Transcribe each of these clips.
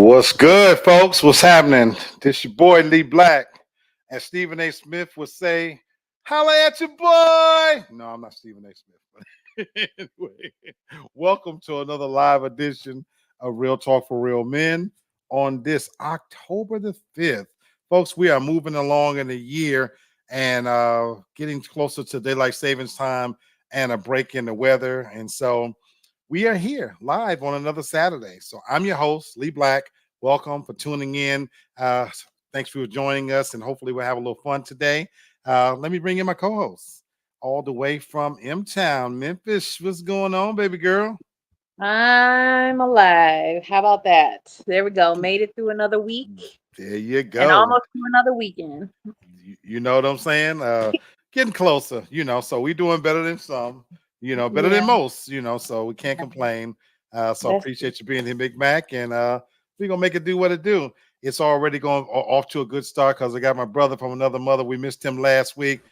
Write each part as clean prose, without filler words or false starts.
What's good, folks? What's happening? This your boy Lee Black, and Stephen A. Smith would say, "Holla at your boy." No, I'm not Stephen A. Smith. But anyway, welcome to another live edition of Real Talk for Real Men on this October the 5th. Folks, we are moving along in the year and getting closer to daylight savings time and a break in the weather, and so we are here live on another Saturday. So I'm your host, Lee Black. Welcome for tuning in. Thanks for joining us, and hopefully we'll have a little fun today. Let me bring in my co-host, all the way from M-Town, Memphis. What's going on, baby girl? I'm alive. How about that? There we go. Made it through another week There you and go. almost through another weekend. You know what I'm saying? Getting closer, so we're doing better than some, better than Yeah, most, so we can't yeah. complain. So I That's appreciate you being here, Big Mac, and we're gonna make it do what it do. It's already going off to a good start because I got my brother from another mother. We missed him last week.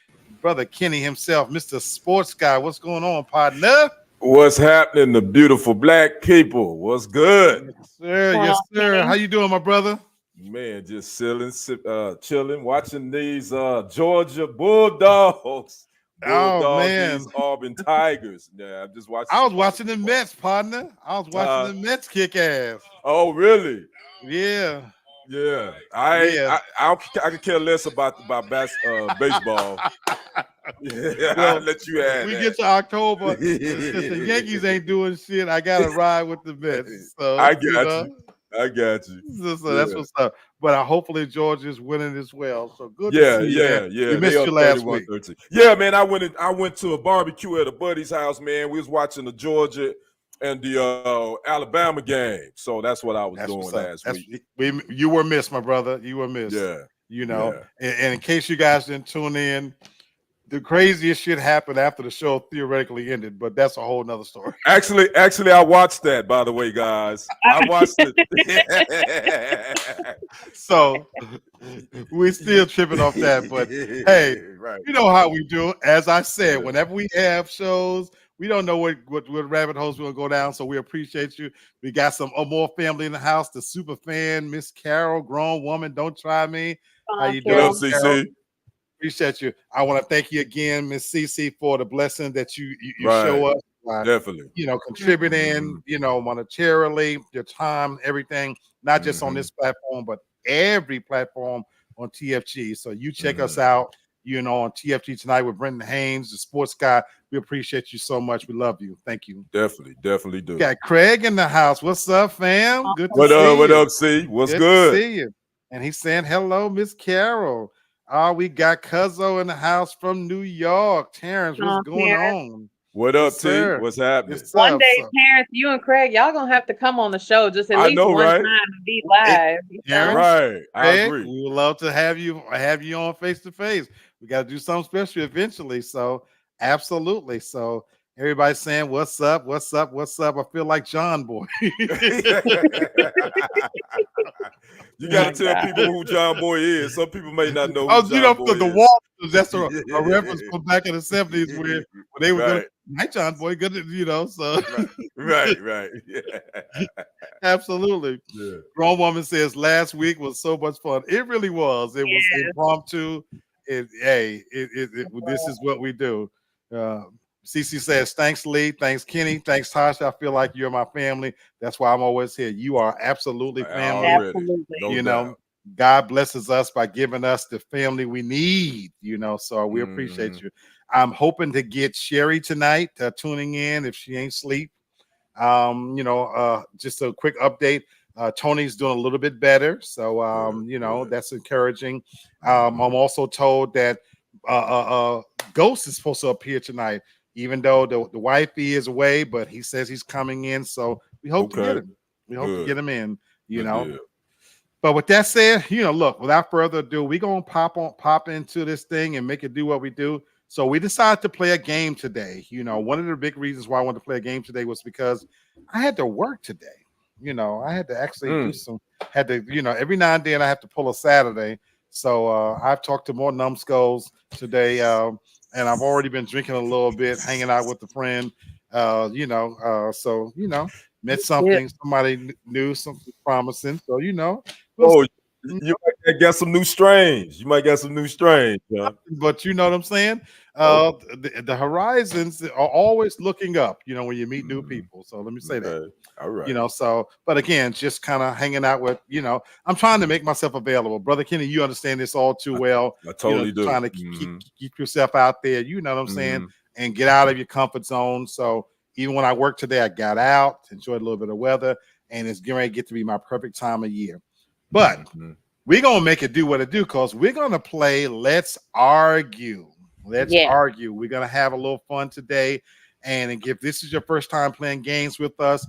Brother Kenny himself, Mr. Sports Guy. What's going on, partner? What's happening, the beautiful black people? What's good? Yes, sir. going Yes, on, sir. How Kenny. you doing, my brother? Man, just chilling, watching these Georgia Bulldogs. Oh These man, Auburn Tigers. Yeah, I'm just watching I was some watching the football. Mets, partner. I was watching the Mets kick ass. Oh, really? Yeah, Yeah. I yeah. I I, don't, I could care less about baseball. Yeah, I'll Well, let you if add we that. get to October, since the Yankees ain't doing shit, I gotta ride with the Mets. So I got you. I got you. so that's Yeah. what's up. But hopefully Georgia's winning as well. So good to Yeah, see you, man. yeah, We yeah. They missed you up last 31 week. 13. Yeah, man. I went to a barbecue at a buddy's house, man. We was watching the Georgia and the Alabama game. So that's what I was That's doing what's up. last That's week. you were missed, my brother. You were missed. Yeah. And, Yeah. and in case you guys didn't tune in, the craziest shit happened after the show theoretically ended, but that's a whole nother story. Actually, I watched that, by the way, guys. I watched it. So we're still tripping off that, but hey, Right. you know how we do. As I said, Yeah. whenever we have shows, we don't know what rabbit holes we're gonna go down. So we appreciate you. We got some more family in the house. The super fan, Miss Carol, grown woman. Don't try me. How you What doing, up, Carol. Carol? CC? Appreciate you. I want to thank you again, Miss Cece, for the blessing that you show Right. us by, Definitely. contributing, Mhm. monetarily, your time, everything, not just on Mhm. this platform, but every platform on TFG. So you check us Mhm. out, on TFG tonight with Brendan Haynes, the sports guy. We appreciate you so much. We love you. Thank you. Definitely We do. got Craig in the house. What's up, fam? Good to Awesome. see What you. up, C? What's Good to good? see you. And he's saying hello, Miss Carol. We got Cuzzo in the house from New York. Terrence, what's going Terrence. on? What Yes, up, T? sir. What's happening? Yes, One sir. day, So, Terrence, you and Craig, y'all gonna have to come on the show just at I least know, one time right? to be it, live. Terrence, Right. I Craig, agree. we would love to have you on face to face. We got to do something special eventually. So, absolutely. So, everybody's saying, "What's up? What's up? What's up?" I feel like John Boy. You Oh got to my tell God. people who John Boy is. Some people may not know who Oh, John Boy the is. Waltons. That's a reference from back in the 70s when they were going to Right. night John Boy, good, so Right. Yeah. absolutely. Yeah. Grown woman says last week was so much fun. It really was. It was Yes. impromptu. This is what we do. Uh CC says, thanks, Lee. Thanks, Kenny. Thanks, Tasha. I feel like you're my family. That's why I'm always here. You are absolutely family. Already. Absolutely. No You doubt. know, God blesses us by giving us the family we need, so we Mhm. appreciate you. I'm hoping to get Sherry tonight tuning in if she ain't sleep. Just a quick update. Tony's doing a little bit better, so Good. that's encouraging. I'm Mhm. also told that Ghost is supposed to appear tonight, even though the wifey is away, but he says he's coming in, so we hope to get Okay. him. We hope to Good. get him in. You Good know, deal. but with that said, look, without further ado, we're gonna pop into this thing and make it do what we do. So we decided to play a game today. One of the big reasons why I wanted to play a game today was because I had to work today. I had to actually do Mm. every now and then I have to pull a Saturday. So I've talked to more numbskulls today, and I've already been drinking a little bit, hanging out with a friend. So met something, somebody new, something promising. So Oh, you might get some new strains. You might get some new strains. Huh? but you know what I'm saying? The horizons are always looking up, when you meet new people. So let me say that. All right. So, but again, just kind of hanging out with, I'm trying to make myself available. Brother Kenny, you understand this all too well. I totally do. Trying to keep yourself out there, you know what I'm saying, and get out of your comfort zone. So even when I worked today, I got out, enjoyed a little bit of weather, and it's getting ready to get to be my perfect time of year. But we're going to make it do what it do, because we're going to play Let's Argue. Let's argue. We're going to have a little fun today. And if this is your first time playing games with us,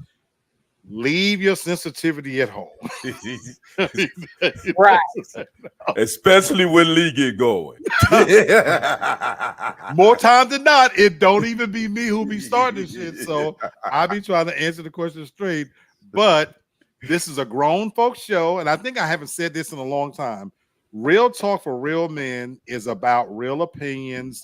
leave your sensitivity at home. Right. Especially when Lee get going. More time than not, it don't even be me who be starting this shit. So I be trying to answer the question straight. But this is a grown folks show, and I think I haven't said this in a long time. Real Talk for Real Men is about real opinions.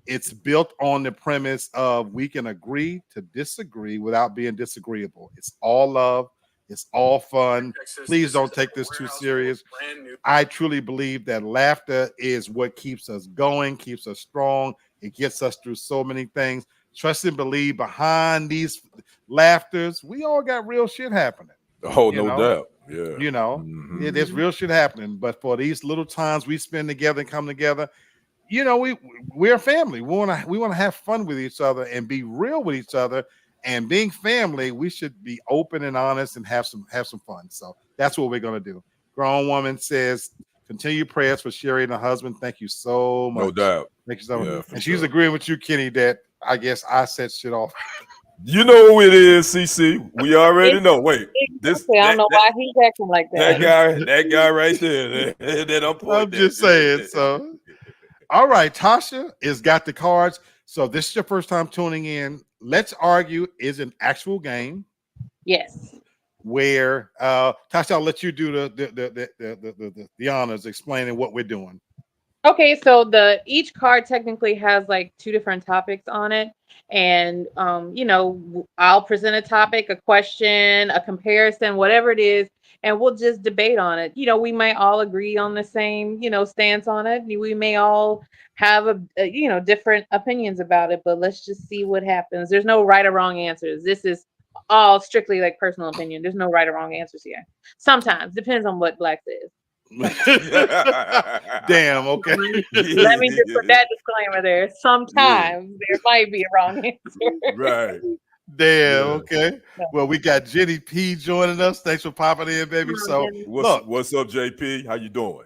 It's built on the premise of we can agree to disagree without being disagreeable. It's all love. It's all fun. Please don't take this too serious. I truly believe that laughter is what keeps us going, keeps us strong. It gets us through so many things. Trust and believe behind these laughters, we all got real shit happening. Oh, no doubt. Yeah. There's real shit happening. But for these little times we spend together and come together, we're a family. We want to have fun with each other and be real with each other. And being family, we should be open and honest and have some fun. So that's what we're gonna do. Grown woman says, continue prayers for Sherry and her husband. Thank you so much. No doubt. Thank you so much. And she's agreeing with you, Kenny, that I guess I set shit off. You know who it is, CC. We already know. Wait, I don't know why he's acting like that. That guy right there. I'm just saying. So, all right, Tasha has got the cards. So this is your first time tuning in. Let's Argue is an actual game. Yes. Where Tasha, I'll let you do the honors explaining what we're doing. Okay, so each card technically has like 2 different topics on it. And I'll present a topic, a question, a comparison, whatever it is, and we'll just debate on it. We might all agree on the same, stance on it. We may all have different opinions about it, but let's just see what happens. There's no right or wrong answers. This is all strictly like personal opinion. There's no right or wrong answers here. Sometimes depends on what Black says. Damn. Okay. Let me just put that disclaimer there. Sometimes there might be a wrong answer. Right. Damn. Okay. Well, we got Jenny P joining us. Thanks for popping in, baby. So, what's up, JP? How you doing?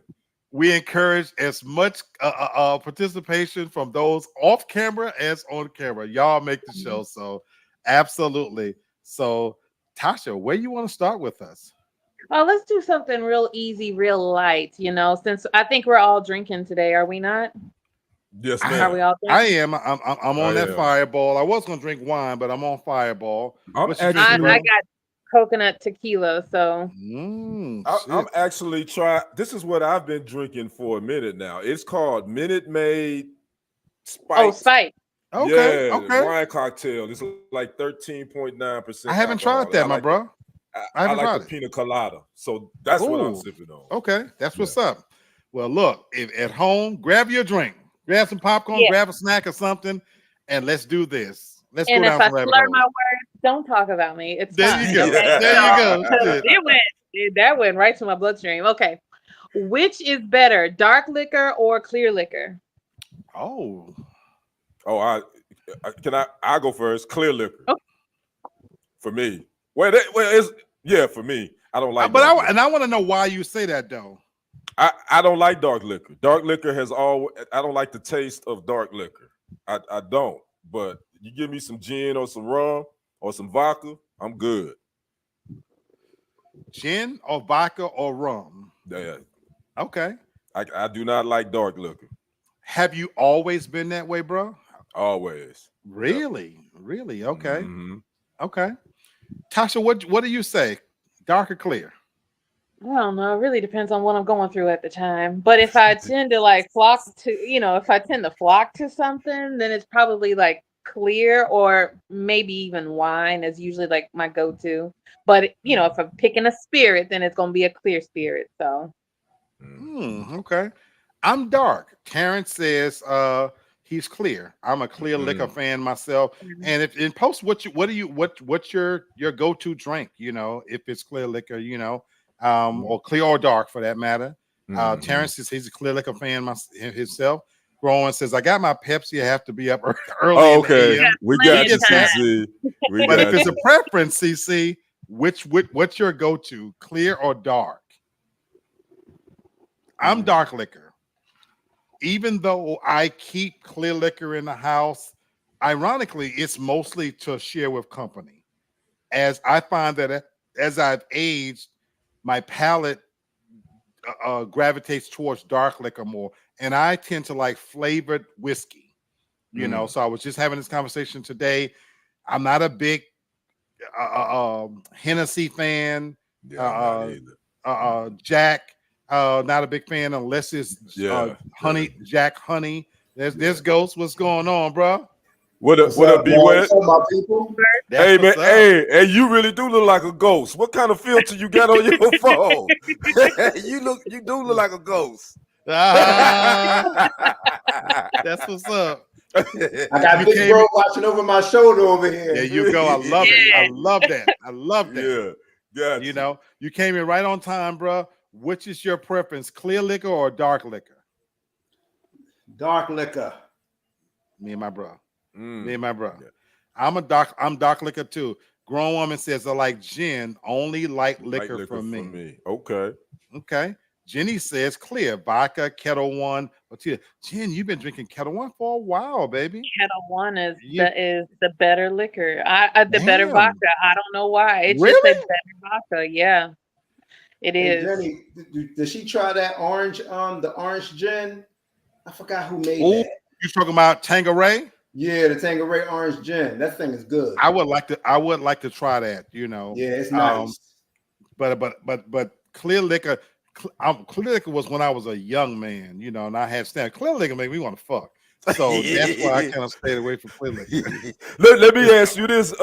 We encourage as much participation from those off camera as on camera. Y'all make the show. So, absolutely. So, Tasha, where you want to start with us? Well, let's do something real easy, real light, since I think we're all drinking today, are we not? Yes, ma'am. Are we all drinking? I am. I'm on that Fireball. I was going to drink wine, but I'm on Fireball. I got coconut tequila, so. I'm actually trying. This is what I've been drinking for a minute now. It's called Minute Maid Spiked. Oh, Spiked. Okay. Wine cocktail. It's like 13.9%. I haven't tried that, my bro. I like the pina colada, so that's what I'm sipping on. Okay, that's what's up. Well, look, if at home, grab your drink, grab some popcorn, grab a snack or something, and let's do this. Let's go down some rabbit hole. And if I slur my words, don't talk about me. It's there fine. You go. There you go. That went right to my bloodstream. Okay, which is better, dark liquor or clear liquor? I go first. Clear liquor. Okay. For me. For me. I don't like. But I want to know why you say that though. I don't like dark liquor. Dark liquor I don't like the taste of dark liquor. I don't. But you give me some gin or some rum or some vodka, I'm good. Gin or vodka or rum? Yeah. Okay. I do not like dark liquor. Have you always been that way, bro? Always. Really? Yep. Really? Okay. Mm-hmm. Okay. Tasha, what do you say? Dark or clear? I don't know. It really depends on what I'm going through at the time. But if I tend to flock to something, then it's probably like clear or maybe even wine is usually like my go-to. But if I'm picking a spirit, then it's gonna be a clear spirit. So Okay. I'm dark. Terrence says he's clear. I'm a clear liquor fan myself. And if in post what's your go-to drink, if it's clear liquor, or clear or dark for that matter. Terrence says he's a clear liquor fan himself. Rowan says, I got my Pepsi. I have to be up early in the AM. We got you, that. CC. But if it's a preference, CC, what's your go-to, clear or dark? I'm dark liquor. Even though I keep clear liquor in the house, ironically, it's mostly to share with company. As I find that as I've aged, my palate gravitates towards dark liquor more, and I tend to like flavored whiskey. So I was just having this conversation today. I'm not a big Hennessy fan. Jack, not a big fan unless it's honey. Jack honey. There's Ghost. What's going on, bro? What up, B Wet? My people. Hey man, hey, you really do look like a ghost. What kind of filter you got on your phone? You do look like a ghost. That's what's up. I got Big Bro watching over my shoulder over here. There you go. I love it. I love that. I love that. Yeah. You came in right on time, bro. Which is your preference, clear liquor or dark liquor? Dark liquor. Me and my bro. Yeah. I'm dark liquor too. Grown woman says I like gin, only light liquor for me. Okay. Jenny says clear, vodka, Kettle One. But Jen, you've been drinking Kettle One for a while, baby. Kettle One is the better liquor. The better vodka. I don't know why. It's just a better vodka. Yeah, it is. Jenny, did she try that orange? The orange gin. I forgot who made that. You talking about Tanqueray? Yeah, the Tanqueray orange gin. That thing is good. I would like to try that. Yeah, it's nice. But clear liquor. Clear liquor was when I was a young man, and I had stand. Clear liquor made me want to fuck, so that's why I kind of stayed away from clear liquor. Let me ask you this,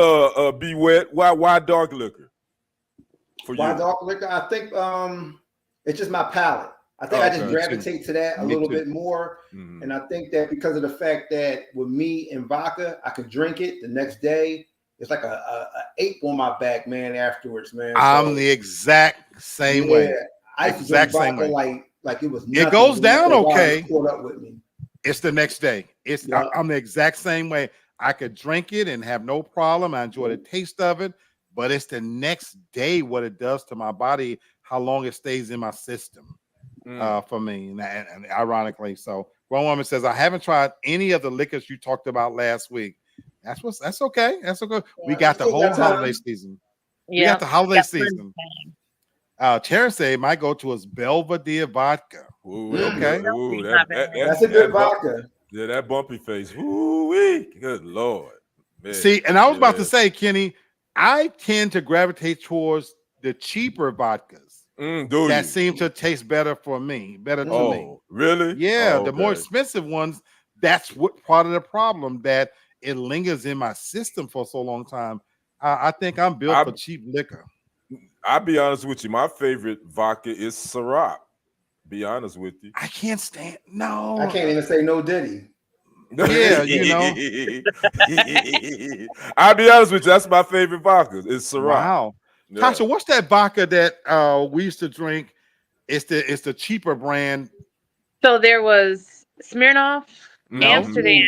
B Wet. Why dark liquor? Why dark liquor? I think it's just my palate. I think I just gravitate to that a little bit more, and I think that because of the fact that with me and vodka, I could drink it the next day. It's like a ache on my back, man. Afterwards, man. I'm the exact same way. I used to drink vodka like it was nothing. It goes down okay. Caught up with me. It's the next day. I'm the exact same way. I could drink it and have no problem. I enjoy the taste of it, but it's the next day what it does to my body, how long it stays in my system for me. And ironically, so one woman says, I haven't tried any of the liquors you talked about last week. That's okay. That's okay. We got the whole holiday season. We got the holiday season. Terrence say my go-to is Belvedere vodka. Okay. That's a good vodka. Yeah, that bumpy face. Ooh-wee. Good Lord. Man. See, and I was about to say, Kenny, I tend to gravitate towards the cheaper vodkas that seem to taste better to me. Really? Yeah, the more expensive ones, that's what part of the problem, that it lingers in my system for so long time. I think I'm built for cheap liquor. I'll be honest with you. My favorite vodka is Ciroc. Be honest with you. I can't stand. No, I can't even say no Diddy. Yeah, I'll be honest with you. That's my favorite vodka. It's Ciroc. Wow. Yeah. Tasha, what's that vodka that we used to drink? It's the cheaper brand. So there was Smirnoff, Amsterdam.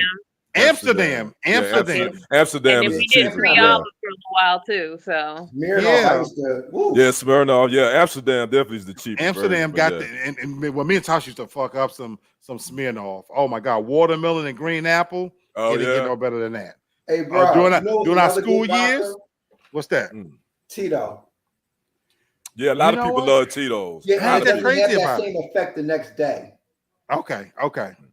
Amsterdam. And we did 3 olives for a while too. So Smirnoff. Yeah, Amsterdam definitely is the cheapest. Amsterdam got and me and Tasha used to fuck up some Smirnoff. Oh my God, watermelon and green apple. It didn't get no better than that. Hey, bro, during our school years, what's that? Tito. Yeah, a lot of people love Tito's. Yeah, it doesn't have that same effect the next day. Okay.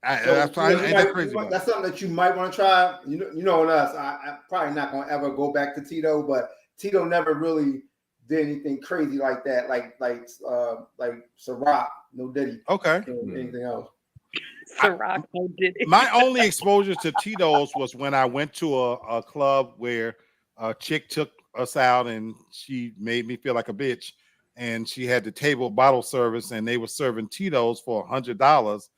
That's something that you might want to try. You know us. I'm probably not going to ever go back to Tito, but Tito never really did anything crazy like that, like Ciroc, no Diddy. Okay. Anything else. Sirocco did it. My only exposure to Tito's was when I went to a club where a chick took us out and she made me feel like a bitch. And she had the table bottle service and they were serving Tito's for $100.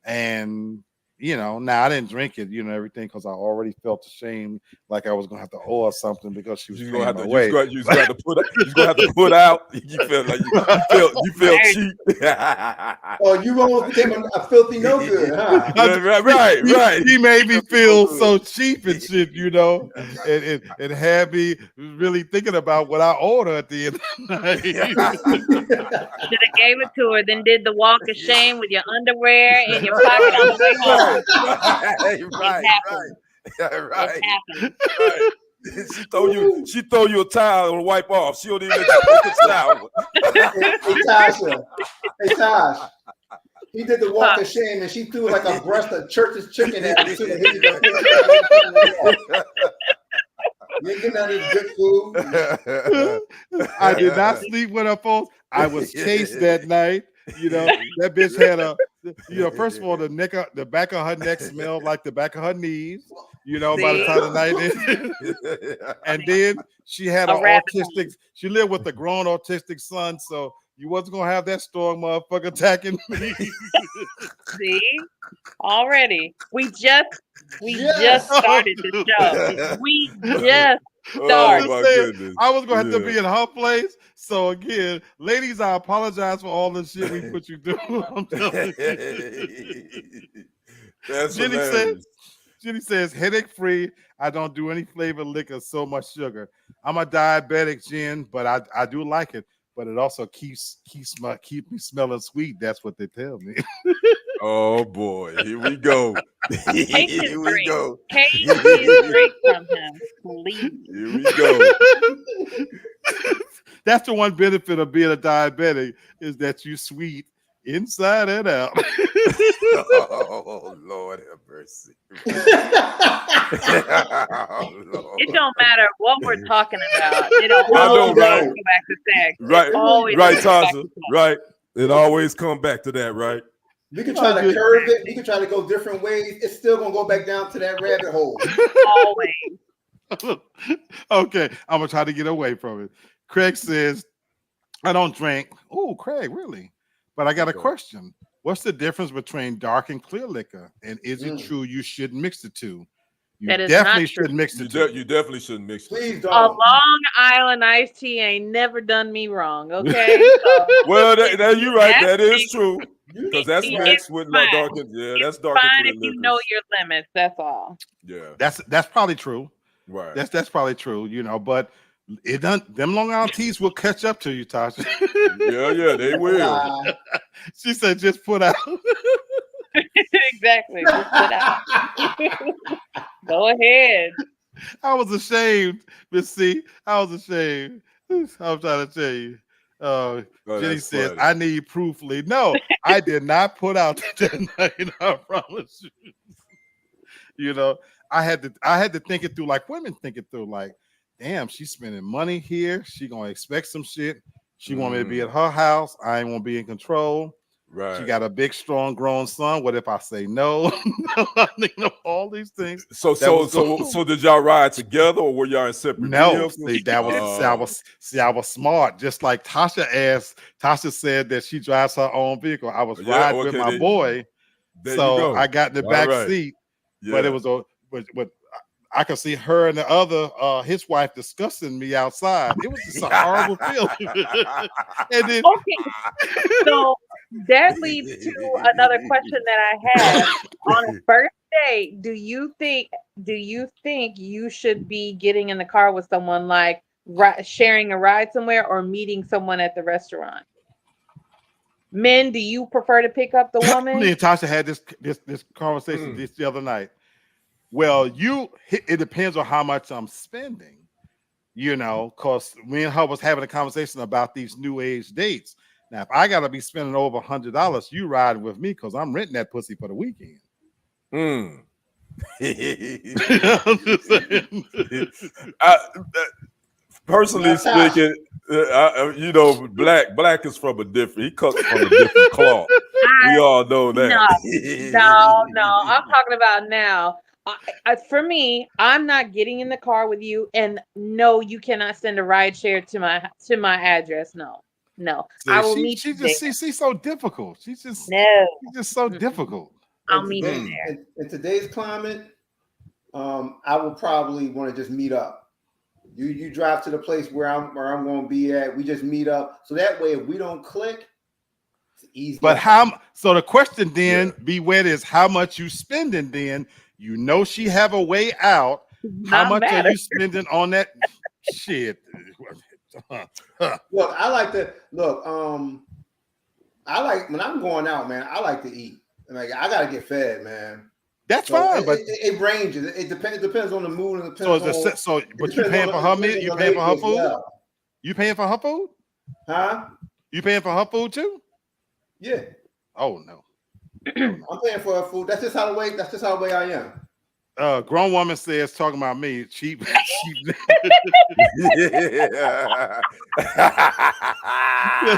And now I didn't drink it, everything, because I already felt ashamed, like I was gonna have to owe her something because she was You paying gonna my way. you just got to put out. You felt like you felt cheap. Oh, you almost became a filthy no good, huh? Right. He made me feel so cheap and shit, and had me really thinking about what I owed her at the end of the night. Should have gave it to her, then did the walk of shame with your underwear in your pocket on the way home. Right. She throw you a towel and wipe off. She don't even let you take a shower. Hey Tosh. He did the walk of shame and she threw like a breast of church's chicken at him too. You ain't getting none of this good food. I did not sleep with her, folks. I was chased that night. That bitch had first of all, the back of her neck smelled like the back of her knees. By the time the night ended. And then she had an autistic. She lived with a grown autistic son, so you wasn't gonna have that strong motherfucker attacking me. See, already we just started the show. We just started. Oh my goodness. I was gonna have to be in her place. So again, ladies, I apologize for all the shit we put you through. I'm telling you. That's hilarious. Jenny says, headache free. I don't do any flavored liquor, so much sugar. I'm a diabetic, Jen, but I do like it. But it also keeps me smelling sweet. That's what they tell me. Oh boy, here we go. Here we go. Take his drink from him, please. Here we go. That's the one benefit of being a diabetic, is that you sweet inside and out. Oh Lord have mercy. Oh, Lord. It don't matter what we're talking about. It always right? go back to sex. Right, Tasha. right. It always come back to that, right? We can try to curve it. We can try to go different ways. It's still gonna go back down to that rabbit hole. Always. Okay, I'm gonna try to get away from it. Craig says, I don't drink. Oh, Craig, really? But I got a question. What's the difference between dark and clear liquor? And is it true you shouldn't mix the two? You definitely shouldn't mix the two. You definitely shouldn't mix the two. Please don't. A Long Island iced tea ain't never done me wrong. Okay. So, well, you're right. That is true. Because that's mixed with like dark and that's dark fine and if you know your limits. That's all. Yeah. That's probably true. Right. That's probably true, but it doesn't. Them Long Island teas will catch up to you, Tasha. Yeah, they will. She said, "Just put out." Exactly. Just put out. Go ahead. I was ashamed, Miss C. I was ashamed. I'm trying to tell you. Jenny says, funny. "I need proof, Lee." No, I did not put out that night. I promise you. I had to think it through, like women think it through, like. Damn, she's spending money here. She gonna expect some shit. She want me to be at her house. I ain't want to be in control. Right. She got a big, strong, grown son. What if I say no? All these things. So did y'all ride together, or were y'all in separate? No, I was smart. Just like Tasha asked. Tasha said that she drives her own vehicle. I was riding with my boy, so I got in the back seat. Yeah. But it was but I could see her and the other, his wife, discussing me outside. It was just a horrible feeling. And then, so that leads to another question that I have. On a first date, do you think you should be getting in the car with someone, like sharing a ride somewhere, or meeting someone at the restaurant? Men, do you prefer to pick up the woman? Me and Tasha had this conversation the other night. Well, it depends on how much I'm spending, because me and her was having a conversation about these new age dates. Now, if I got to be spending over $100, you riding with me because I'm renting that pussy for the weekend. Personally speaking, black is from a different. He cuts from a different cloth. We all know that. No. I'm talking about now. For me, I'm not getting in the car with you, and no, you cannot send a ride share to my address. No. See, I will meet you there. she's so difficult. She's just so difficult. I'll meet you there. In today's climate, I will probably want to just meet up. You drive to the place where I'm going to be at. We just meet up, so that way, if we don't click, it's easy. But so the question then is how much you spending then? You know she have a way out. How much are you spending on that shit? Look, I like when I'm going out, man. I like to eat. Like I gotta get fed, man. That's fine, but it ranges. It depends on the mood and depends but you paying for her meal? You paying for her food? Well. You paying for her food? Huh? You paying for her food too? Yeah. Oh no. I'm paying for her food. That's just how the way I am. Grown woman says, talking about me, cheap. Just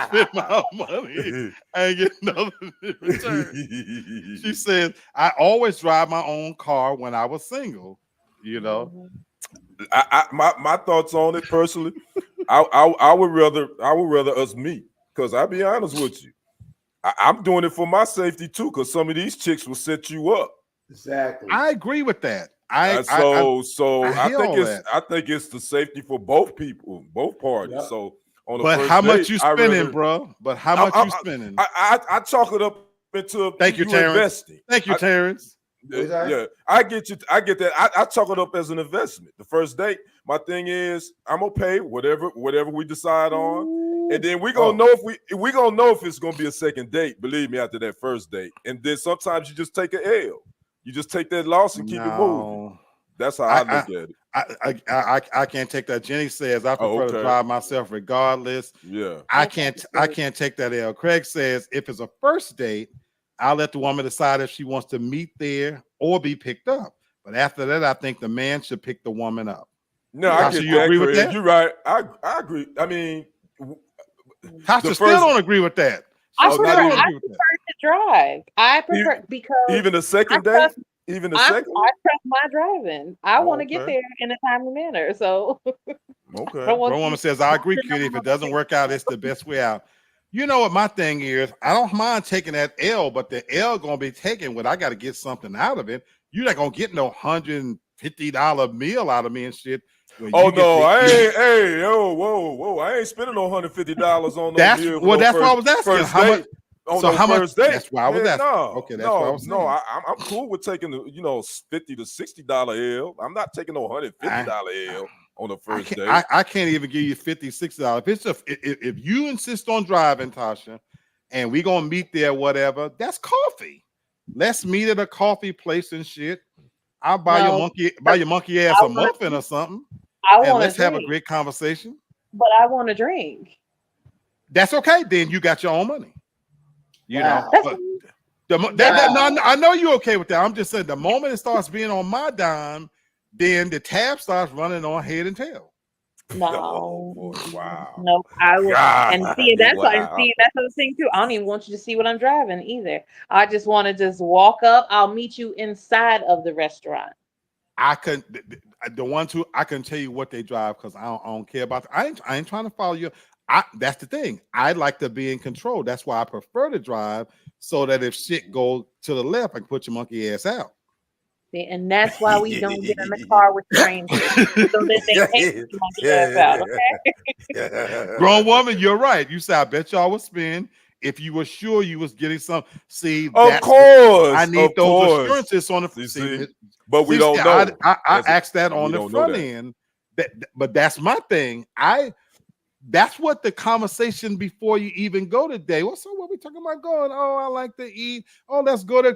spend my money. I ain't get nothing in return. She says, I always drive my own car when I was single. You know, my thoughts on it personally, I would rather us meet, because I'll be honest with you, I'm doing it for my safety too, because some of these chicks will set you up. Exactly. I agree with that. I think it's the safety for both people, both parties. Yep. So on the first how date, much you spending, bro? But how much you spending? I chalk it up into Thank you, Terrence. Investing. Thank you, Terrence. Yeah, I get you. I get that. I chalk it up as an investment. The first date, my thing is I'm gonna pay whatever we decide on, and then we gonna know if it's gonna be a second date. Believe me, after that first date, and then sometimes you just take an L. You just take that loss and keep it moving. That's how I look at it. I can't take that. Jenny says I prefer to drive myself regardless. Yeah, I can't take that L. Craig says if it's a first date, I'll let the woman decide if she wants to meet there or be picked up. But after that, I think the man should pick the woman up. No, I get you agree with that. You're right. I agree. I mean, Tasha still don't agree with that. I prefer to drive. I prefer because even a second date. Even a second. I trust my driving. I want to get there in a timely manner. So okay. One woman says, I agree, Kitty. If it doesn't work out, it's the best way out. You know what my thing is? I don't mind taking that L, but the L gonna be taken when I got to get something out of it. You're not gonna get no $150 meal out of me and shit. Oh no, I ain't. Hey, whoa! I ain't spending no $150 on no meal. Well, that's why I was asking. How much? So how much? That's why I was asking. Okay, that's why I was saying. No, I'm cool with taking the $50 to $60 L. I'm not taking no $150 L on the first day. I can't even give you $50, $60. If you insist on driving, Tasha, and we gonna meet there, whatever, that's coffee. Let's meet at a coffee place and shit. I'll buy your monkey ass a muffin or something. And let's have a great conversation. But I want to drink. That's okay. Then you got your own money. You know, I know you're okay with that. I'm just saying the moment it starts being on my dime, then the tab starts running on head and tail. No, wow. No, I will. And see, that's the thing too. I don't even want you to see what I'm driving either. I just want to just walk up. I'll meet you inside of the restaurant. The ones who I can tell you what they drive because I don't care about. I ain't trying to follow you. That's the thing. I like to be in control. That's why I prefer to drive, so that if shit goes to the left, I can put your monkey ass out. See, and that's why we don't get in the car with strangers, so that they can't put your monkey ass out. Okay. Grown woman, you're right. You said I bet y'all would spend if you were sure you was getting some. See, of course, I need those assurances on the. But we don't know. I asked that on the front end. But that's my thing. That's what the conversation before you even go today. What we talking about going? Oh, I like to eat. Oh, let's go to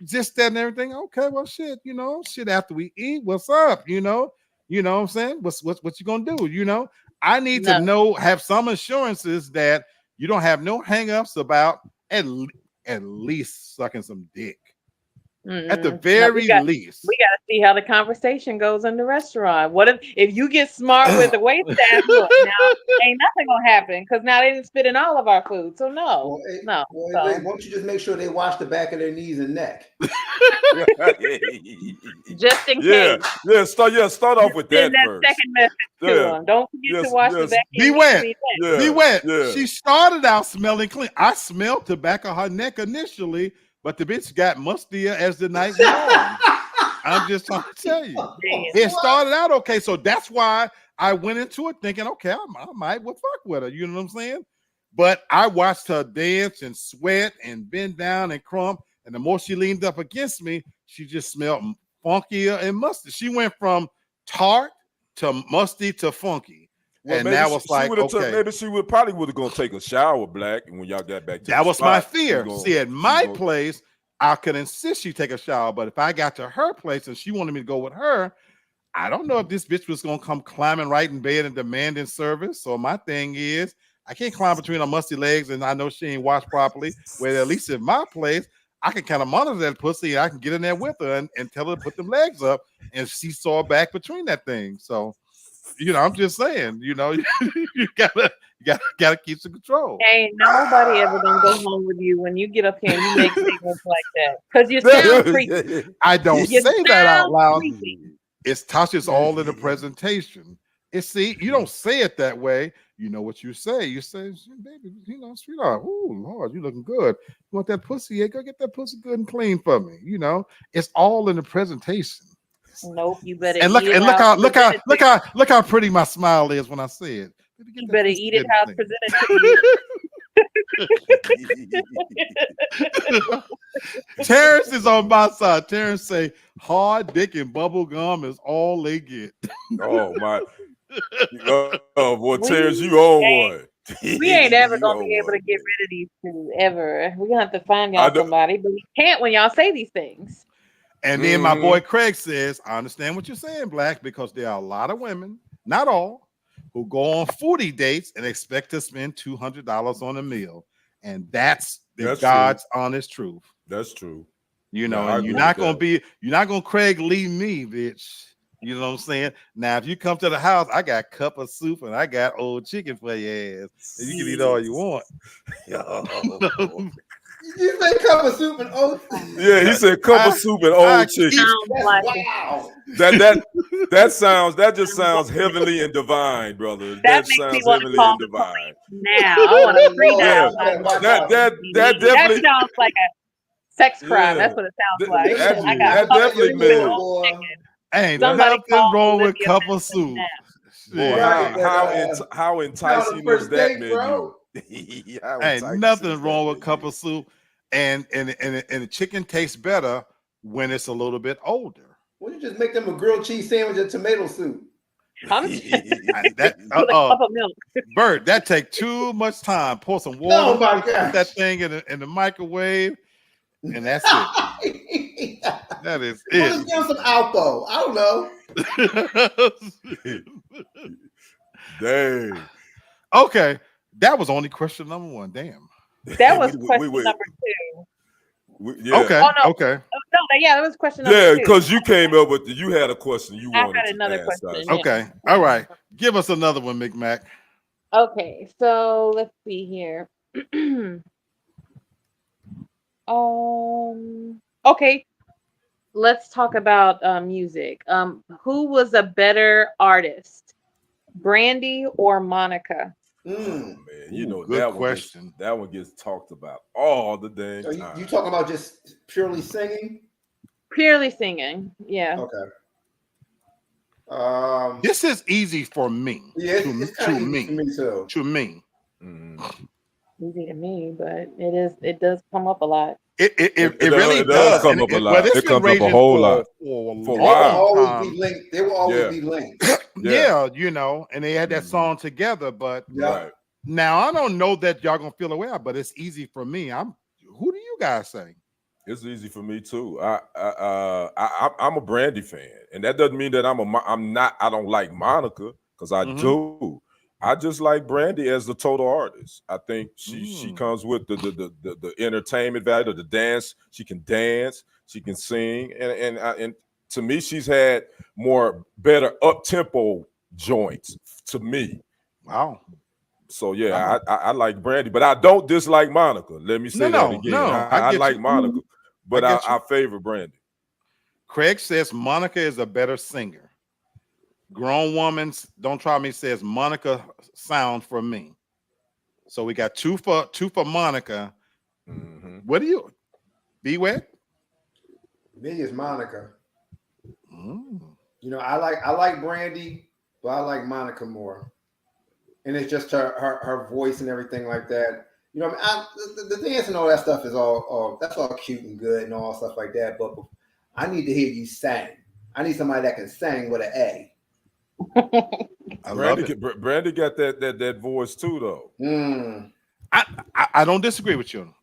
just that and everything. Okay, well, shit, shit after we eat. What's up? You know what I'm saying? What you gonna do? I need to have some assurances that you don't have no hangups about at least sucking some dick. At the No, very least. we got to see how the conversation goes in the restaurant. What if you get smart with the wait staff? Look, now ain't nothing gonna happen because now they didn't spit in all of our food. So no. Why don't you just make sure they wash the back of their knees and neck? Just in case. Start off with that first. Second message to them. Don't forget to wash the back of Be your wet. knees. Be wet. She started out smelling clean. I smelled the back of her neck initially, but the bitch got mustier as the night went on. I'm just trying to tell you. It started out okay. So that's why I went into it thinking, okay, I might fuck with her. You know what I'm saying? But I watched her dance and sweat and bend down and crump. And the more she leaned up against me, she just smelled funkier and musty. She went from tart to musty to funky. Well, and that was like, okay. Maybe she probably would have gonna take a shower, Black, and when y'all got back to that was my fear. See, at my place, I could insist she take a shower, but if I got to her place and she wanted me to go with her, I don't know if this bitch was gonna come climbing right in bed and demanding service. So my thing is, I can't climb between her musty legs, and I know she ain't washed properly. Where at least in my place, I can kind of monitor that pussy. I can get in there with her and tell her to put them legs up and seesaw back between that thing. So, I'm just saying, you gotta keep some control. Ain't nobody ever gonna go home with you when you get up here and you make statements like that. Because you sound creepy. I don't say that out loud. It's Tasha's all in the presentation. You don't say it that way. You know what you say. You say, baby, sweetheart, oh Lord, you looking good. You want that pussy? Yeah, go get that pussy good and clean for me. It's all in the presentation. Nope, you better. And look how pretty my smile is when I say it. You better eat it how it's presented to you. Terrence is on my side. Terrence say hard dick and bubble gum is all they get. Oh my. Oh boy, Terrence, you own one. We ain't ever gonna be able to get rid of these two ever. We're gonna have to find y'all somebody, but we can't when y'all say these things. And then my boy Craig says, I understand what you're saying, Black, because there are a lot of women, not all, who go on foodie dates and expect to spend $200 on a meal. And that's God's honest truth. That's true. And you're not gonna Craig leave me, bitch. You know what I'm saying? Now, if you come to the house, I got a cup of soup and I got old chicken for your ass. And you can eat all you want. You say cup of soup and old chicken? Yeah, he said cup of soup and old chicken. Wow. That just sounds heavenly and divine, brother. That sounds heavenly and divine. Now I want to read that definitely sounds like a sex crime. That's what it sounds like. That definitely means. Ain't nothing wrong with cup of soup. Boy, how enticing is that menu? Ain't nothing wrong with cup of soup, and the chicken tastes better when it's a little bit older. Why don't you just make them a grilled cheese sandwich and tomato soup? Bert, that take too much time. Pour some water, put that thing in the microwave, and that's it. That is it. Let's give some Alpo. I don't know. Dang. Okay, that was only question number one. Damn. That was question number two. Okay. Okay. That was question number two. Yeah, because you came up with you had a question you wanted. I had another question. Okay. All right. Give us another one, McMac. Okay, so let's see here. Okay. Let's talk about music. Who was a better artist, Brandy or Monica? Man, good question. That one gets talked about all the dang time. You talking about just purely singing? Purely singing, yeah. Okay. This is easy for me. Yeah, it's kind of easy for me too. To me. Easy to me, but it does come up a lot. It really does come up a lot. It comes up a whole lot. For a while. They will always be linked. Yeah, and they had that song together, but now I don't know that y'all gonna feel away, but it's easy for me. Who do you guys say? It's easy for me too. I'm a Brandy fan, and that doesn't mean that I don't like Monica, because I do. I just like Brandy as the total artist. I think she comes with the entertainment value, the dance. She can dance. She can sing, and to me, she's had better up tempo joints. To me, Wow. So yeah, I like Brandy, but I don't dislike Monica. Let me say that again. No, I like Monica, but I favor Brandy. Craig says Monica is a better singer. Grown Woman's Don't Try Me says Monica sound for me. So we got two for Monica. Mm-hmm. What do you be wet? Me is Monica. Mm. You know, I like Brandy, but I like Monica more. And it's just her voice and everything like that. You know, the dance and all that stuff is all that's all cute and good and all stuff like that. But I need to hear you sing. I need somebody that can sing with an A. Brandy got that voice too, though. Mm. I don't disagree with you.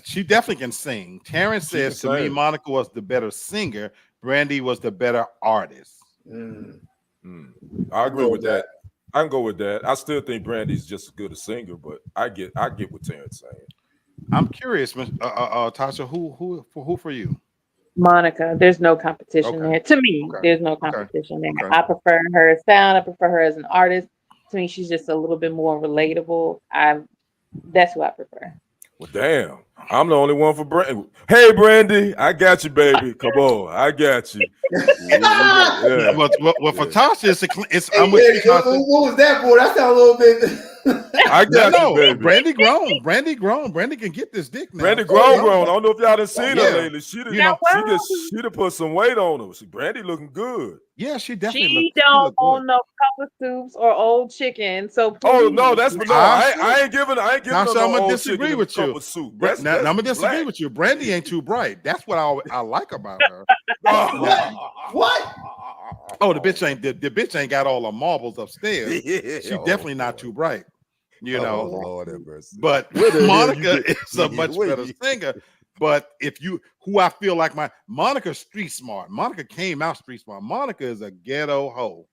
She definitely can sing. Terrence says to me, Monica was the better singer. Brandy was the better artist. Mm. I agree with that. I can go with that. I still think Brandy's just as good a singer, but I get what Terrence saying. I'm curious, Tasha, who for you? Monica. There's no competition there. To me, there's no competition there. I prefer her sound. I prefer her as an artist. To me, she's just a little bit more relatable. That's who I prefer. Well, damn. I'm the only one for Brandy. Hey, Brandy, I got you, baby. Come on, I got you. Yeah. Well, for Tasha, it's hey, I'm with you, Tasha. What was that, boy? That sounded a little bit. I got you, baby. Brandy grown. Brandy can get this dick now. Brandy grown. I don't know if y'all done seen her lately. She done put some weight on her. Brandy looking good. Yeah, she definitely. She don't own no couple soups or old chicken. So please. Oh no, I ain't giving. Tasha, her no I'm gonna old disagree chicken with you. cup of soup. I'm gonna disagree with you. Brandy ain't too bright. That's what I like about her. What? Oh, the bitch ain't got all the marbles upstairs. She definitely not too bright. You know, Lord have mercy. But Monica is a much better singer. But who I feel like Monica's street smart. Monica came out street smart. Monica is a ghetto hoe.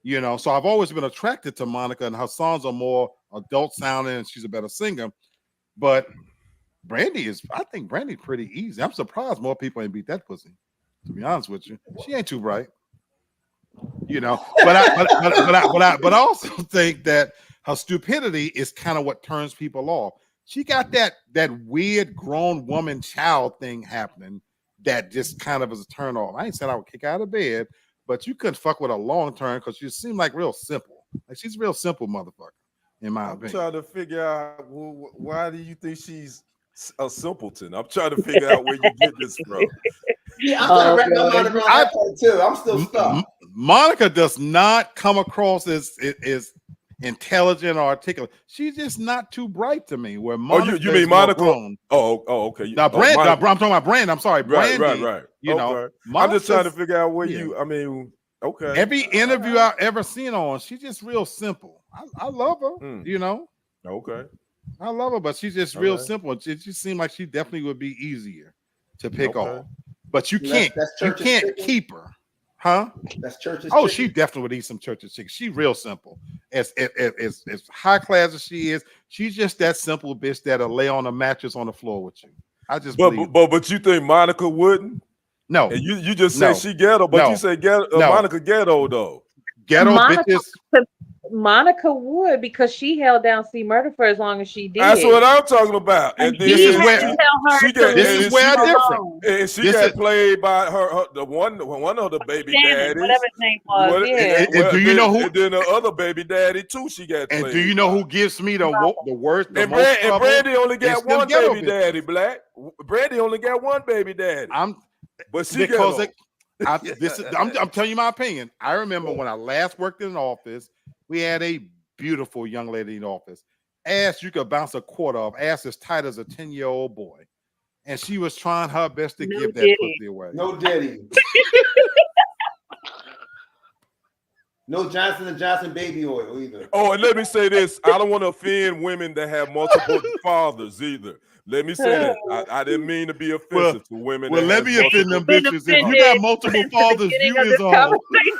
You know, so I've always been attracted to Monica, and her songs are more adult sounding, and she's a better singer. But I think Brandy's pretty easy. I'm surprised more people ain't beat that pussy. To be honest with you, she ain't too bright. You know, but I also think that her stupidity is kind of what turns people off. She got that weird grown woman child thing happening that just kind of is a turn off. I ain't saying I would kick her out of bed, but you couldn't fuck with her long term because she seemed like real simple. Like she's a real simple motherfucker, in my opinion. I'm trying to figure out why do you think she's a simpleton? I'm trying to figure out where you get this from. Yeah, I'm trying to wrap my mind around that part too. I'm still stuck. Monica does not come across as intelligent or articulate. She's just not too bright to me. Where Monica you mean Monica? Okay. Now, Brand. I'm talking about Brand. I'm sorry, Brandy. Right. You know, I'm just trying to figure out where you. I mean, okay. Every interview I've ever seen on, she's just real simple. I love her. You know. Okay. I love her, but she's just real simple. It just seemed like she definitely would be easier to pick off. But you can't keep her. Huh? That's Church's chicken. She definitely would eat some Church's chicken. She's real simple. As high class as she is, she's just that simple bitch that'll lay on a mattress on the floor with you. I just but you think Monica wouldn't? No. And you just say she ghetto, but you say ghetto. Monica ghetto though. Ghetto bitches. Monica would, because she held down C Murder for as long as she did. That's what I'm talking about. And this is where I different. And she got played by one of the baby daddies. Whatever his name was. And do you know who? And then the other baby daddy too. She got played. And do you know who gives me the worst? And Brandy only got one baby daddy. Black. Brandy only got one baby daddy. But she because I'm telling you my opinion. I remember when I last worked in an office. We had a beautiful young lady in the office. Ass you could bounce a quarter off. Ass as tight as a 10-year-old boy. And she was trying her best to give that pussy away. No Diddy. No Johnson & Johnson baby oil either. Oh, and let me say this. I don't want to offend women that have multiple fathers either. Let me say that. I didn't mean to be offensive to women. Well, let me offend them Been bitches. If you got offended multiple since the fathers, beginning you of is this a hoe.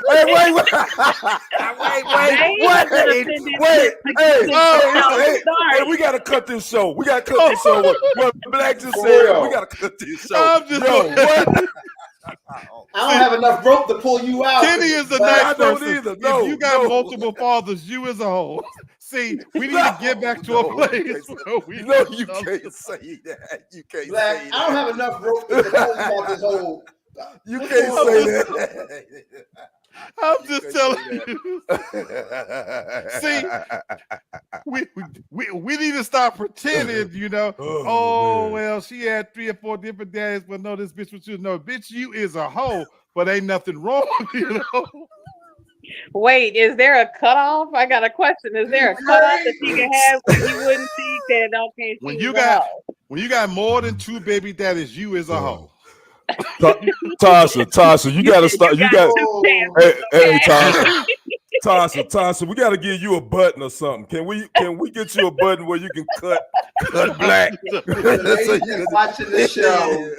Hey, wait. Hey, we gotta cut this show. We gotta cut this show. What Black just said, we gotta cut this show. I'm just what? I don't have enough rope to pull you out. Kenny is a But nice I don't person. either. If you got multiple fathers, you is a hoe. See, we need to get back to a place where we No, you can't say that. You can't Black, say that. I don't have enough rope to pull you out this whole. You can't say that. I'm just telling you. See, we need to stop pretending, you know. Oh well, she had 3 or 4 different daddies, but no, this bitch was you. No, bitch, you is a hoe, but ain't nothing wrong with you, know. Wait, is there a cutoff? I got a question. Is there a cutoff that you can have where you wouldn't think that okay, When she's you a got hoe? when you got more than 2 baby daddies, you is a hoe. Tasha, you gotta start. You got. to Hey, Tasha, we gotta give you a button or something. Can we get you a button where you can cut black? Ladies that's watching this show,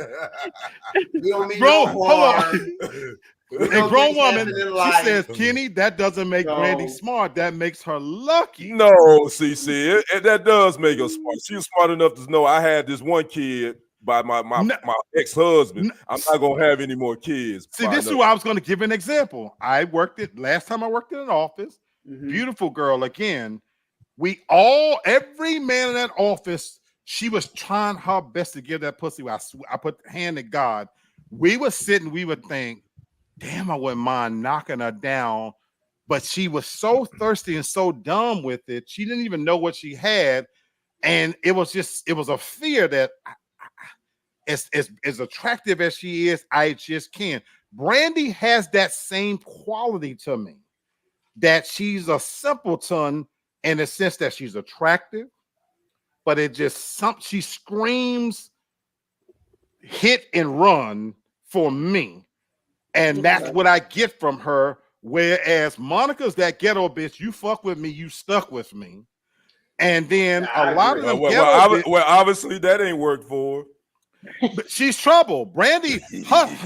we don't mean Bro, no hold harm. on. A grown woman, she says, Kenny, that doesn't make No. Brandy smart. That makes her lucky. No, see, that does make her smart. She was smart enough to know I had this one kid by my ex-husband. I'm not gonna have any more kids. See, this is who I was going to give an example. Last time I worked in an office, beautiful girl again. Every man in that office, she was trying her best to give that pussy. I put the hand in God. We were sitting, we would think, damn, I wouldn't mind knocking her down. But she was so thirsty and so dumb with it. She didn't even know what she had. And it was a fear that as attractive as she is, I just can't. Brandy has that same quality to me, that she's a simpleton in the sense that she's attractive, but she screams hit and run for me. And that's what I get from her. Whereas Monica's that ghetto bitch, you fuck with me, you stuck with me. And then a lot of them obviously that ain't worked for her. But she's trouble. Brandy,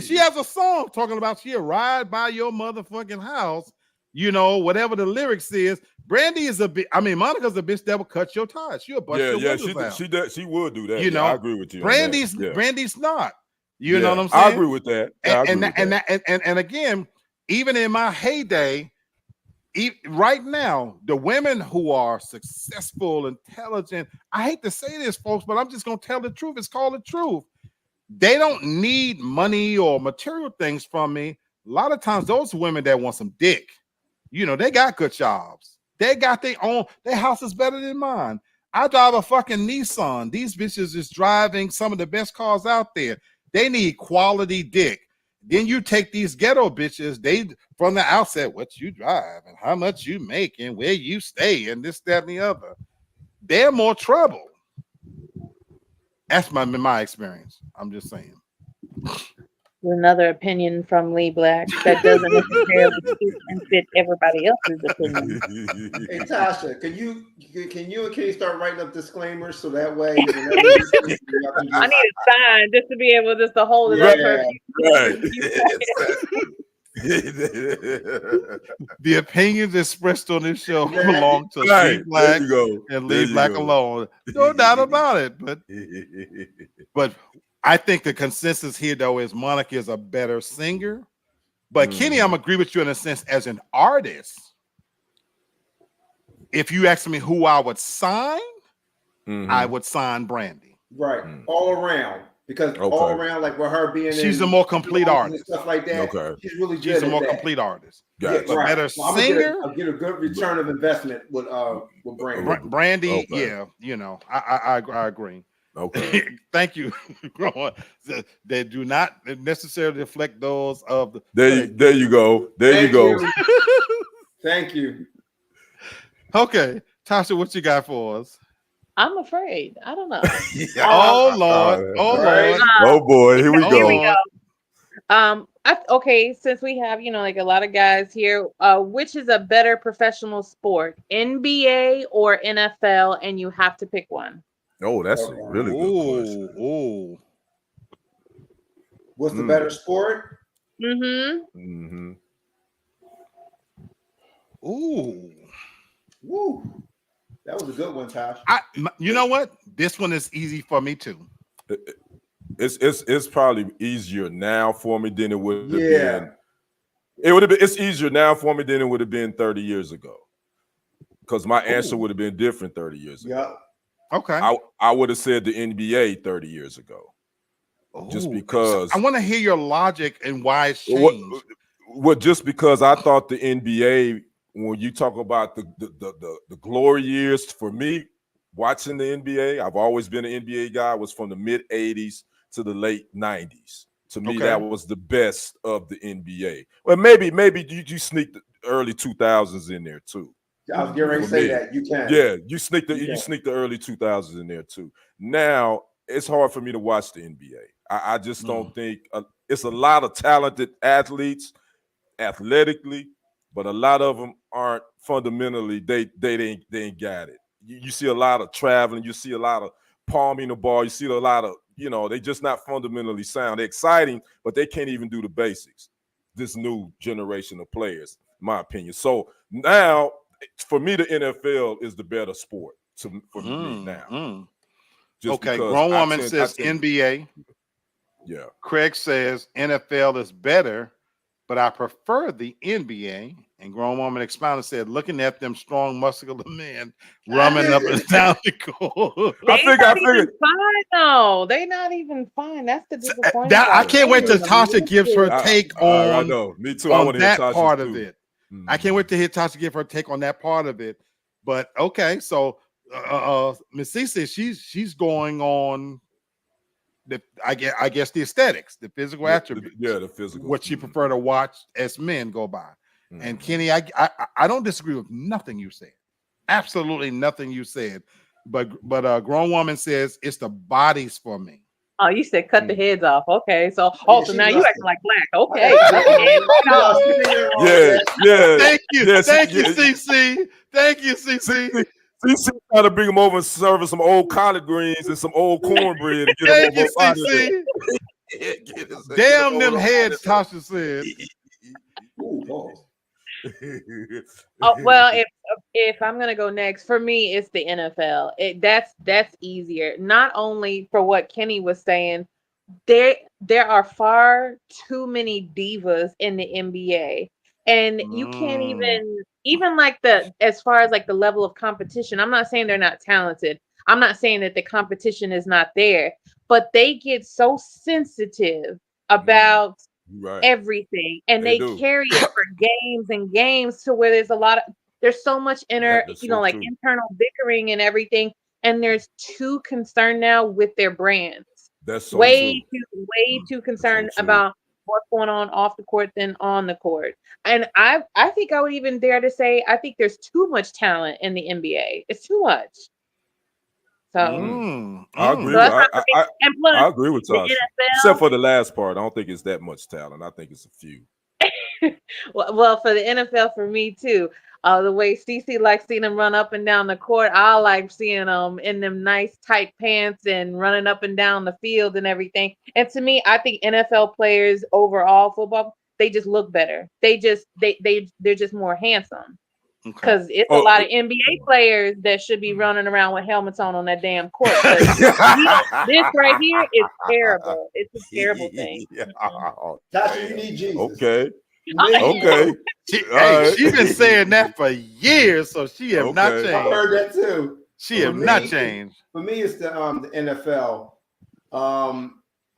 she has a song talking about she'll ride by your motherfucking house, you know, whatever the lyrics is. Brandy is Monica's a bitch that will cut your tires. She'll bust your windows out. She would do that. You know, I agree with you. Brandy's not. You know what I'm saying? I agree with that. And again, even in my heyday, right now, the women who are successful, intelligent, I hate to say this, folks, but I'm just going to tell the truth. It's called the truth. They don't need money or material things from me. A lot of times, those women that want some dick, you know, they got good jobs. They got their house is better than mine. I drive a fucking Nissan. These bitches is driving some of the best cars out there. They need quality dick. Then you take these ghetto bitches, they from the outset, what you drive and how much you make and where you stay and this, that, and the other. They're more trouble. That's my experience. I'm just saying. another opinion from Lee Black that doesn't necessarily suit and fit everybody else's opinion. Hey Tasha, can you and Kenny start writing up disclaimers so that way I need a sign just to be able to hold it up for The opinions expressed on this show belong to Lee Black and Lee Black alone. No doubt about it. But I think the consensus here, though, is Monica is a better singer. But Kenny, I'm agree with you in a sense as an artist. If you ask me who I would sign, I would sign Brandy. Right, all around. Because all around, like with her being she's a more complete artist. Stuff like that. She's really good. She's a more complete artist. Yeah, a better singer. I'll get a good return of investment with Brandy. Brandy, yeah, you know, I agree. Okay. Thank you. They do not necessarily reflect those of the. There you go. There you go. Thank you. Okay, Tasha, what you got for us? I'm afraid. I don't know. Oh Lord. Oh Lord. Oh boy. Here we go. Okay, since we have, you know, like a lot of guys here, which is a better professional sport, NBA or NFL, and you have to pick one? Oh, that's a really good question. Ooh. What's the better sport? Mm-hmm. Ooh. Woo. That was a good one, Tosh. You know what? This one is easy for me too. It's probably easier now for me than it would have been. It would have been. It's easier now for me than it would have been 30 years ago. Because my answer would have been different 30 years ago. Okay. I would have said the NBA 30 years ago. Just because I want to hear your logic and why it's changed. Just because I thought the NBA, when you talk about the glory years for me, watching the NBA, I've always been an NBA guy, was from the mid 80s to the late 90s. To me, that was the best of the NBA. Well, maybe you sneak the early 2000s in there too. I was getting ready to say that. You can. Yeah, you sneak the early 2000s in there too. Now, it's hard for me to watch the NBA. I just don't think it's a lot of talented athletes athletically, but a lot of them aren't fundamentally, they ain't got it. You see a lot of traveling, you see a lot of palming the ball, you see a lot of, they just not fundamentally sound. They're exciting, but they can't even do the basics. This new generation of players, in my opinion. So now, for me, the NFL is the better sport for me now. Grown woman says NBA. Yeah. Craig says NFL is better, but I prefer the NBA. And grown woman expounded said, looking at them strong, muscular men running up and down the court. I figured. Fine, though. They not even fine. That's the disappointing part. I can't wait till Tasha gives her take on. I know. Me too. I want to hear that part of too. it. I can't wait to hear Tasha give her take on that part of it. But okay, so Miss Cece, she's going on. I guess the aesthetics, the physical attributes. The physical. What you prefer to watch as men go by. And Kenny, I don't disagree with nothing you said. Absolutely nothing you said. But a grown woman says it's the bodies for me. Oh, you said cut the heads off. Okay, so now you acting like black. Okay. Yeah. Thank you, CC. Thank you, CC. CC trying to bring him over and serve some old collard greens and some old cornbread. Thank you, CC. Damn them heads, Tasha said. Well, if I'm gonna go next, for me, it's the NFL. That's easier. Not only for what Kenny was saying, there are far too many divas in the NBA, and you can't even like as far as like the level of competition. I'm not saying they're not talented. I'm not saying that the competition is not there, but they get so sensitive about everything, and they carry it for games and games to where there's so much internal bickering and everything, and there's too concerned now with their brands. That's so way too concerned about what's going on off the court than on the court. And I think I would even dare to say I think there's too much talent in the NBA. It's too much. So I agree. I agree with Tasha. Except for the last part, I don't think it's that much talent. I think it's a few. well, for the NFL, for me too. The way Cece likes seeing them run up and down the court, I like seeing them in them nice tight pants and running up and down the field and everything. And to me, I think NFL players overall football, they just look better. They're just more handsome. Because it's a lot of NBA players that should be running around with helmets on that damn court. This right here is terrible. It's a terrible thing. Tasha, you need Jesus. Okay. She's been saying that for years, so she have not changed. I heard that too. She have not changed. For me, it's the NFL.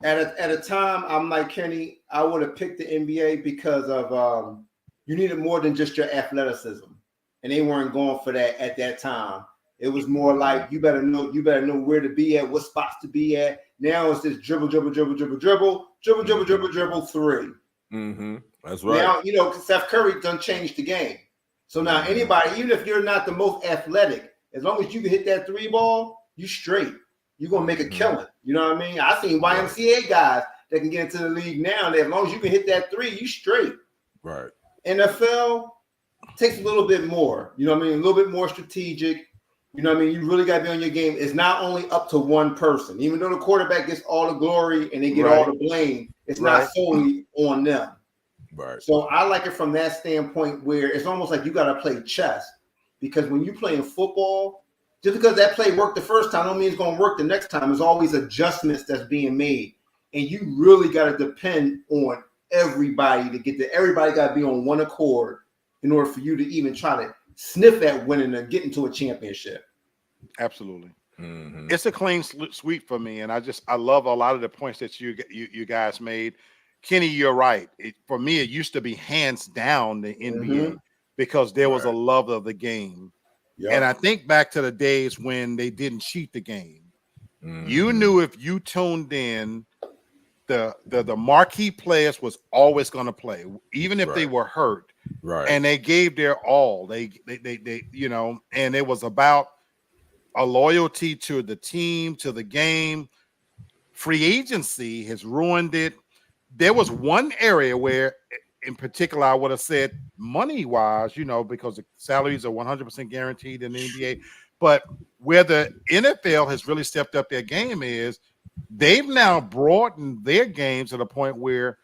At a time, I'm like Kenny. I would have picked the NBA because of you needed more than just your athleticism. And they weren't going for that at that time. It was more like you better know where to be at, what spots to be at. Now it's just dribble, three. Mm-hmm. That's right. Now, Steph Curry done changed the game. So now anybody, even if you're not the most athletic, as long as you can hit that three ball, you straight. You're gonna make a killing. You know what I mean? I seen YMCA guys that can get into the league now. That as long as you can hit that three, you straight. Right. NFL takes a little bit more, you know what I mean? A little bit more strategic. You know what I mean? You really got to be on your game. It's not only up to one person. Even though the quarterback gets all the glory and they get all the blame, it's not solely on them. Right. So I like it from that standpoint where it's almost like you got to play chess. Because when you play in football, just because that play worked the first time don't mean it's going to work the next time. There's always adjustments that's being made. And you really got to depend on everybody to get there. Everybody got to be on one accord in order for you to even try to sniff at winning and get into a championship. Absolutely. It's a clean sweep for me. And I love a lot of the points that you guys made. Kenny, you're right. For me, it used to be hands down the NBA because there was a love of the game. Yep. And I think back to the days when they didn't cheat the game. You knew if you tuned in, the marquee players was always going to play, even if they were hurt. Right. And they gave their all. They you know, and it was about a loyalty to the team, to the game. Free agency has ruined it. There was one area where, in particular, I would have said money-wise, you know, because the salaries are 100% guaranteed in the NBA. But where the NFL has really stepped up their game is they've now broadened their games to the point where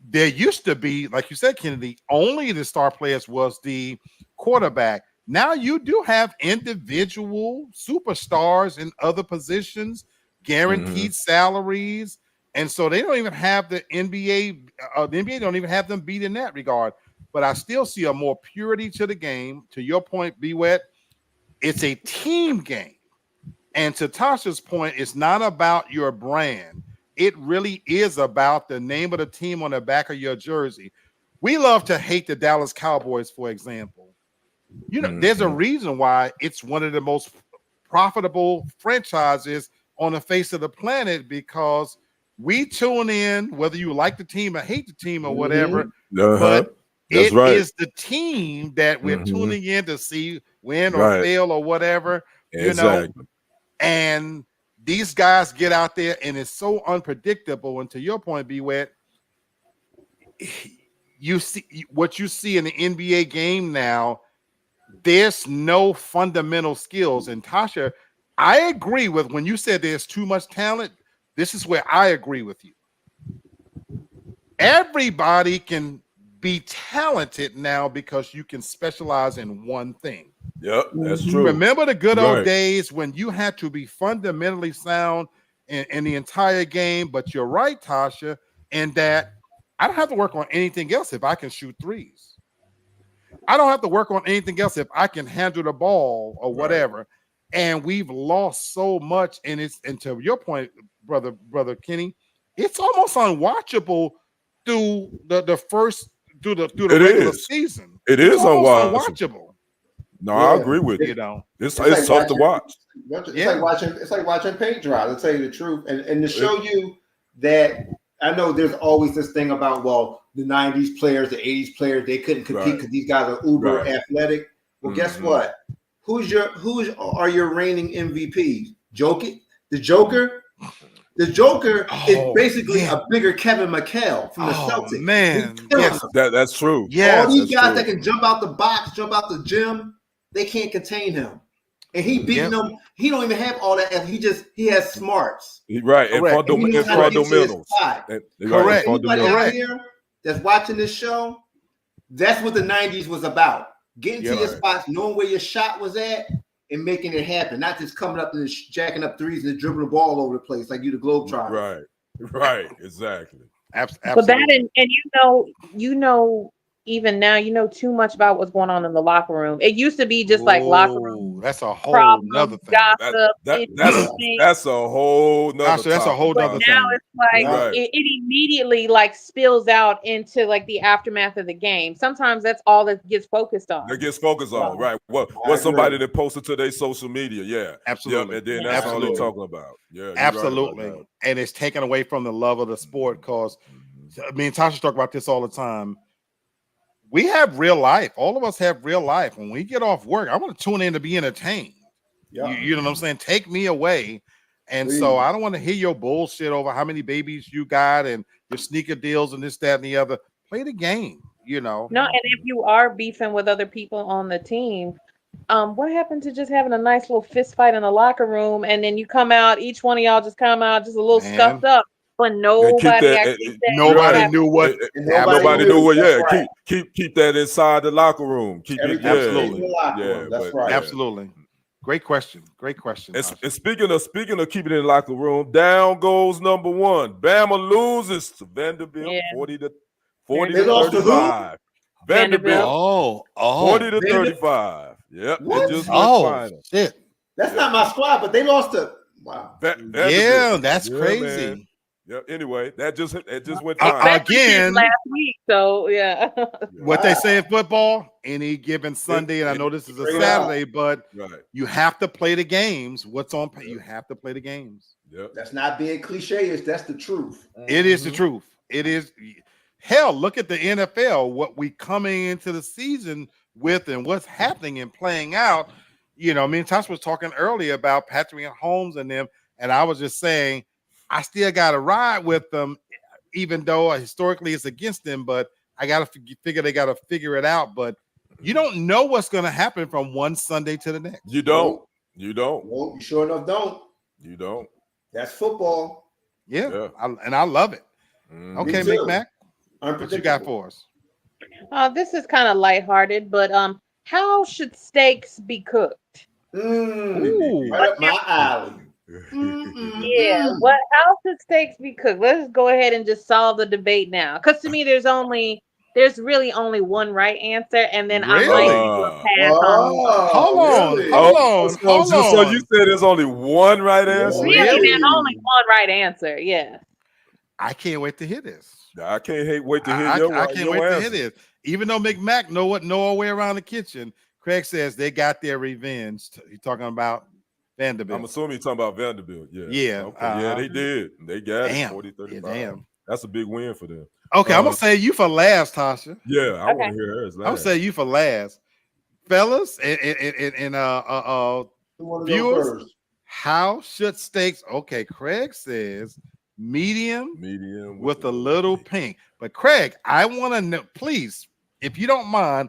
there used to be, like you said, Kennedy, only the star players was the quarterback. Now you do have individual superstars in other positions, guaranteed salaries. And so they don't even have the NBA. The NBA don't even have them beat in that regard. But I still see a more purity to the game. To your point, B-Wet, it's a team game. And to Tasha's point, it's not about your brand. It really is about the name of the team on the back of your jersey. We love to hate the Dallas Cowboys, for example. You know, there's a reason why it's one of the most profitable franchises on the face of the planet, because we tune in, whether you like the team or hate the team or whatever, but it is the team that we're tuning in to see win or fail or whatever, you know. And these guys get out there and it's so unpredictable. And to your point, B-Wet, you see what you see in the NBA game now, there's no fundamental skills. And Tasha, I agree with when you said there's too much talent. This is where I agree with you. Everybody can be talented now because you can specialize in one thing. Yep, that's true. Remember the good old days when you had to be fundamentally sound in the entire game. But you're right, Tasha, in that I don't have to work on anything else if I can shoot threes. I don't have to work on anything else if I can handle the ball or whatever. And we've lost so much. And to your point, brother Kenny, it's almost unwatchable through the regular season. It is unwatchable. No, I agree with you. You know, it's tough to watch. It's like watching paint dry, to tell you the truth. And to show you that, I know there's always this thing about, well, the 90s players, the 80s players, they couldn't compete because these guys are uber athletic. Well, guess what? Who are your reigning MVPs? The Joker? The Joker is basically a bigger Kevin McHale from the Celtics. Man, that's true. Yeah, all these guys that can jump out the box, jump out the gym, they can't contain him. And he beating them. He don't even have all that. He has smarts. Right. And fundamentals. Correct. Anybody out here that's watching this show, that's what the 90s was about. Getting to your spots, knowing where your shot was at, and making it happen. Not just coming up and jacking up threes and dribbling the ball over the place like you the Globetrotter. Right. Exactly. Absolutely. But that and you know, even now, you know too much about what's going on in the locker room. It used to be just like locker room. That's a whole nother thing. Gossip. That's a whole nother. That's a whole nother thing. Now it's like it immediately like spills out into like the aftermath of the game. Sometimes that's all that gets focused on. It gets focused on, right? What somebody that posted to their social media, absolutely. And then that's all they're talking about. Yeah, absolutely. Right, and it's taken away from the love of the sport because me and Tasha talk about this all the time. We have real life. All of us have real life. When we get off work, I want to tune in to be entertained. Yeah. You know what I'm saying? Take me away. And so I don't want to hear your bullshit over how many babies you got and your sneaker deals and this, that, and the other. Play the game, you know. No, and if you are beefing with other people on the team, What happened to just having a nice little fist fight in the locker room, and then you come out, each one of y'all just come out just a little scuffed up, but And keep nobody that. actually said Nobody Right. knew what. And Nobody knew what. That's Yeah, right. keep that inside the locker room. Keep it. Everything Yeah, stays in the locker yeah. room. That's But right. yeah. Absolutely. Great question. Great question. And, Tasha. and speaking of keeping it in the locker room, down goes number one. Bama loses to Vanderbilt, Yeah. 40 to They lost to who? 35. Vanderbilt, Oh, 40 to Vanderbilt? 35. Yep, What? they just went final. shit. That's not my squad, but they lost to. Wow. Yeah, Vanderbilt. that's Yeah, crazy. man. Yep. Anyway, that just went They final. Again, last week, so yeah. what they say in football, any given Sunday, and I it- know this is a Bring it Saturday, but Right. you have to play the games. What's on? You have to play the games. Yep. That's not being cliche-ish. That's the truth. It is the truth. It is. Hell, look at the NFL. What we coming into the season with, and what's happening and playing out. You know, me and Tosh was talking earlier about Patrick and Holmes and them, and I was just saying, I still got to ride with them, even though historically it's against them. But I got to figure they got to figure it out. But you don't know what's going to happen from one Sunday to the next. You don't. You don't. Well, you sure enough don't. You don't. That's football. Yeah. And I love it. Okay, Me too. McMack, what you got for us? This is kind of lighthearted, but how should steaks be cooked? Ooh. Right up my alley. Yeah, how should steaks be cooked? Let's go ahead and just solve the debate now. Because to me, there's really only one right answer, and then I might do a pass on. Hold on. So you said there's only one right answer? Really, there's only one right answer. Yeah. I can't wait to hear this. I can't wait to hear I can't wait to hear this. Even though McMack know our way around the kitchen, Craig says they got their revenge. He's talking about Vanderbilt. I'm assuming you're talking about Vanderbilt. Yeah. Yeah. Okay. Yeah, they did. They got it. 40-35. Yeah, damn. That's a big win for them. Okay, I'm gonna say you for last, Tasha. Yeah, I want to hear hers last. I'm gonna say you for last, fellas, and viewers. How should steaks? Okay, Craig says medium with a little pink. But Craig, I want to know, please, if you don't mind,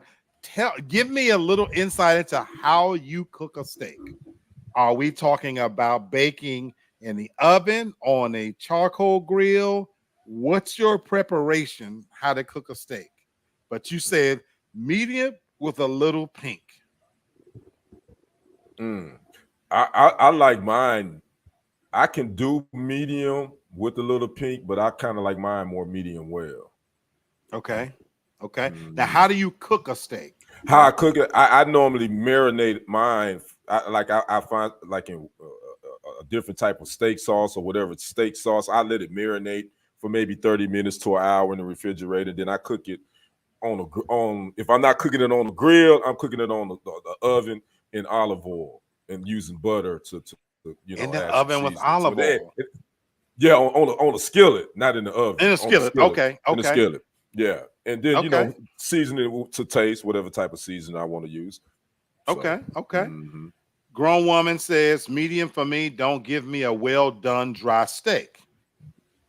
give me a little insight into how you cook a steak. Are we talking about baking in the oven, on a charcoal grill? What's your preparation? How to cook a steak? But you said medium with a little pink. I like mine. I can do medium with a little pink, but I kind of like mine more medium well. Okay. Now, how do you cook a steak? How I cook it, I normally marinate mine. I find like in a different type of steak sauce or whatever steak sauce. I let it marinate for maybe 30 minutes to an hour in the refrigerator. Then I cook it on. If I'm not cooking it on the grill, I'm cooking it on the oven in olive oil and using butter to in the oven with olive oil. Yeah, on a skillet, not in the oven. In a skillet. Okay. In a skillet. Yeah, and then season it to taste, whatever type of season I want to use. So, okay. Grown woman says medium for me. Don't give me a well done dry steak.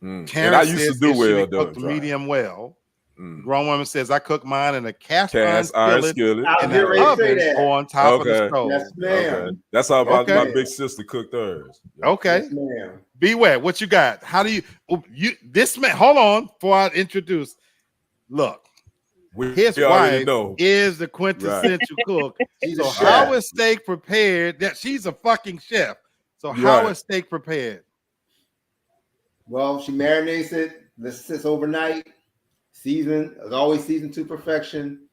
And I used to do well done dry. Medium well. Grown woman says I cook mine in a cast iron skillet in the oven or on top of the stove. Yes, ma'am. Okay. That's how my big sister cooked hers. Okay. Yes, ma'am. Beware. What you got? How do you this man? Hold on before I introduce. Look, his wife is the quintessential cook. So how is steak prepared? That she's a fucking chef. So how is steak prepared? Well, she marinates it. This sits overnight. Season is always seasoned to perfection.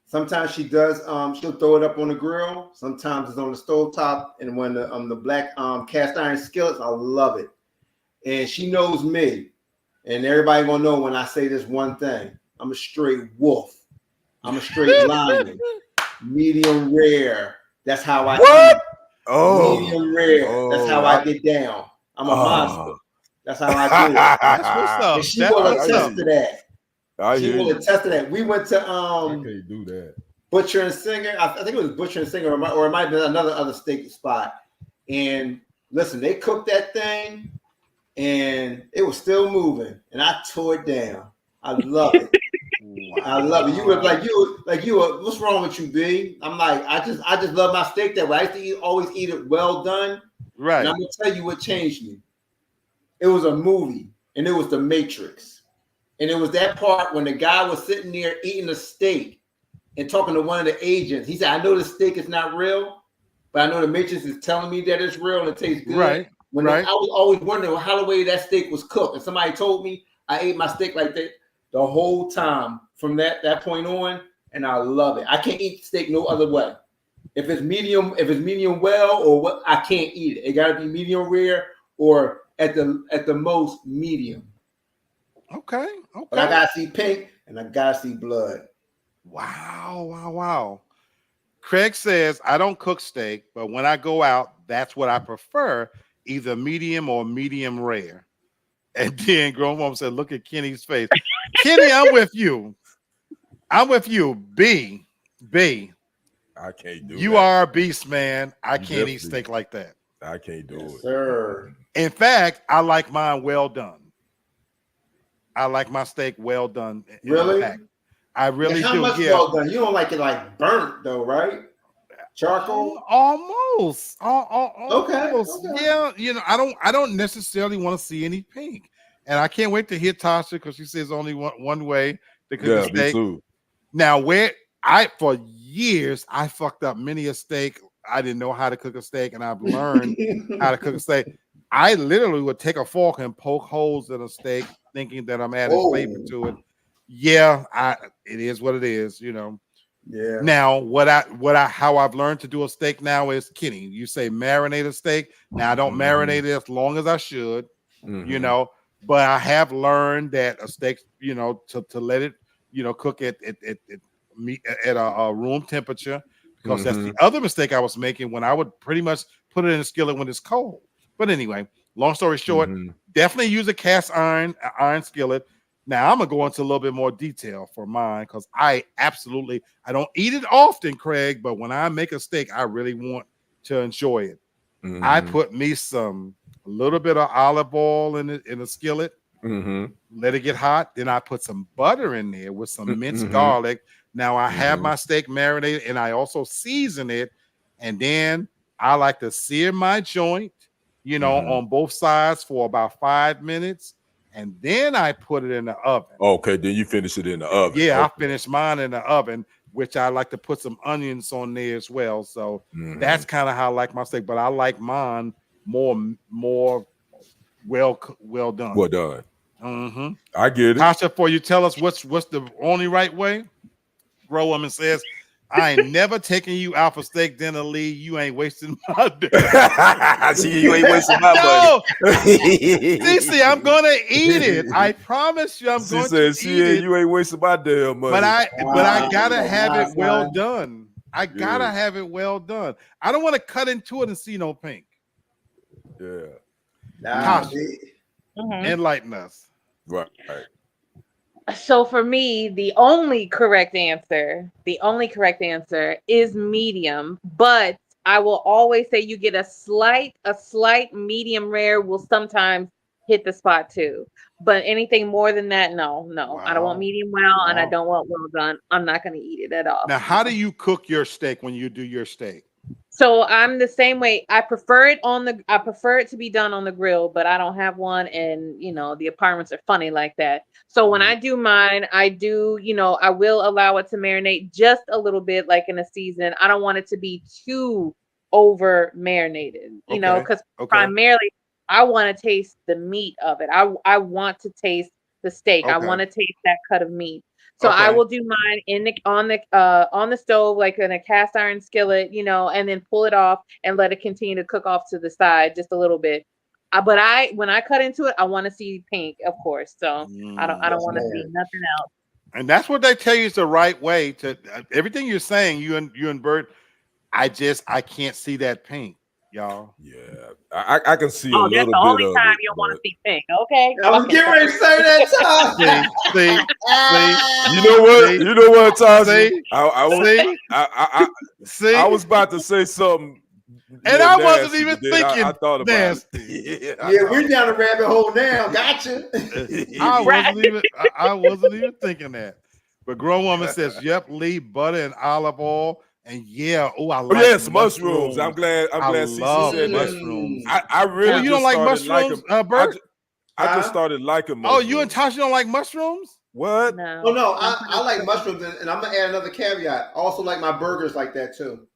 Sometimes she does. She'll throw it up on the grill. Sometimes it's on the stovetop. And when the black cast iron skillets, I love it. And she knows me. And everybody gonna know when I say this one thing. I'm a straight wolf. I'm a straight lion. Medium rare. That's how I eat. Medium rare. That's how I get down. I'm a monster. That's how I do it. That's what's up. And she will attest to that. She will attest to that. We went to I can't do that. Butcher and Singer. I think it was Butcher and Singer, or it might have been another other steak spot. And listen, they cooked that thing, and it was still moving, and I tore it down. I love it. Wow. I love it. You were what's wrong with you, B? I'm like, I just love my steak that way. I used to always eat it well done. Right. And I'm gonna tell you what changed me. It was a movie, and it was The Matrix. And it was that part when the guy was sitting there eating a steak and talking to one of the agents. He said, I know the steak is not real, but I know the Matrix is telling me that it's real and it tastes good. Right. I was always wondering how the way that steak was cooked. And somebody told me I ate my steak like that the whole time from that point on, and I love it. I can't eat steak no other way. If it's medium well or what, I can't eat it. It gotta be medium rare or at the most medium. Okay. But I gotta see pink and I gotta see blood. Wow. Craig says, I don't cook steak, but when I go out, that's what I prefer, either medium or medium rare. And then Grown Mom said, look at Kenny's face. Kenny, I'm with you. B. I can't do it. You are a beast, man. I can't eat steak like that. I can't do it. Sir. In fact, I like mine well done. I like my steak well done. Really? I really do. How much well done? You don't like it like burnt though, right? Charcoal? Almost. Okay. Yeah, I don't necessarily want to see any pink. And I can't wait to hear Tasha because she says only one way to cook a steak. Me too. Now, for years I fucked up many a steak. I didn't know how to cook a steak, and I've learned how to cook a steak. I literally would take a fork and poke holes in a steak, thinking that I'm adding flavor to it. Yeah, it is what it is, Yeah. Now, how I've learned to do a steak now is, Kenny, you say marinate a steak. Now, I don't marinate it as long as I should, but I have learned that a steak, to let it, cook at a room temperature, because that's the other mistake I was making when I would pretty much put it in a skillet when it's cold. But anyway, long story short, definitely use a cast iron skillet. Now I'm gonna go into a little bit more detail for mine because I don't eat it often, Craig, but when I make a steak, I really want to enjoy it. I put me a little bit of olive oil in a skillet, let it get hot. Then I put some butter in there with some minced garlic. Now I have my steak marinated, and I also season it, and then I like to sear my joint, on both sides for about 5 minutes. And then I put it in the oven. Okay, then you finish it in the oven. Yeah, okay. I finished mine in the oven, which I like to put some onions on there as well. So that's kind of how I like my steak. But I like mine more well done. Well done. I get it. Tasha, for you, tell us what's the only right way? Grow Woman says, I ain't never taking you out for steak dinner, Lee. You ain't wasting my day. See, you ain't wasting my money. Cece, I'm gonna eat it. I promise you, I'm going to eat it. You ain't wasting my damn money. But I gotta have it well done. I gotta have it well done. I don't want to cut into it and see no pink. Yeah. Tasha, enlighten us. Right. So for me, the only correct answer is medium, but I will always say you get a slight medium rare will sometimes hit the spot too. But anything more than that, no. Wow. I don't want medium well and I don't want well done. I'm not going to eat it at all. Now, how do you cook your steak when you do your steak? So I'm the same way. I prefer it to be done on the grill, but I don't have one, and the apartments are funny like that. So when I do mine, I will allow it to marinate just a little bit, like in a season. I don't want it to be too over marinated, because primarily I want to taste the meat of it. I want to taste the steak. I want to taste that cut of meat. So I will do mine on the stove, like in a cast iron skillet, and then pull it off and let it continue to cook off to the side just a little bit. But when I cut into it, I want to see pink, of course. So I don't want to see nothing else. And that's what they tell you is the right way to everything you're saying. You and Bert, I can't see that pink, y'all. Yeah, I can see a little bit. That's the only time you want to see pink. Okay, I was getting ready to say that time. See, you know what? You know what, Tasha? I was about to say something. And I wasn't even thinking. I thought about nasty. it. Yeah, we're down the rabbit hole now. Gotcha. I wasn't even thinking that. But grown woman says, "Yep, Lee, butter and olive oil." And yeah, I Oh like yes, mushrooms. I'm glad I CC love said that. mushrooms. I really you don't just like started mushrooms, liking. Bert? I just started liking Oh, mushrooms. you and Tasha don't like mushrooms? What? No. Oh no, I like mushrooms, and I'm gonna add another caveat. I also like my burgers like that too.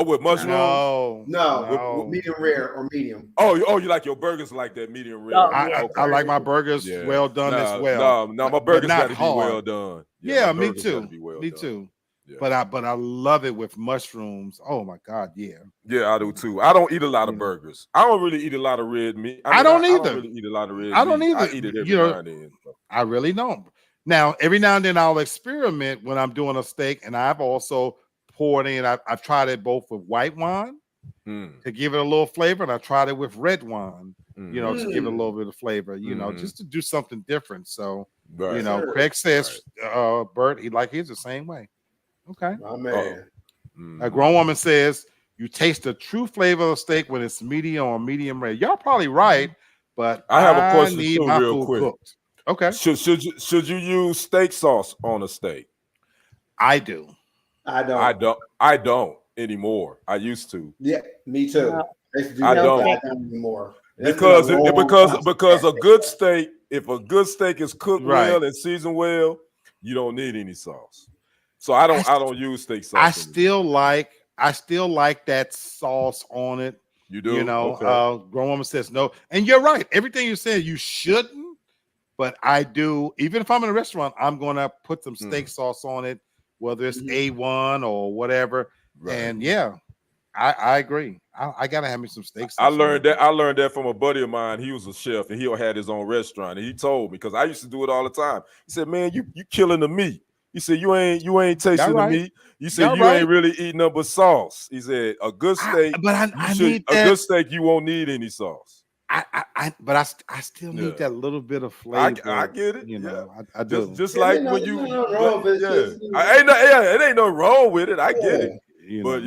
With mushrooms? No. With medium rare or medium. Oh, you like your burgers like that medium rare? Oh, I like my burgers well done as well. No, my burgers got to be hard. well done. Yeah, me too. Well me done. too. Yeah. But I love it with mushrooms. Oh my God, yeah. Yeah, I do too. I don't eat a lot of burgers. I don't really eat a lot of red meat. I don't either. I don't really eat a lot of red meat. I don't either. I eat it every now and then. I really don't. Now, every now and then I'll experiment when I'm doing a steak, and I've also poured in. I've tried it both with white wine to give it a little flavor, and I tried it with red wine, to give it a little bit of flavor, just to do something different. So, Craig says, Bert, he like his the same way. Okay. Oh man. A grown woman says you taste the true flavor of steak when it's medium or medium rare. Y'all probably right, but I have a question need too, my real food quick. cooked. Okay. Should you use steak sauce on a steak? I do. I don't. I don't anymore. I used to. Yeah, me too. No. I don't anymore. Because a good steak, if a good steak is cooked well and seasoned well, you don't need any sauce. So I don't use steak sauce. I still like that sauce on it. You do? Grown woman says no. And you're right. Everything you said, you shouldn't, but I do. Even if I'm in a restaurant, I'm gonna put some steak sauce on it, whether it's A1 or whatever. Right. And yeah, I agree. I gotta have me some steak sauce. I learned that from a buddy of mine. He was a chef and he had his own restaurant. And he told me, because I used to do it all the time. He said, "Man, you killing the meat." He said, "You ain't tasting the meat." You said, "You ain't really eating nothing but sauce." He said, "A good steak, good steak, you won't need any sauce." But I still need that little bit of flavor. I get it. I do. Just like when you, it ain't no wrong with it. I get it. But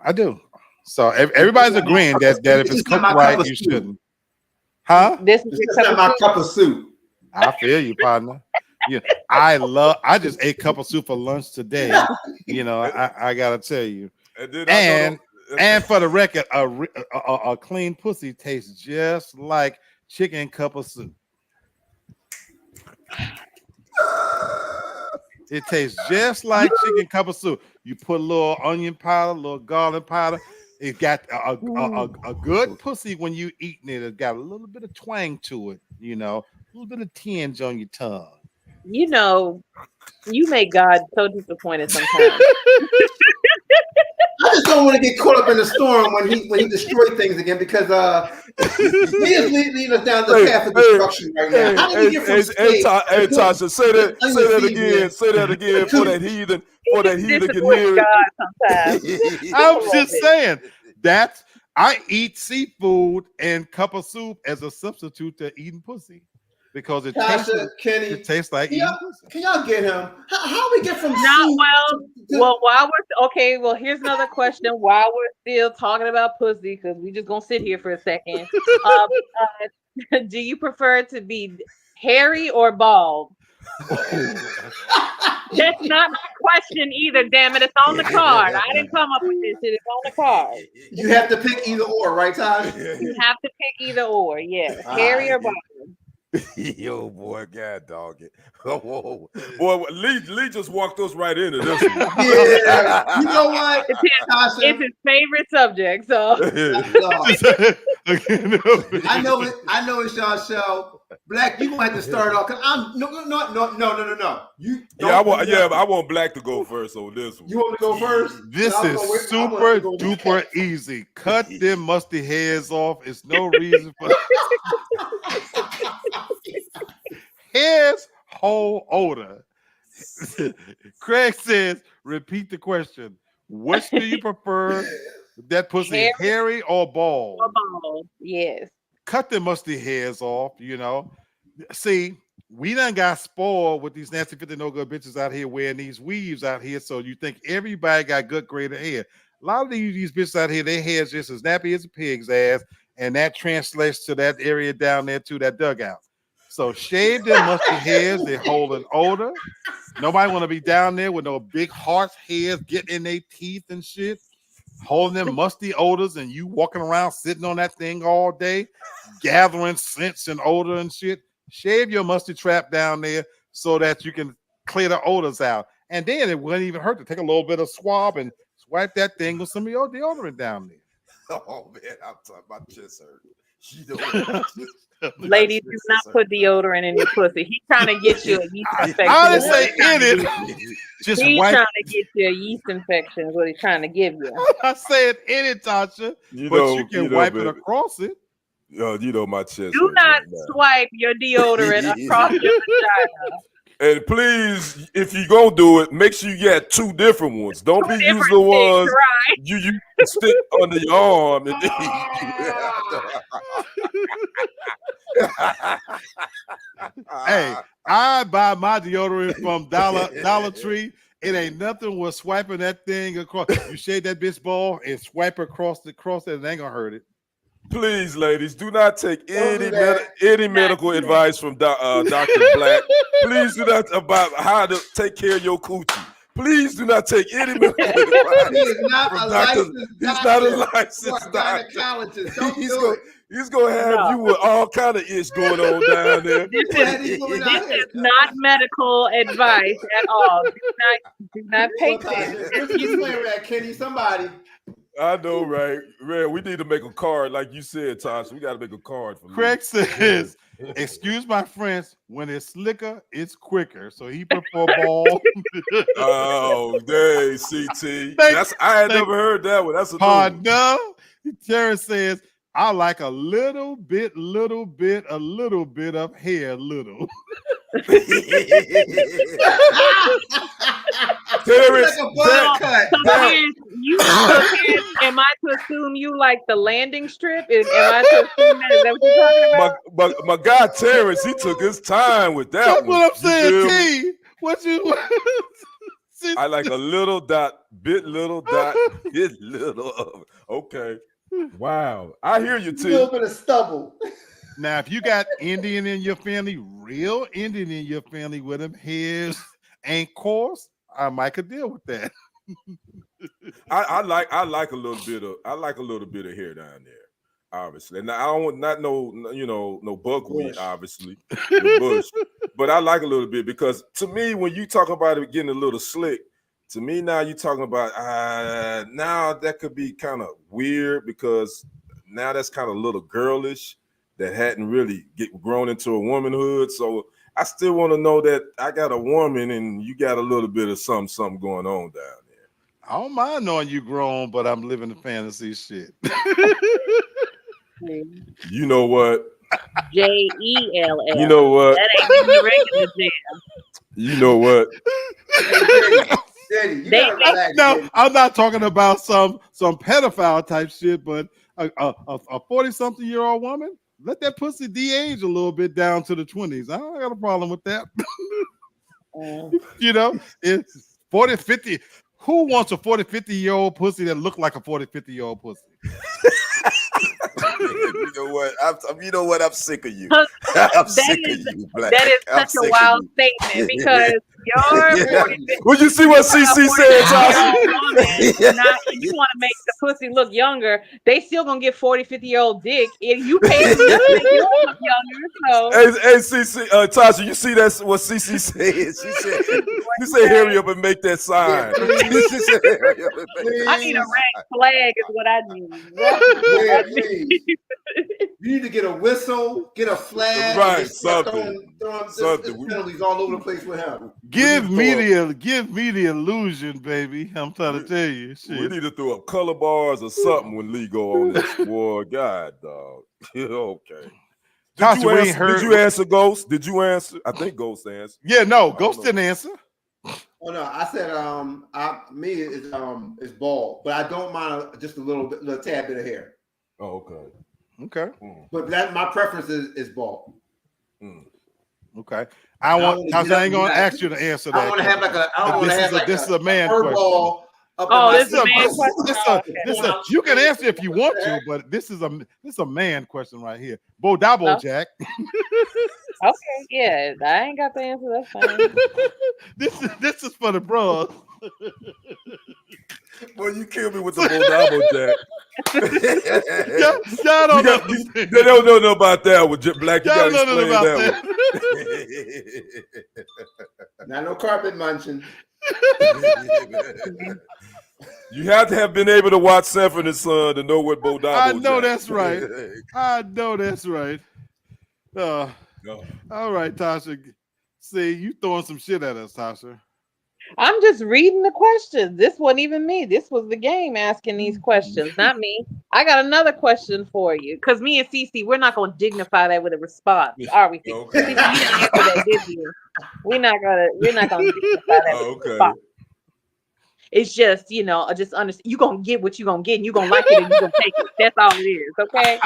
I do. So everybody's agreeing that if it's cooked right, you shouldn't. Huh? This is not my cup of soup. I feel you, partner. I just ate a cup of soup for lunch today. I gotta tell you. And for the record, a clean pussy tastes just like chicken cup of soup. It tastes just like chicken cup of soup. You put a little onion powder, a little garlic powder. It got a good pussy when you eating it. It got a little bit of twang to it, a little bit of tinge on your tongue. You make God so disappointed sometimes. I just don't want to get caught up in the storm when he destroyed things again, because he is leading us down the path of destruction right now. How did we get from Tasha, say that again for that heathen can hear it. I'm just saying I eat seafood and cup of soup as a substitute to eating pussy. Because it tastes like eating pussy. Can y'all get him? How we get from here's another question while we're still talking about pussy, because we just gonna sit here for a second. Do you prefer to be hairy or bald? That's not my question either, damn it. It's on the card. I didn't come up with this shit. It's on the card. You have to pick either or, right, Todd? You have to pick either or, yes. Hairy or bald. Yo, boy, God dog it. Whoa. Boy, Lee just walked us right into this one. Yeah. You know what? It's his favorite subject. So I know it's y'all show. Black, you gonna have to start off, because I'm no. I want Black to go first on this one. You want to go first? This is super duper easy. Cut them musty hairs off. It's no reason for hairs, whole odor. Craig says, repeat the question. Which do you prefer? That pussy hairy or bald? Or bald, yes. Cut the musty hairs off, See, we done got spoiled with these nasty 50 no good bitches out here wearing these weaves out here. So you think everybody got good graded hair. A lot of these bitches out here, their hair's just as nappy as a pig's ass, and that translates to that area down there to that dugout. So shave their musty hairs. They're holding odor. Nobody want to be down there with no big horse hairs getting in their teeth and shit, holding them musty odors, and you walking around sitting on that thing all day, gathering scents and odor and shit. Shave your musty trap down there so that you can clear the odors out. And then it wouldn't even hurt to take a little bit of swab and swipe that thing with some of your deodorant down there. Oh man, I'm talking about chest hurt. You know, Ladies, do not put deodorant in your pussy. He's trying to get you a yeast infection. I didn't say in it. Just He's wipe. trying to get you a yeast infection is what he's trying to give you. I said in it, Tasha, but you can wipe it across it. You know my chest. Do not swipe your deodorant across your vagina. And please, if you gonna do it, make sure you get two different ones. Don't be using the ones you stick under your arm. And Hey, I buy my deodorant from Dollar Tree. It ain't nothing with swiping that thing across. You shave that bitch ball and swipe across it. It ain't gonna hurt it. Please, ladies, do not take any medical advice from Dr. Black. Please do not about how to take care of your coochie. Please do not take any medical advice. He is not a licensed doctor. He's not a licensed doctor. He's gonna have you with all kind of ish going on down there. This is not medical advice at all. Do not take this. You playing with that, Kenny? Somebody. I know, right? Man, we need to make a card, like you said, Tasha. We got to make a card for Craig says, excuse my French, when it's slicker, it's quicker. So he prefer ball. Oh, dang, CT. I had never heard that one. That's a no. Terrence says, I like a little bit of hair, little. Terrence, am I to assume you like the landing strip? Am I to assume that? Is that what you're talking about? My guy Terrence, he took his time with that. That's what I'm saying, T. What you? I like a little dot, bit little. Okay. Wow. I hear you, T. A little bit of stubble. Now, if you got Indian in your family, real Indian in your family with them hairs ain't coarse, I might could deal with that. I like a little bit of hair down there, obviously. And I don't want no buckwheat, obviously, the bush. But I like a little bit because to me, when you talk about it getting a little slick, to me now you're talking about now that could be kind of weird because now that's kind of a little girlish that hadn't really grown into a womanhood. So I still want to know that I got a woman and you got a little bit of something going on down there. I don't mind knowing you grown, but I'm living the fantasy shit. You know what? JELL. You know what? That ain't the regular jam. You know what? No, I'm not talking about some pedophile type shit, but a 40-something-year-old woman, let that pussy de-age a little bit down to the 20s. I don't got a problem with that. You know, it's 40, 50. Who wants a 40, 50-year-old pussy that look like a 40, 50-year-old pussy? You know what? I'm sick of you. I'm sick of you, Black. That is such a wild statement because Well, you see what CC said, Tasha? You want to make the pussy look younger, they still gonna get 40, 50-year-old dick. If you pay them to make it look younger, so hey CC, Tasha, you see that's what CC said. She said hurry up and make that sign. I need a red flag is what I need. You need to get a whistle, get a flag, right? Something. Penalties all over the place with him. Give me the illusion, baby. I'm trying to tell you. Shit. We need to throw up color bars or something when Lee go on this. Boy, God, dog. Okay. Did you answer Ghost? Did you answer? I think Ghost answered. Yeah, no, Ghost didn't answer. Oh no, I said it's bald, but I don't mind just a little tad bit of hair. Oh, okay. But my preference is bald. Okay. I ain't gonna ask you to answer that. I want to have this is a man question. This is a man question. You can answer if you want to, but this is a man question right here. Bo Dabo Jack. Okay, yeah, I ain't got the answer. That's fine. This is for the bros. Well, you killed me with the Bodabo Jack. Y'all don't know. They don't know about that one. Black, you Y'all gotta don't know explain about that one. Not no carpet munching. You have to have been able to watch Sanford and Son to know what Bodabo. I know Jack. that's right. I know that's right. No. All right, Tasha. See, you throwing some shit at us, Tasha. I'm just reading the questions. This wasn't even me. This was the game asking these questions, not me. I got another question for you. Because me and Cece, we're not gonna dignify that with a response, are we? Okay. Cece, you didn't answer that, did you? We're not gonna dignify that with a response. It's just, just understand you're gonna get what you're gonna get, and you're gonna like it and you're gonna take it. That's all it is, okay?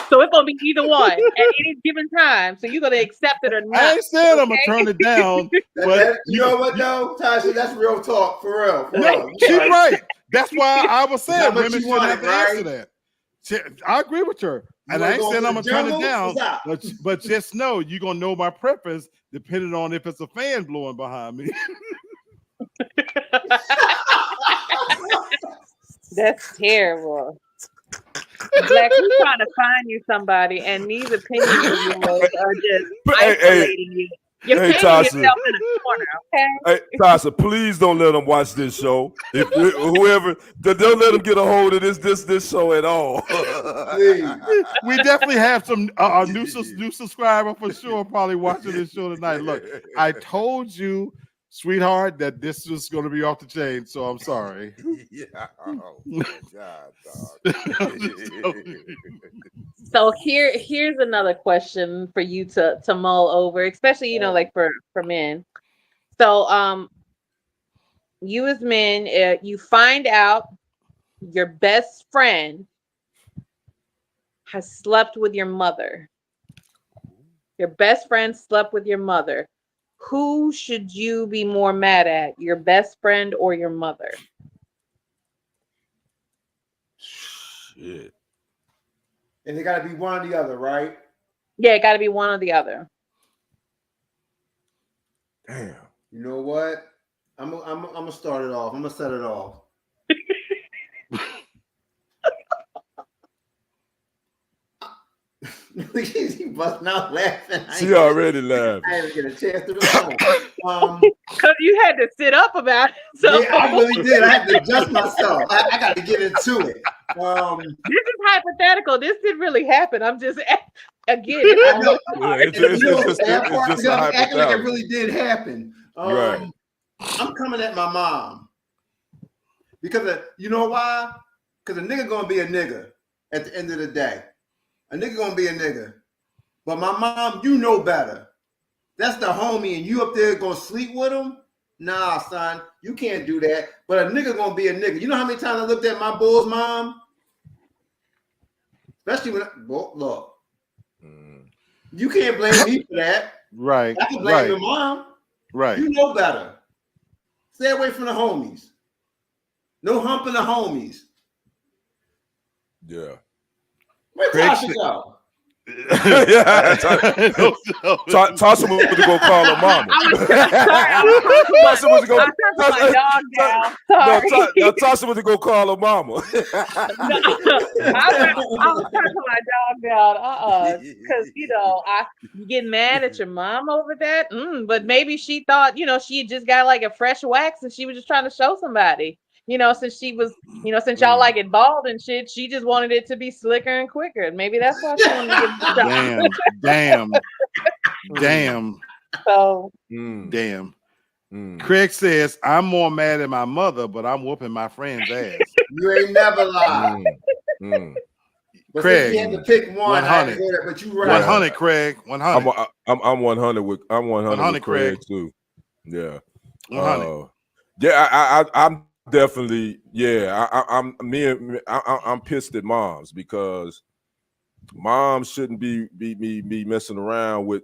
So it's gonna be either one at any given time. So you're gonna accept it or not. I ain't saying I'm gonna turn it down. But you know what though, Tasha? That's real talk for real. No, she's right. That's why I was saying women shouldn't have to answer that. I agree with her. And I ain't saying I'm gonna turn it down, but just know you're gonna know my preference depending on if it's a fan blowing behind me. That's terrible. Black, we're trying to find you somebody, and these opinions of yours are just isolating you. You're painting yourself in a corner, okay? Hey, Tasha, please don't let them watch this show. If whoever, don't let them get a hold of this show at all. We definitely have some new subscriber for sure probably watching this show tonight. Look, I told you, sweetheart, that this was going to be off the chain, so I'm sorry. Yeah. Oh my God, dog. So here's another question for you to mull over, especially like for men. So you as men, you find out your best friend has slept with your mother. Your best friend slept with your mother. Who should you be more mad at, your best friend or your mother? Shit. And it got to be one or the other, right? Yeah, it got to be one or the other. Damn. You know what? I'm gonna start it off. I'm gonna set it off. He busting out laughing. She already laughed. I didn't get a chance to respond. Because you had to sit up about it. So. Yeah, I really did. I had to adjust myself. I got to get into it. This is hypothetical. This didn't really happen. I'm just again. It's just a acting like hypothetical. it really did happen. Right. I'm coming at my mom because you know why? Because a nigga gonna be a nigga at the end of the day. A nigga gonna be a nigga. But my mom, you know better. That's the homie, and you up there gonna sleep with him? Nah, son, you can't do that. But a nigga gonna be a nigga. You know how many times I looked at my bull's mom? Especially when look. You can't blame me for that. Right. I can blame your mom. Right. You know better. Stay away from the homies. No humping the homies. Yeah. Where Tasha go? Yeah, Tasha was to go call her mama. Tasha was to go. Tasha was to go call her mama. I was talking my dog down. Because you get mad at your mom over that. But maybe she thought she had just got like a fresh wax and she was just trying to show somebody. Since she was, since y'all like it bald and shit, she just wanted it to be slicker and quicker. And maybe that's why she wanted to get the Damn. So, damn. Craig says, I'm more mad at my mother, but I'm whooping my friend's ass. You ain't never lied. But Craig, you had to pick one. 100. But you right. 100, Craig. 100. I'm 100 with 100 with Craig too. Yeah. 100. I'm definitely, I'm pissed at moms because moms shouldn't be messing around with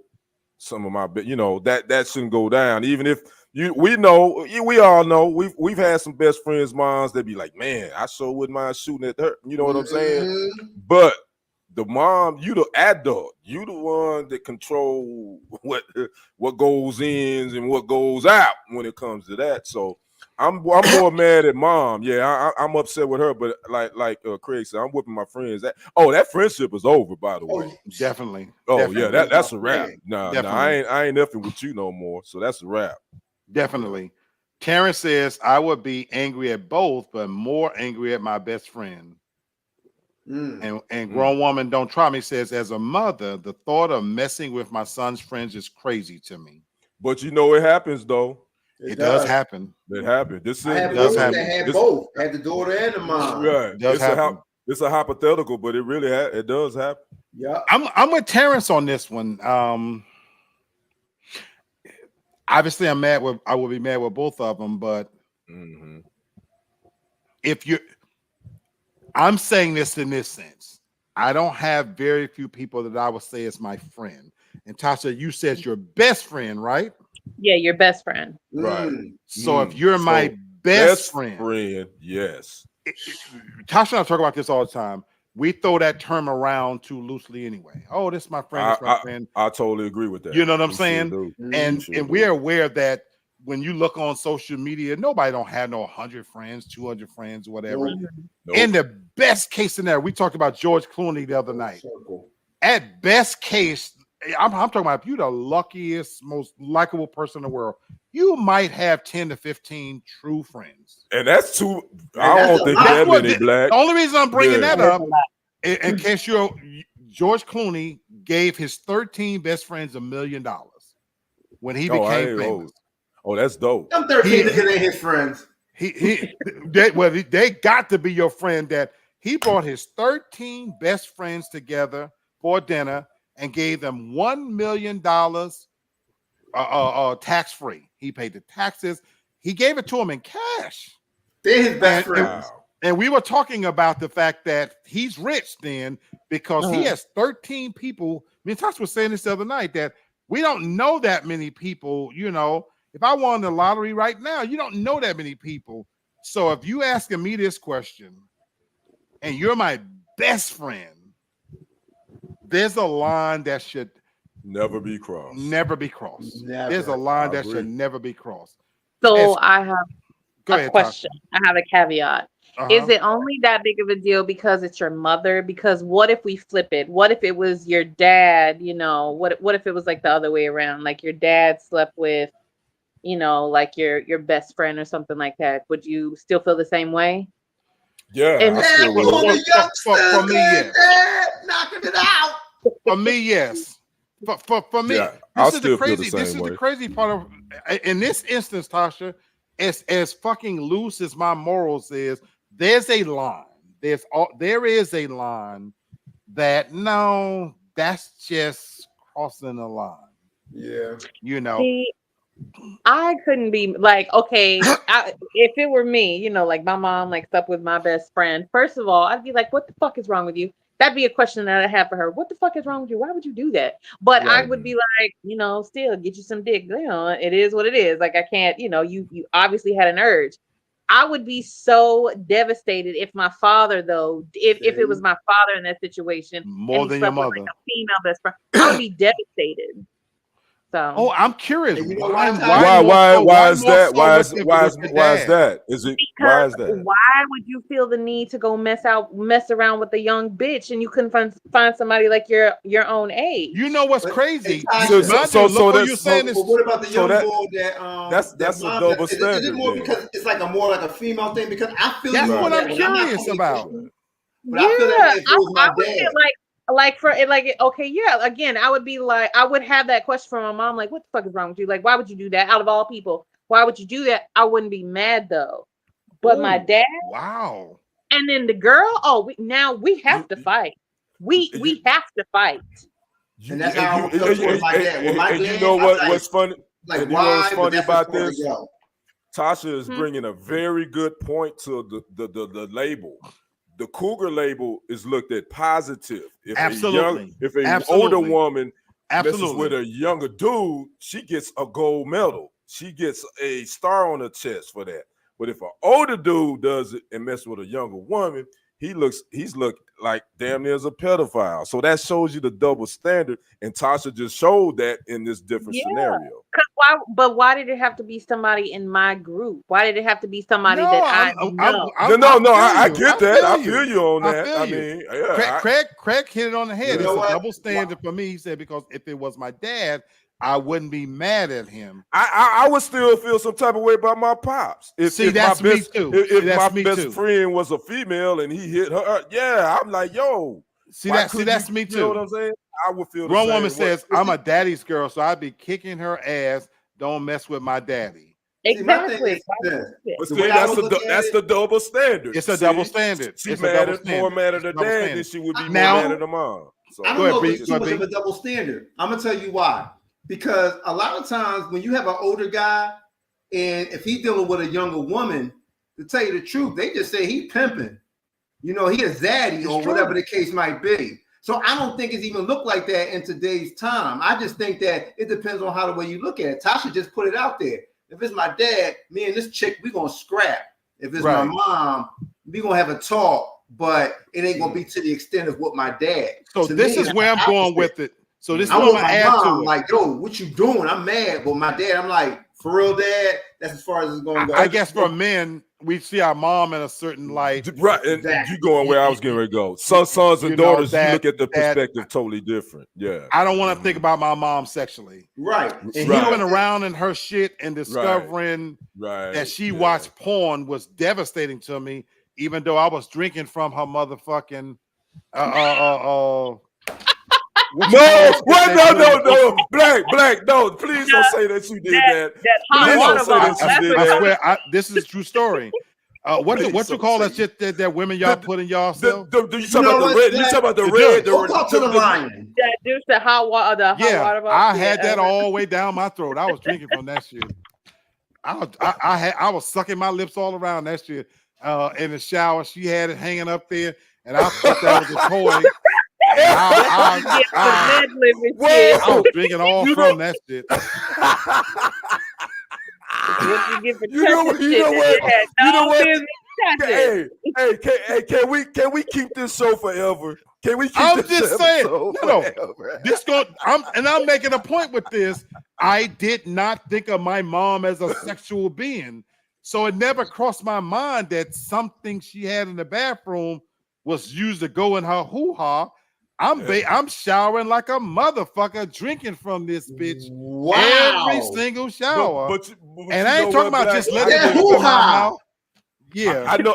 some of my, that shouldn't go down. Even if we all know we've had some best friends moms that be like, man, I sure wouldn't mind shooting at her. You know what I'm saying? But the mom, you the adult, you the one that control what goes in and what goes out when it comes to that. So I'm more mad at mom. Yeah, I'm upset with her, but like Craig said, I'm whipping my friends. That friendship is over, by the way. Definitely. Oh definitely. yeah, that's a wrap. Nah, Definitely. I ain't nothing with you no more. So that's a wrap. Definitely. Terrence says, I would be angry at both, but more angry at my best friend. And grown woman don't try me says, as a mother, the thought of messing with my son's friends is crazy to me. But you know it happens though. It does happen. It happened. This I had does boys happen. that had both, had the daughter and the mom. Right. It does happen. It's a hypothetical, but it really it does happen. Yeah. I'm with Terrence on this one. Obviously, I will be mad with both of them, but I'm saying this in this sense. I don't have very few people that I would say is my friend. And Tasha, you said your best friend, right? Yeah, your best friend. Right. So if you're my best friend, yes. Tasha and I talk about this all the time. We throw that term around too loosely anyway. Oh, this is my friend. This is my friend. I totally agree with that. You know what I'm saying? And we're aware that when you look on social media, nobody don't have no 100 friends, 200 friends, whatever. Nope. In the best case scenario, we talked about George Clooney the other night. At best case, I'm talking about if you're the luckiest, most likable person in the world, you might have 10 to 15 true friends. And that's too. I don't think that many black. The only reason I'm bringing that up, in case George Clooney gave his 13 best friends $1 million when he became famous. Oh, that's dope. Them 13 niggas ain't his friends. They got to be your friend. That he brought his 13 best friends together for dinner and gave them $1 million tax free. He paid the taxes. He gave it to them in cash. They're his best friends. And we were talking about the fact that he's rich then because he has 13 people. Me and Tasha was saying this the other night that we don't know that many people. You know, if I won the lottery right now, you don't know that many people. So if you asking me this question and you're my best friend, there's a line that should never be crossed. Never be crossed. Never. There's a line that should never be crossed. So I have a question. I have a caveat. Is it only that big of a deal because it's your mother? Because what if we flip it? What if it was your dad? You know, what if it was like the other way around? Like your dad slept with, you know, like your best friend or something like that. Would you still feel the same way? Yeah. And for me, yes. Knocking it out. For me, yes. For me, this is the crazy part of in this instance, Tasha, as fucking loose as my morals is, there's a line. There is a line that no, that's just crossing the line. Yeah. You know. See, I couldn't be like, okay, if it were me, you know, like my mom like slept with my best friend. First of all, I'd be like, what the fuck is wrong with you? That'd be a question that I have for her. What the fuck is wrong with you? Why would you do that? But I would be like, you know, still get you some dick. You know, it is what it is. Like I can't, you know, you obviously had an urge. I would be so devastated if my father, though, if it was my father in that situation, more than your mother, like a female best friend, I would be devastated. So, I'm curious. Why is that? Why is that? Is it? Why is that? Why would you feel the need to go mess around with a young bitch and you couldn't find somebody like your own age? You know what's crazy? So you're saying this. What about the young boy that? That's a double standard. Is it more because it's like more like a female thing? Because I feel that's what I'm curious about. But I feel like if it was my dad. Okay, yeah, again, I would be like, I would have that question from my mom, like, what the fuck is wrong with you? Like, why would you do that? Out of all people, why would you do that? I wouldn't be mad though. But my dad, wow. And then the girl, we have to fight. We have to fight. And that's how I feel towards my dad. Well, my dad, you know what's funny? Like, what's funny about this? Tasha is bringing a very good point to the label. The cougar label is looked at positive. If an older woman messes with a younger dude, she gets a gold medal. She gets a star on her chest for that. But if an older dude does it and messes with a younger woman, he's look like damn near as a pedophile. So that shows you the double standard. And Tasha just showed that in this different scenario. Why did it have to be somebody in my group? Why did it have to be somebody that I know? I get that. I feel you on that. I mean, Craig hit it on the head. It's a double standard for me. He said, because if it was my dad, I wouldn't be mad at him. I would still feel some type of way about my pops. If my best friend was a female and he hit her, I'm like, yo. That's me too. You know what I'm saying? I would feel. Grown woman says, I'm a daddy's girl, so I'd be kicking her ass. Don't mess with my daddy. Exactly. But see, that's the double standard. It's a double standard. She's more mad at her dad than she would be mad at her mom. So, I don't know if it's too much of a double standard. I'm gonna tell you why. Because a lot of times when you have an older guy and if he's dealing with a younger woman, to tell you the truth, they just say he pimping. You know, he a zaddy or whatever the case might be. So I don't think it's even look like that in today's time. I just think that it depends on how the way you look at it. Tasha just put it out there. If it's my dad, me and this chick, we gonna scrap. If it's my mom, we gonna have a talk, but it ain't gonna be to the extent of what my dad. So this is where I'm going with it. So this is what I'm gonna add to it. Like, yo, what you doing? I'm mad. But my dad, I'm like, for real, dad, that's as far as it's gonna go. I guess for men, we see our mom in a certain light. Right, and you going where I was getting ready to go. Sons and daughters, you look at the perspective totally different. Yeah. I don't want to think about my mom sexually. Right. And he went around in her shit and discovering that she watched porn was devastating to me, even though I was drinking from her motherfucking No, Black, no, please don't say that you did that. I swear, this is a true story. What you call that shit that women y'all put in y'all self? You talk about the red? You talk about the red? Talk to the lion. That juice, the hot water. I had that all the way down my throat. I was drinking from that shit. I was sucking my lips all around that shit in the shower. She had it hanging up there, and I thought that was a toy. I was drinking all from that shit. You know what? Hey, can we keep this show forever? Can we keep I'm this just saying, no. I'm making a point with this. I did not think of my mom as a sexual being. So it never crossed my mind that something she had in the bathroom was used to go in her hoo-ha. I'm showering like a motherfucker, drinking from this bitch every single shower. And I ain't talking about just letting it go in my mouth. Yeah, I know.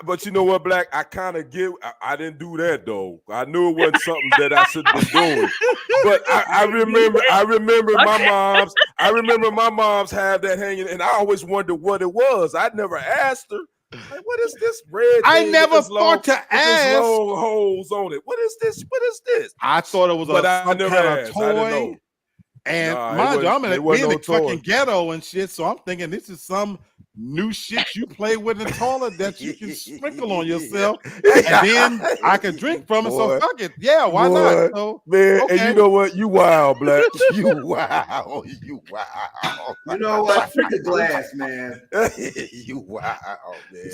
But you know what, Black? I kind of get. I didn't do that though. I knew it wasn't something that I should be doing. But I remember my mom's. I remember my mom's have that hanging, and I always wondered what it was. I never asked her. Like, what is this red? I never thought to ask. Long holes on it. What is this? What is this? I thought it was some kind of toy. And mind you, I'm in the fucking ghetto and shit, so I'm thinking this is some new shit you play with in the toilet that you can sprinkle on yourself, and then I can drink from it. So fuck it, yeah, why not? So, man, and you know what? You wild, Black. You wild. You wild. You know what? Freak the glass, man. You wild, man.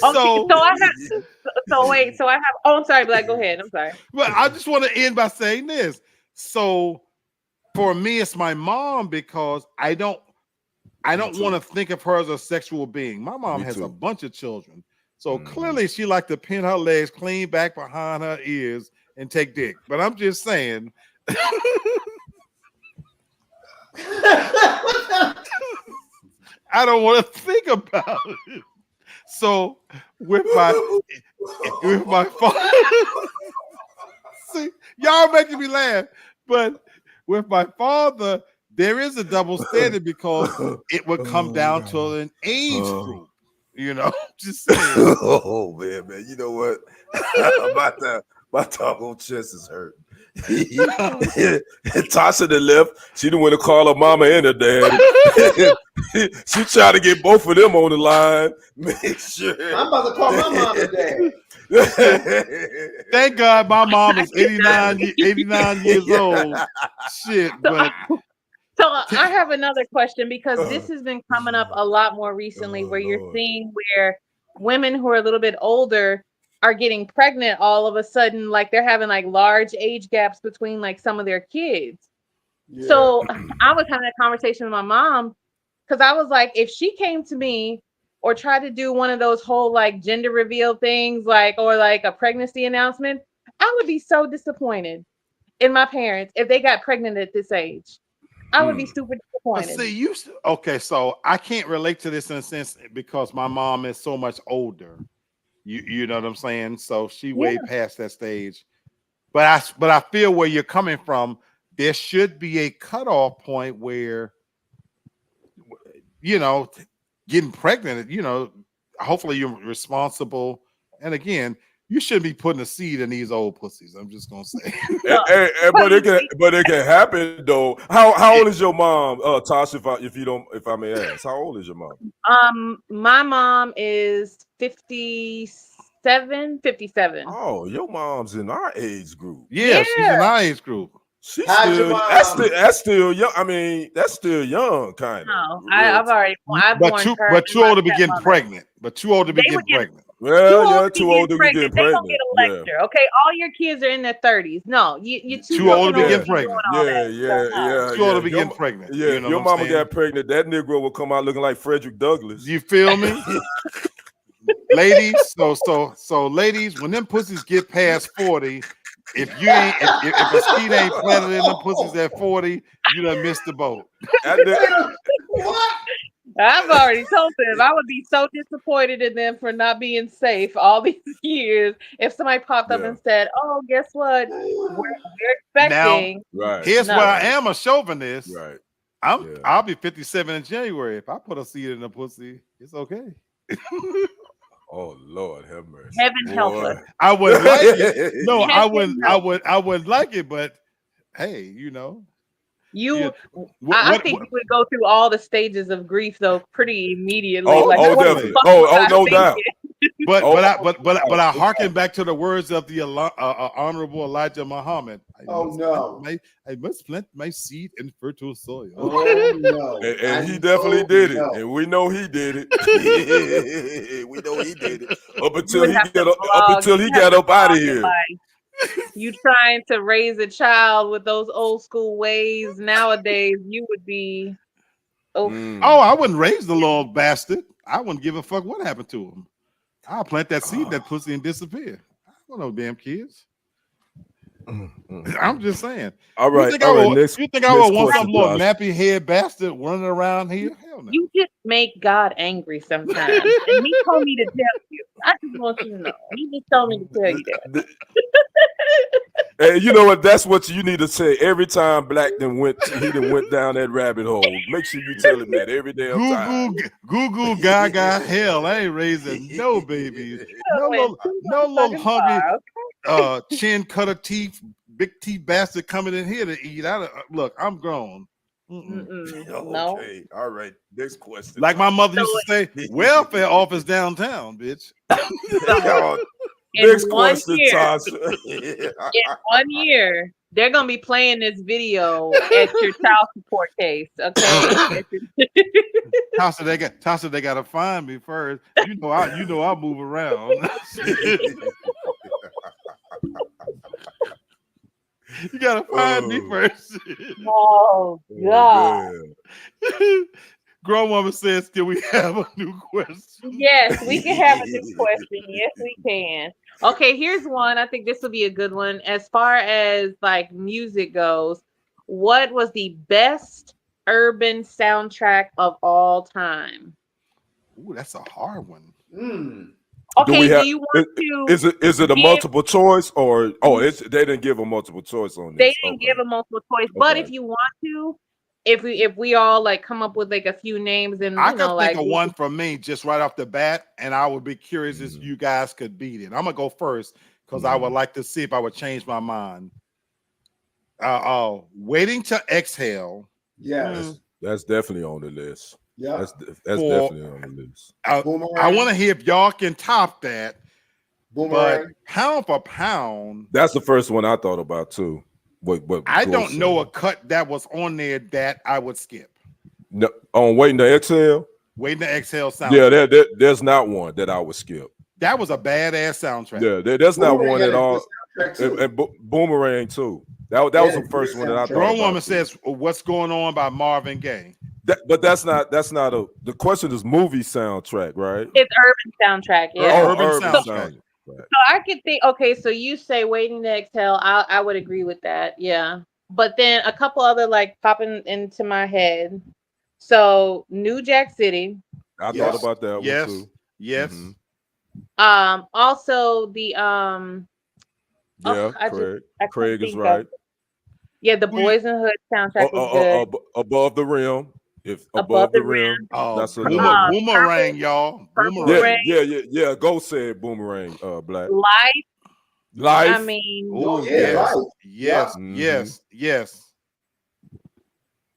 Okay, so I have. Oh, I'm sorry, Black. Go ahead. I'm sorry. Well, I just want to end by saying this. So, for me, it's my mom because I don't want to think of her as a sexual being. My mom has a bunch of children. So clearly she liked to pin her legs clean back behind her ears and take dick. But I'm just saying. I don't want to think about it. So with my father, see, y'all making me laugh, but with my father, there is a double standard because it would come down to an age group, you know. Just saying. Oh man, you know what? my doggone chest is hurting. Tasha the left. She didn't want to call her mama and her dad. She tried to get both of them on the line. Make sure. I'm about to call my mom and dad. Thank God my mom is 89 years old. Shit, but so I have another question because this has been coming up a lot more recently where you're seeing where women who are a little bit older are getting pregnant all of a sudden, like they're having like large age gaps between like some of their kids. Yeah. So I was having a conversation with my mom because I was like, if she came to me or tried to do one of those whole like gender reveal things, like, or like a pregnancy announcement, I would be so disappointed in my parents if they got pregnant at this age. I would be super disappointed. But see, okay, so I can't relate to this in a sense because my mom is so much older. You know what I'm saying? So she way past that stage. But I feel where you're coming from. There should be a cutoff point where, you know, getting pregnant, you know, hopefully you're responsible. And again, you shouldn't be putting a seed in these old pussies. I'm just gonna say. But it can happen though. How old is your mom, Tasha? If I may ask, how old is your mom? My mom is 57. Oh, your mom's in our age group. Yeah, she's in our age group. That's still young. I mean, that's still young, kind of. No, I've already. But too old to be getting pregnant. But too old to be getting pregnant. Well, yeah, too old to be getting pregnant. They don't get a lecture, okay? All your kids are in their 30s. No, you're too old to be getting pregnant. Yeah. Too old to be getting pregnant. Yeah, you know your mama got pregnant. That Negro will come out looking like Frederick Douglass. You feel me? Ladies, so ladies, when them pussies get past 40, if a seed ain't planted in them pussies at 40, you done missed the boat. What? I've already told them I would be so disappointed in them for not being safe all these years if somebody popped up and said, "Oh, guess what? We're expecting." Now, here's where I am a chauvinist. Right. I'll be 57 in January. If I put a seed in a pussy, it's okay. Oh Lord, have mercy. Heaven help us. I wouldn't like it. No, I wouldn't like it, but hey, you know. I think you would go through all the stages of grief though pretty immediately. Definitely. No doubt. But I hearken back to the words of the Honorable Elijah Muhammad. I must plant my seed in fertile soil. Oh no! And he definitely did it, and we know he did it. We know he did it up until he got up out of here. You trying to raise a child with those old school ways nowadays, you would be. Oh, I wouldn't raise the little bastard. I wouldn't give a fuck what happened to him. I'll plant that seed, that pussy, and disappear. I don't know, damn kids. I'm just saying. All right. You think I would want some little nappy head bastard running around here? Hell no. You just make God angry sometimes. And he told me to tell you. I just want you to know. He just told me to tell you that. And you know what? That's what you need to say every time Black went down that rabbit hole. Make sure you tell him that every damn time. Goo gaga hell. I ain't raising no babies. No little hungry chin cutter teeth, big teeth bastard coming in here to eat. Look, I'm grown. No. Okay, all right. Next question. Like my mother used to say, welfare office downtown, bitch. Next question, Tasha. In 1 year, they're gonna be playing this video at your child support case. Okay. Tasha, they gotta find me first. You know I move around. You gotta find me first. Oh God. Grown woman says, "Can we have a new question?" Yes, we can have a new question. Yes, we can. Okay, here's one. I think this will be a good one. As far as like music goes, what was the best urban soundtrack of all time? Ooh, that's a hard one. Okay, do you want to? Is it a multiple choice or they didn't give a multiple choice on this? They didn't give a multiple choice, but if you want to, if we all like come up with like a few names and I can think of one for me just right off the bat, and I would be curious if you guys could beat it. I'm gonna go first because I would like to see if I would change my mind. Waiting to Exhale. Yes, that's definitely on the list. Yeah, that's definitely on the list. I want to hear if y'all can top that. Boomerang. But pound for pound, that's the first one I thought about too. What I don't know a cut that was on there that I would skip. No, on Waiting to Exhale. Waiting to Exhale sound. Yeah, there's not one that I would skip. That was a badass soundtrack. Yeah, that's not Boomerang one had at a all. good soundtrack, too. And Boomerang too. That was Yeah, the first one that I soundtrack. thought Grown about. Woman too. says, "What's going on?" by Marvin Gaye. But that's not the question is movie soundtrack, right? It's urban soundtrack, yeah. Urban soundtrack. soundtrack. So I could think, okay, so you say Waiting to Exhale, I would agree with that, yeah. But then a couple other like popping into my head. So New Jack City. I Yes. thought about that Yes. one too. Yes. Also the Yeah, I Craig is think right. of, yeah, the Boys in the Hood soundtrack was good. Above the Rim. If Above the rim, Oh, that's another one. Boomerang, y'all. Purple Boomerang. Rain. Yeah. Go say it, Boomerang, Black. Life. I Life. mean, Oh, yeah, yes. right. Yes. Mhm. Yes. Yes.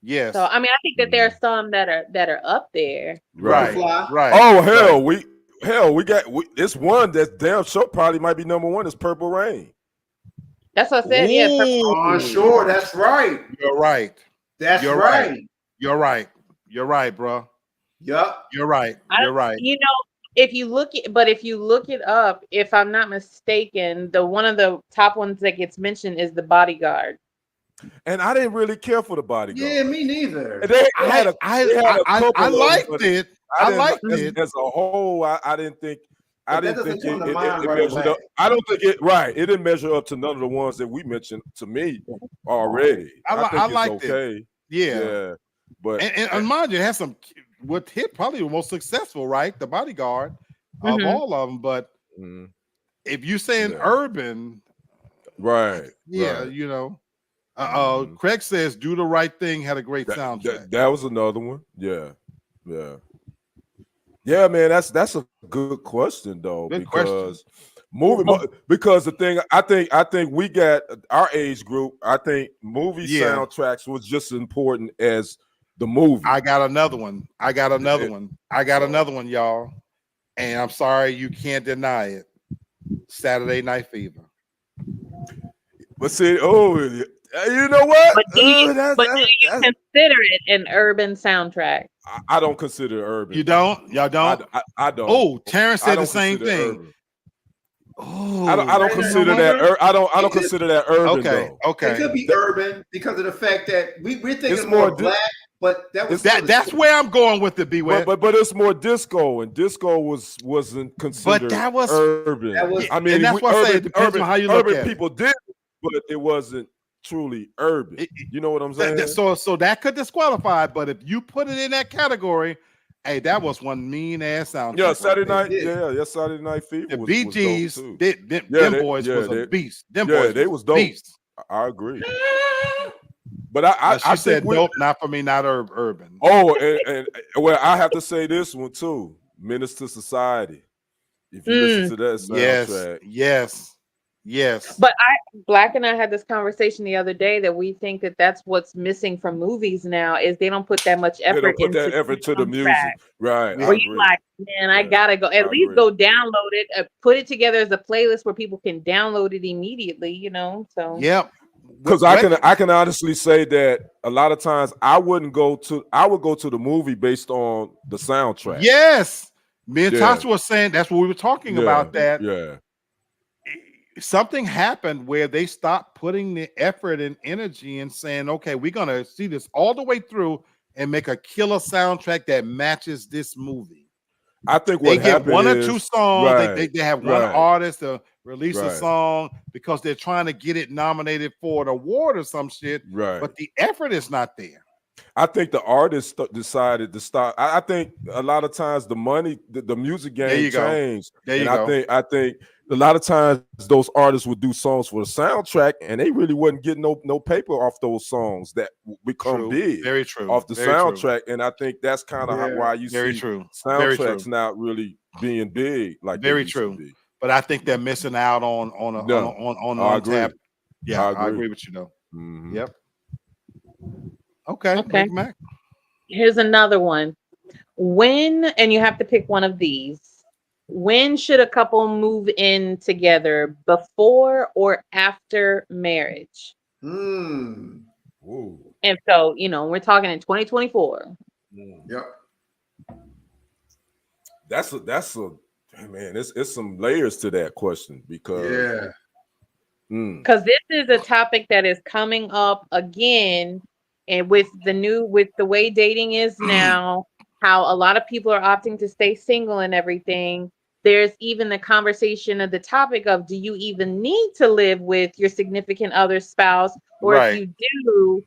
Yes. so I mean, I think that there are some that are up there. Right. Butterfly. Right. Oh hell, right. we got it's one that's damn sure probably might be number one is Purple Rain. That's what I said. Yeah, Ooh. Sure, that's right. You're right. That's You're right. right. You're right. You're right, bro. Yup. You're right. You're right. You know, if you look it up, if I'm not mistaken, one of the top ones that gets mentioned is The Bodyguard. And I didn't really care for The Bodyguard. Yeah, me neither. And I liked it. I liked it as a whole. I didn't think. I didn't think it measured up. away. I don't think it right. It didn't measure up to none of the ones that we mentioned to me already. I think it's liked okay. it. Yeah. But and mind you, it has some what hit probably the most successful, right? The Bodyguard of all of them. But if you saying urban, right? Yeah, right. you know. Craig says "Do the Right Thing" had a great soundtrack. That was another one. Yeah, man. That's a good question though, because the thing I think we got our age group. I think movie soundtracks was just as important as the movie. I got another one, y'all, and I'm sorry you can't deny it. Saturday Night Fever. But see, you know what? But do you consider it an urban soundtrack? I don't consider it urban. You don't? Y'all don't? I don't. Oh, Terrence said the same thing. Oh, I don't consider that. I don't consider that urban. Okay, though. okay. It could be urban because of the fact that we're thinking It's more more black, but that's where I'm going with it. Beware. But it's more disco, and disco wasn't considered. But that was urban. I mean, and that's what I say. It depends on how you look at it. Urban people did, but it wasn't truly urban. You know what I'm saying? So that could disqualify. But if you put it in that category, hey, that was one mean ass soundtrack. Yeah, Saturday Night. Yeah, Saturday Night Fever. The was Bee Gees, dope too. them boys was a beast. Them boys, they was dope. Beast. I agree. But I said dope, not for me, not urban. Oh, and well, I have to say this one too. Menace to Society. If you listen to that soundtrack, yes. But Black and I had this conversation the other day that we think that that's what's missing from movies now is they don't put that much effort into the music, right? Where you like, man, I gotta go at least go download it, put it together as a playlist where people can download it immediately. You know, so yep. Because I can honestly say that a lot of times I would go to the movie based on the soundtrack. Yes, me and Tasha was saying that's what we were talking about. That something happened where they stopped putting the effort and energy and saying, okay, we're gonna see this all the way through and make a killer soundtrack that matches this movie. I think they get one or two songs. They have one artist to release a song because they're trying to get it nominated for an award or some shit. Right. But the effort is not there. I think the artist decided to stop. I think a lot of times the money, the music game changed. I think a lot of times those artists would do songs for the soundtrack, and they really wasn't getting no paper off those songs that become big. Very true. Off the soundtrack, and I think that's kind of why you see soundtracks not really being big. Like very true. But I think they're missing out on tap. Yeah, I agree with you though. Mm-hmm. Yep. Okay. Big Mac. Here's another one. When, and you have to pick one of these. When should a couple move in together, before or after marriage? Ooh. And so, we're talking in 2024. Yep. That's a Man, it's some layers to that question because because this is a topic that is coming up again, and with the way dating is now, how a lot of people are opting to stay single and everything. There's even the conversation of the topic of, do you even need to live with your significant other spouse, or if you do,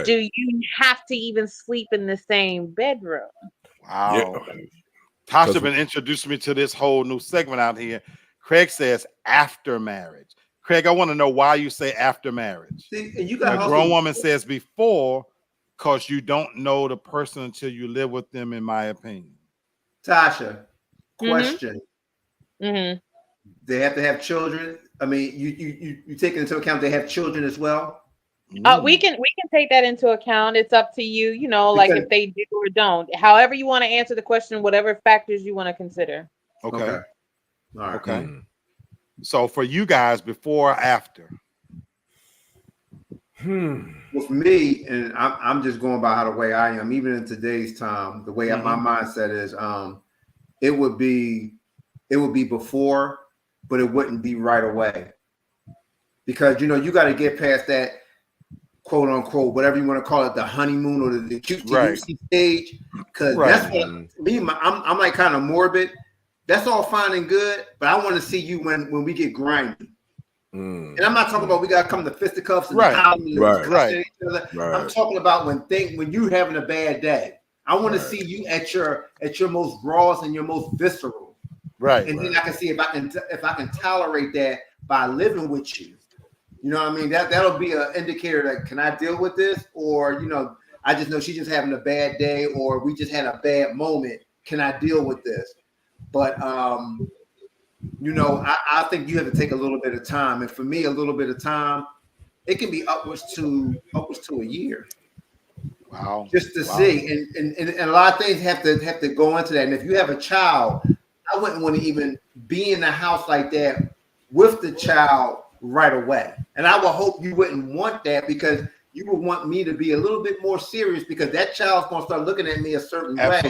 do you have to even sleep in the same bedroom? Wow. Tasha been introducing me to this whole new segment out here. Craig says after marriage. Craig, I want to know why you say after marriage. See, and you got a grown woman says before, because you don't know the person until you live with them, in my opinion. Tasha, question. They have to have children. I mean, you take into account they have children as well. We can take that into account. It's up to you, you know, like if they do or don't. However you want to answer the question, whatever factors you want to consider. Okay. All right. Okay. So for you guys, before or after? With me, and I'm just going by how the way I am, even in today's time, the way my mindset is, it would be before, but it wouldn't be right away. Because you got to get past that quote unquote, whatever you want to call it, the honeymoon or the cute stage. Because that's what I'm like kind of morbid. That's all fine and good, but I want to see you when we get grimy. And I'm not talking about we got to come to fisticuffs and each other. I'm talking about when you're having a bad day. I want to see you at your most raw and your most visceral. And then I can see if I can tolerate that by living with you. You know what I mean? That'll be an indicator that can I deal with this, or I just know she's just having a bad day, or we just had a bad moment. Can I deal with this? But I think you have to take a little bit of time, and for me, a little bit of time, it can be upwards to a year. Wow! Just to see, and a lot of things have to go into that. And if you have a child, I wouldn't want to even be in the house like that with the child right away. And I would hope you wouldn't want that, because you would want me to be a little bit more serious, because that child's going to start looking at me a certain way.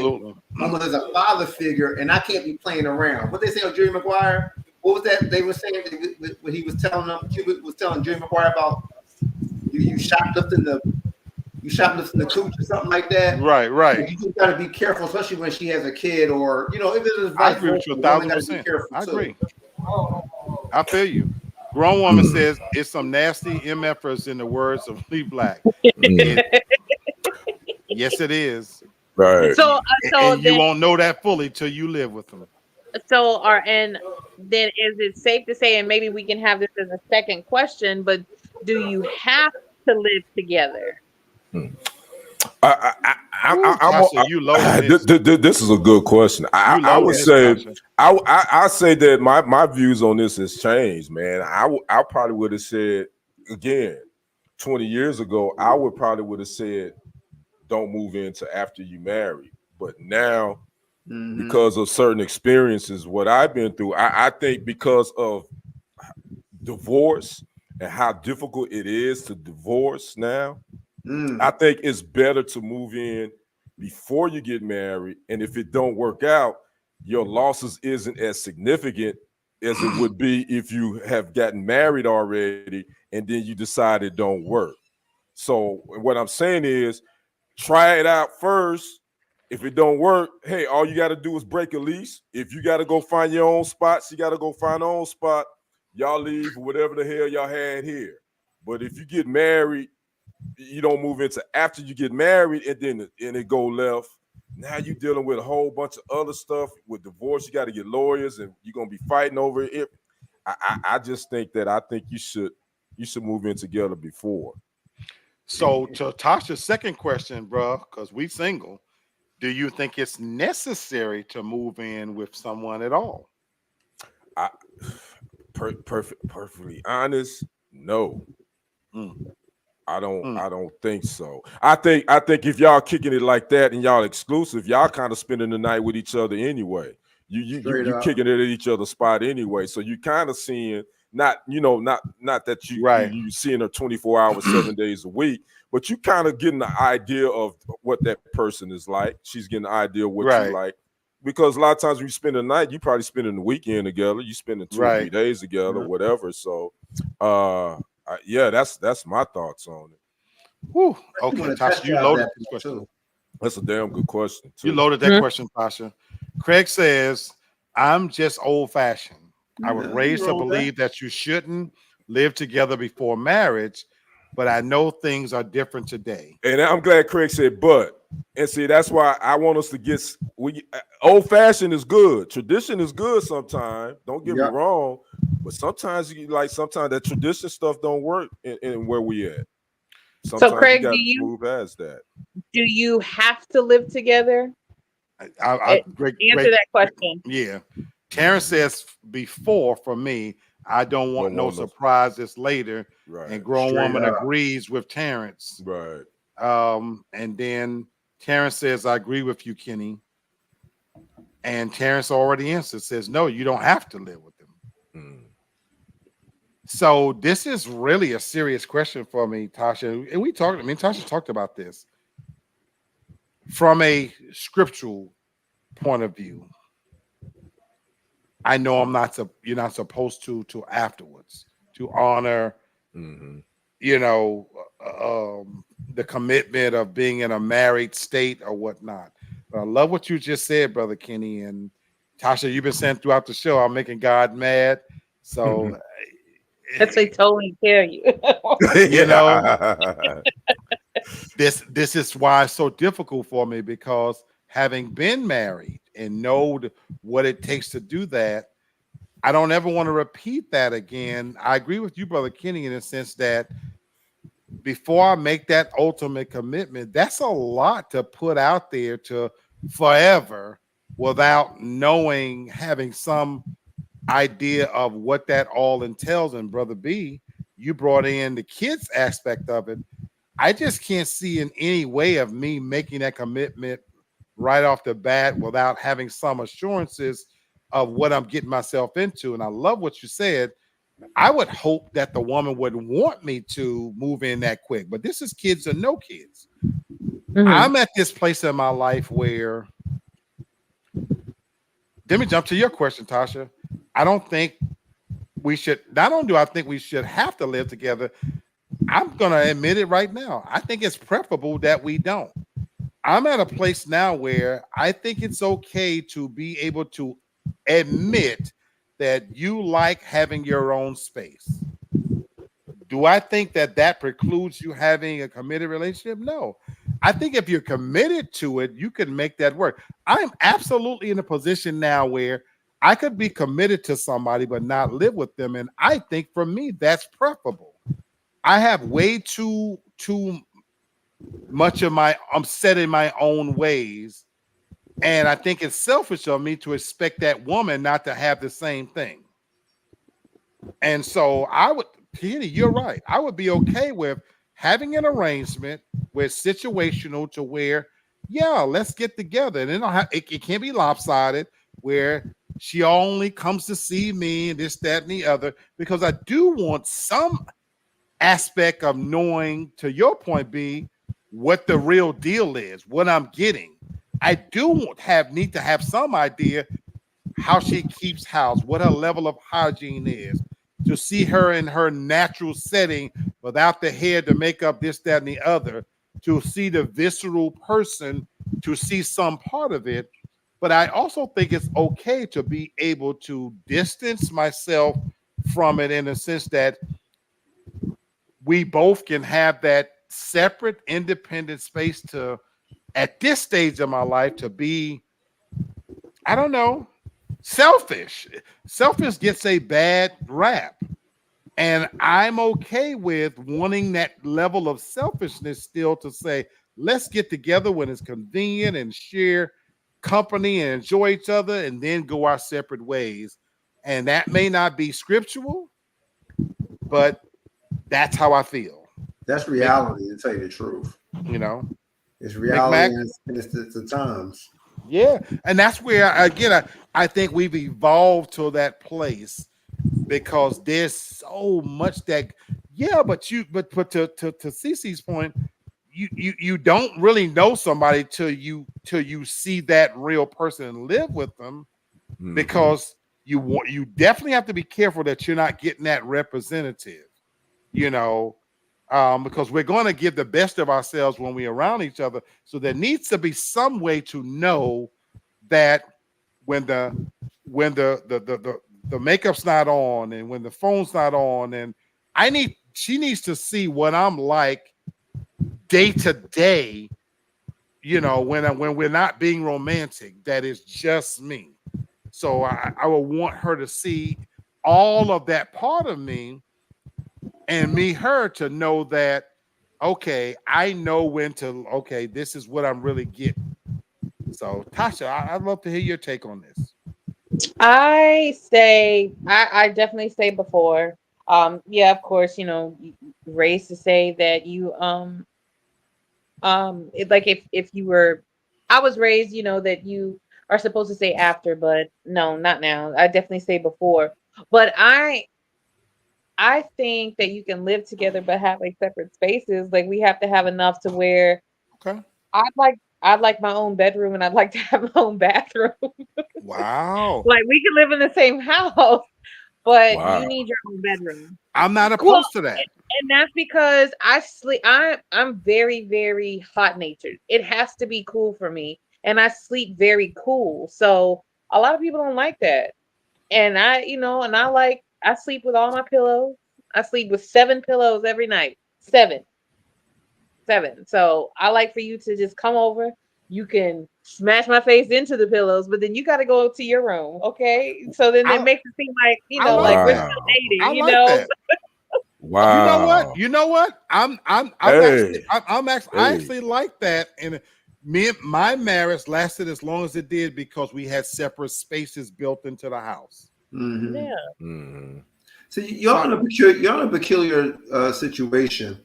Almost as a father figure, and I can't be playing around. What they say on Jerry Maguire? What was that they were saying when he was telling them? Cuba was telling Jerry Maguire about you shoplifting the cooch or something like that. Right. You just got to be careful, especially when she has a kid, or if it is. I agree with you 1,000%. I agree. I feel you. Grown woman says it's some nasty MFers, in the words of Lee Black. Yes, it is. Right. So and you won't know that fully till you live with them. So, and then is it safe to say, and maybe we can have this as a second question, but do you have to live together? This is a good question. I would say I say that my views on this has changed, man. I probably would have said, again, 20 years ago, I would have said don't move into after you marry. But now, because of certain experiences, what I've been through, I think because of divorce and how difficult it is to divorce now, I think it's better to move in before you get married. And if it don't work out, your losses isn't as significant as it would be if you have gotten married already and then you decide it don't work. So what I'm saying is, try it out first. If it don't work, hey, all you got to do is break a lease. If you got to go find your own spots, you got to go find your own spot. Y'all leave whatever the hell y'all had here. But if you get married, you don't move into after you get married and it go left. Now you're dealing with a whole bunch of other stuff. With divorce, you got to get lawyers, and you're gonna be fighting over it. I just think you should move in together before. So to Tasha's second question, bro, because we single, do you think it's necessary to move in with someone at all? Perfectly honest, no. I don't think so. I think if y'all kicking it like that and y'all exclusive, y'all kind of spending the night with each other anyway. You kicking it at each other's spot anyway. So you kind of seeing not that you seeing her 24 hours, 7 days a week, but you kind of getting the idea of what that person is like. She's getting the idea of what you like. because a lot of times when you spend a night, you probably spending the weekend together. You spending 2 or 3 days together, whatever. So, yeah, that's my thoughts on it. Whew. Okay, Tasha, you loaded this question. Too. That's a damn good question, too. You loaded that question, Tasha. Craig says, I'm just old-fashioned. I was raised to believe that you shouldn't live together before marriage, but I know things are different today. And I'm glad Craig said but. And see, that's why I want us to get old-fashioned is good. Tradition is good sometimes. Don't get me wrong. But sometimes that tradition stuff don't work in where we at. Sometimes so Craig, you gotta move past that. Do you have to live together? Answer that question. Yeah. Terrence says before, for me, I don't want no surprises later. Right. And grown woman agrees with Terrence. Right. And then Terrence says, I agree with you, Kenny. And Terrence already answered, says, no, you don't have to live with them. So this is really a serious question for me, Tasha. And Tasha talked about this from a scriptural point of view. I know you're not supposed to afterwards to honor, the commitment of being in a married state or whatnot. But I love what you just said, Brother Kenny. And Tasha, you've been saying throughout the show, I'm making God mad. So that's they totally tell you. This is why it's so difficult for me, because having been married and know what it takes to do that, I don't ever want to repeat that again. I agree with you, Brother Kenny, in the sense that before I make that ultimate commitment, that's a lot to put out there to forever without knowing, having some idea of what that all entails. And Brother B, you brought in the kids aspect of it. I just can't see in any way of me making that commitment right off the bat without having some assurances of what I'm getting myself into. And I love what you said. I would hope that the woman would want me to move in that quick, but this is kids or no kids. I'm at this place in my life where, let me jump to your question, Tasha. I don't think we should, not only do I think we should have to live together, I'm going to admit it right now. I think it's preferable that we don't. I'm at a place now where I think it's okay to be able to admit that you like having your own space. Do I think that precludes you having a committed relationship? No. I think if you're committed to it, you can make that work. I'm absolutely in a position now where I could be committed to somebody but not live with them. And I think for me, that's preferable. I have way too much of I'm set in my own ways. And I think it's selfish of me to expect that woman not to have the same thing. And so Kenny, you're right. I would be okay with having an arrangement where it's situational to where, let's get together. And then it can't be lopsided where she only comes to see me and this, that, and the other, because I do want some aspect of knowing, to your point, B, what the real deal is, what I'm getting. I do need to have some idea how she keeps house, what her level of hygiene is, to see her in her natural setting without the hair, the makeup, this, that, and the other, to see the visceral person, to see some part of it. But I also think it's okay to be able to distance myself from it in the sense that we both can have that separate, independent space to, at this stage of my life, to be, I don't know, selfish. Selfish gets a bad rap. And I'm okay with wanting that level of selfishness still to say, let's get together when it's convenient and share company and enjoy each other and then go our separate ways. And that may not be scriptural, but that's how I feel. That's reality, to tell you the truth. It's reality, and it's the times. Yeah, and that's where I think we've evolved to that place, because there's so much that, but to Cece's point, you don't really know somebody till you see that real person and live with them, because you definitely have to be careful that you're not getting that representative, because we're going to give the best of ourselves when we're around each other. So there needs to be some way to know that when the makeup's not on and when the phone's not on, and she needs to see what I'm like day to day, when we're not being romantic, that is just me. So I would want her to see all of that part of me, and her to know that, okay, I know when to, okay, this is what I'm really getting. So Tasha, I'd love to hear your take on this. I definitely say before. Yeah, of course, raised to say that you like if you were, I was raised, that you are supposed to say after, but no, not now. I definitely say before. But I think that you can live together but have like separate spaces. Like we have to have enough to where Okay. I'd like my own bedroom and I'd like to have my own bathroom. Wow. Like we can live in the same house, but you need your own bedroom. I'm not opposed to that. And that's because I'm very, very hot natured. It has to be cool for me. And I sleep very cool. So a lot of people don't like that. And I sleep with all my pillows. I sleep with 7 pillows every night. 7. So I like for you to just come over. You can smash my face into the pillows, but then you got to go to your room, okay? So then it makes it seem like like we're still dating, That. Wow. You know what? I actually like that, and my marriage lasted as long as it did because we had separate spaces built into the house. Mm-hmm. Yeah. Mm-hmm. So you're in a peculiar situation,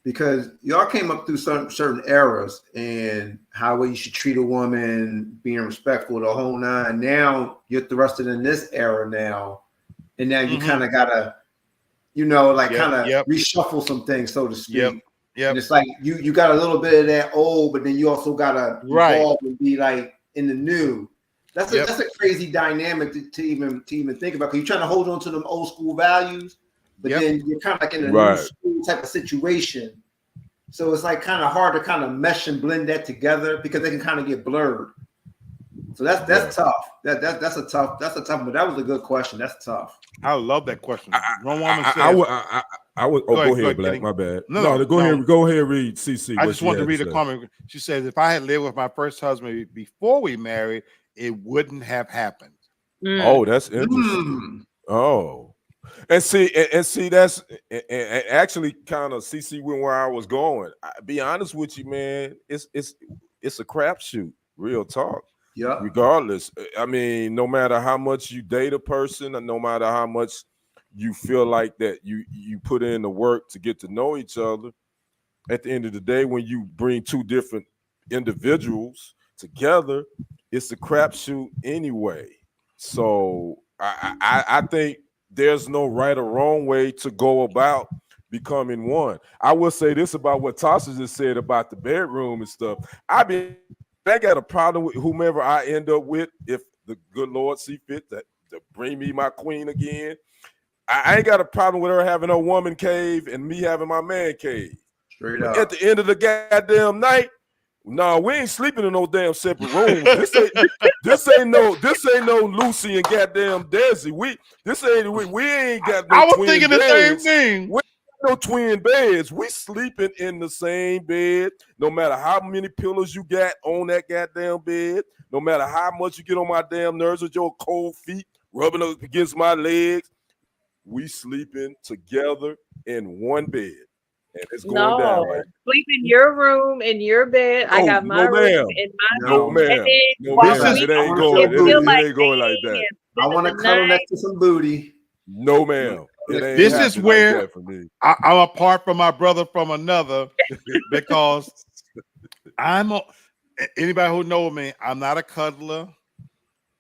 because y'all came up through certain eras and how you should treat a woman, being respectful, the whole nine. Now you're thrusted in this era now, and now you kind of gotta, reshuffle some things, so to speak. Yep. And it's like you got a little bit of that old, but then you also gotta evolve and be like in the new. That's a crazy dynamic to even think about, because you're trying to hold on to them old school values, but then you're kind of like in a new school type of situation. So it's like kind of hard to kind of mesh and blend that together, because they can kind of get blurred. So that's tough. That's a tough. But that was a good question. That's tough. I love that question. I would. Go ahead, Black. My bad. No, go ahead. Go ahead. Read CC. I just wanted to read a comment. She says, "If I had lived with my first husband before we married, it wouldn't have happened." Oh, that's interesting. Oh, and see, that's actually kind of CC where I was going. Be honest with you, man. It's a crapshoot. Real talk. Yeah. Regardless, I mean, no matter how much you date a person, and no matter how much you feel like that you put in the work to get to know each other, at the end of the day, when you bring two different individuals together, it's a crapshoot anyway. So I think there's no right or wrong way to go about becoming one. I will say this about what Tasha just said about the bedroom and stuff. I got a problem with whomever I end up with, if the good Lord see fit to bring me my queen again. I ain't got a problem with her having a woman cave and me having my man cave. Straight up. At the end of the goddamn night, no, we ain't sleeping in no damn separate rooms. This ain't no Lucy and goddamn Desi. We ain't got no. I was twin thinking beds. The same thing. We ain't no twin beds. We sleeping in the same bed. No matter how many pillows you got on that goddamn bed. No matter how much you get on my damn nerves with your cold feet rubbing up against my legs. We sleeping together in one bed. And it's going down like sleep in your room, in your bed. I got my room in my room. It ain't going like that. I want to cuddle next to some booty. No, ma'am. This is where like for me. I'm apart from my brother from another, because anybody who knows me, I'm not a cuddler,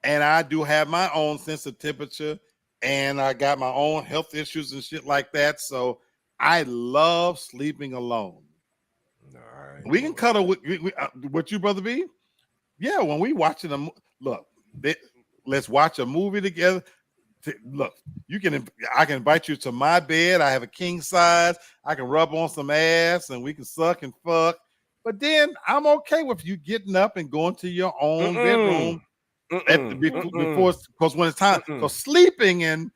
and I do have my own sense of temperature, and I got my own health issues and shit like that. So I love sleeping alone. All We can cuddle with you, brother B. Yeah, when we watching them, look, let's watch a movie together. Look, I can invite you to my bed. I have a king size. I can rub on some ass and we can suck and fuck. But then I'm okay with you getting up and going to your own bedroom before, because when it's time, because sleeping and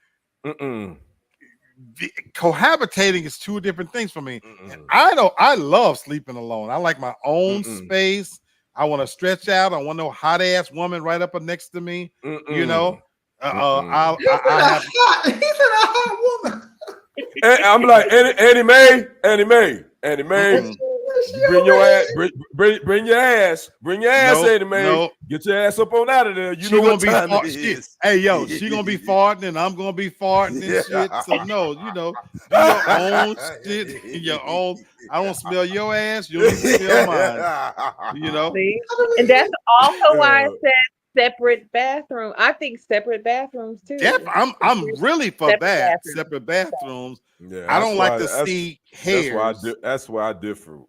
cohabitating is two different things for me. And I love sleeping alone. I like my own space. I want to stretch out. I want no hot ass woman right up next to me. You know, He's a hot woman. I'm like Annie Mae. Bring your ass, bring your ass, Annie Mae. No. Get your ass up on out of there. You know what time it is. Hey, yo, she gonna be farting and I'm gonna be farting and shit. So no, you know, do your own shit, your own. I don't smell your ass. You don't smell mine. You know, and that's also why I said separate bathroom. I think separate bathrooms too. Yeah, I'm really for that. Separate bathrooms. Yeah, I don't like to see hairs. That's why I differ.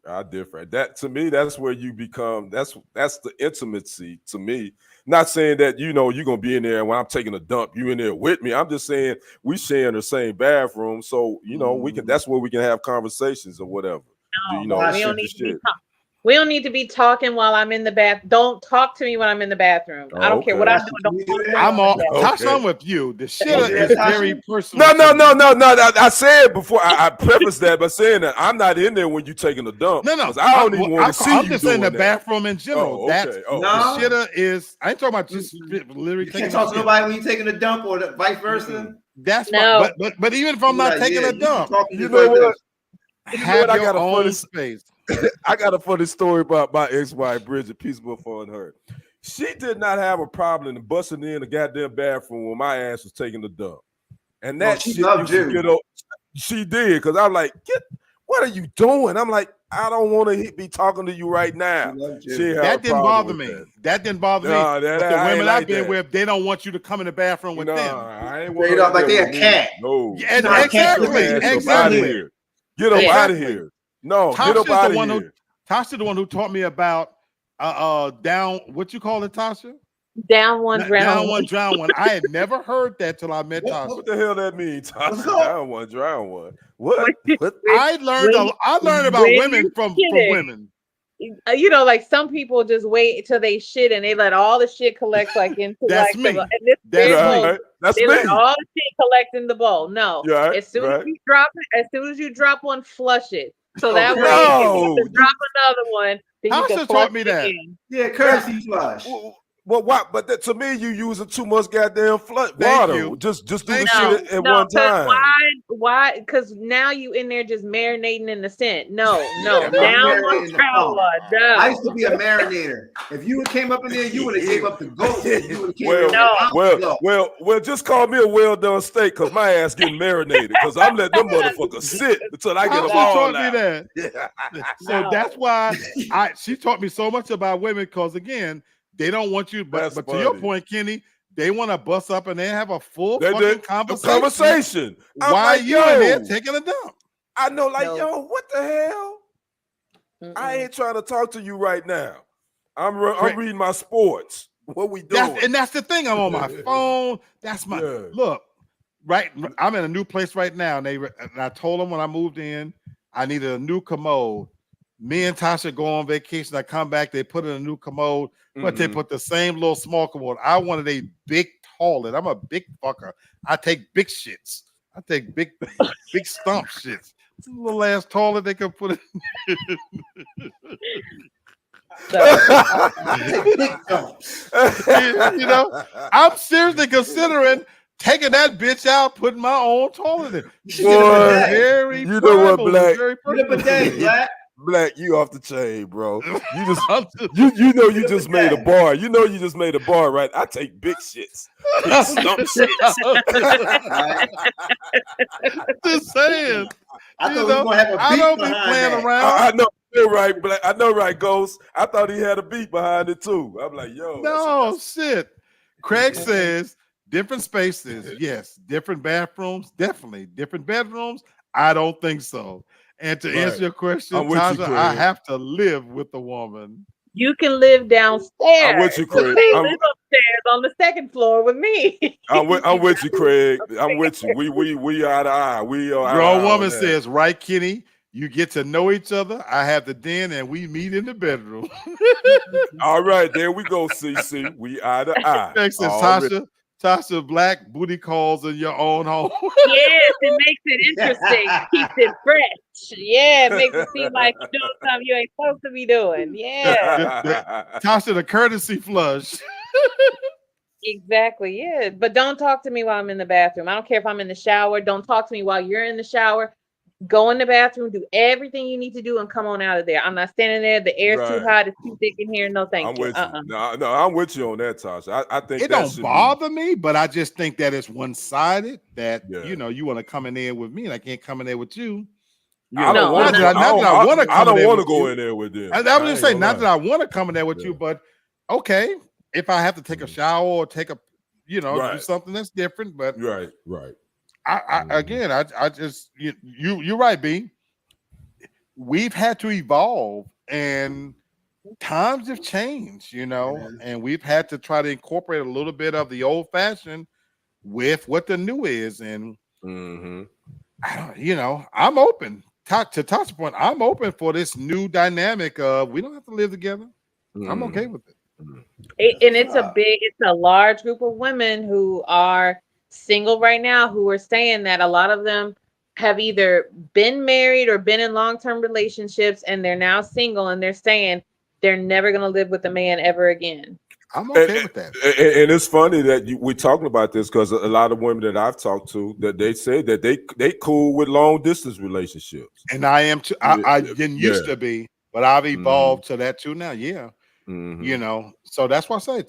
That to me, that's where you become. That's the intimacy to me. Not saying that you're gonna be in there when I'm taking a dump, you in there with me. I'm just saying we sharing the same bathroom, so we can. That's where we can have conversations or whatever. We don't need to be talking while I'm in the bath. Don't talk to me when I'm in the bathroom. I don't care what I'm doing. I'm with you. The shit is very personal. No. I said before. I prefaced that by saying that I'm not in there when you taking a dump. No. I don't even want to see you. I'm just saying the bathroom in general. The shitter is. I ain't talking about just literally. You can't talk to nobody when you're taking a dump or vice versa. That's no. But even if I'm not taking a dump, you know what? Have your own space. I got a funny story about my ex-wife, Bridget. Peace be upon her. She did not have a problem in busting in the goddamn bathroom when my ass was taking the dump. And that she loved you. She did, because I'm like, what are you doing? I'm like, I don't want to be talking to you right now. That didn't bother me. That didn't bother me. The women I've been with, they don't want you to come in the bathroom with them. I ain't want like they're a cat. No. Yeah, exactly. Get up out of here. No, get up out of here. Tasha, the one who taught me about down. What you call it, Tasha? Down one, drown one. Drown one. I had never heard that till I met Tasha. What the hell that means, Tasha? Down one, drown one. What? I learned about women from women. Like some people just wait till they shit and they let all the shit collect into That's me. That's me. Let all the shit collect in the bowl. No, as soon as you drop one, flush it. So that way, if you drop another one, then you can taught me that. Again. Yeah, courtesy flush. Well, why? But to me, you using too much goddamn water. Just do the shit at one time. Why? Because now you in there just marinating in the scent. No. Down one, drown one. No. I used to be a marinator. If you came up in there, you would have gave up the goat. Well, just call me a well done steak, because my ass getting marinated. Because I'm letting them motherfuckers sit until I get them all out. So that's why she taught me so much about women, because again, they don't want you, but to your point, Kenny, they want to bust up and they have a full fucking conversation. Why are you in there taking a dump? I know, what the hell? I ain't trying to talk to you right now. I'm reading my sports. What we doing? That's the thing. I'm on my phone. That's my look. Right, I'm in a new place right now, and I told them when I moved in, I needed a new commode. Me and Tasha go on vacation. I come back, they put in a new commode, but they put the same little small commode. I wanted a big toilet. I'm a big fucker. I take big shits. I take big stump shits. It's a little ass toilet they can put in. I'm seriously considering taking that bitch out, putting my own toilet in. Boy, you know what, Black? Black, you off the chain, bro. You just you just made a bar. You know you just made a bar, right? I take big shits. Big stump shits. Just saying. I thought we were gonna have a beat. I don't be playing around. I know you're right, Black. I know, right, Ghost. I thought he had a beat behind it too. I'm like, yo. No shit. Craig says different spaces, yes. Different bathrooms, definitely. Different bedrooms, I don't think so. And to answer your question, I'm with you, Tasha, I Craig. have to live with the woman. You can live downstairs. I'm with you, Craig. They live upstairs on the second floor with me. I'm with you, Craig. I'm with you. We eye to eye. We are Grown woman says, right, Kenny? You get to know each other. I have the den, and we meet in the bedroom. All right, there we go, CC. We eye to eye. Next is Tasha Black, booty calls in your own home. Yes, it makes it interesting. Keeps it fresh. Yeah, it makes it seem like you're doing something you ain't supposed to be doing. Yeah. Tasha, the courtesy flush. Exactly. Yeah. But don't talk to me while I'm in the bathroom. I don't care if I'm in the shower. Don't talk to me while you're in the shower. Go in the bathroom, do everything you need to do, and come on out of there. I'm not standing there. The air's too hot. It's too thick in here. No, thank you. No, I'm with you on that, Tasha. I think it don't bother me, but I just think that it's one-sided. That you know, you want to come in there with me, and I can't come in there with you. I don't want to. I don't want to go in there with them. I was just saying, not that I want to come in there with you, but okay, if I have to take a shower or take a, do something that's different, but right. I just you're right, B. We've had to evolve, and times have changed, and we've had to try to incorporate a little bit of the old fashioned with what the new is, and I'm open. To Tasha's point, I'm open for this new dynamic of we don't have to live together. I'm okay with it. And it's a large group of women who are single right now who are saying that a lot of them have either been married or been in long-term relationships, and they're now single, and they're saying they're never going to live with a man ever again. I'm okay with that. And it's funny that we're talking about this because a lot of women that I've talked to, that they say that they cool with long distance relationships. And I am too. I didn't used to be, but I've evolved to that too now. Yeah. So that's why I say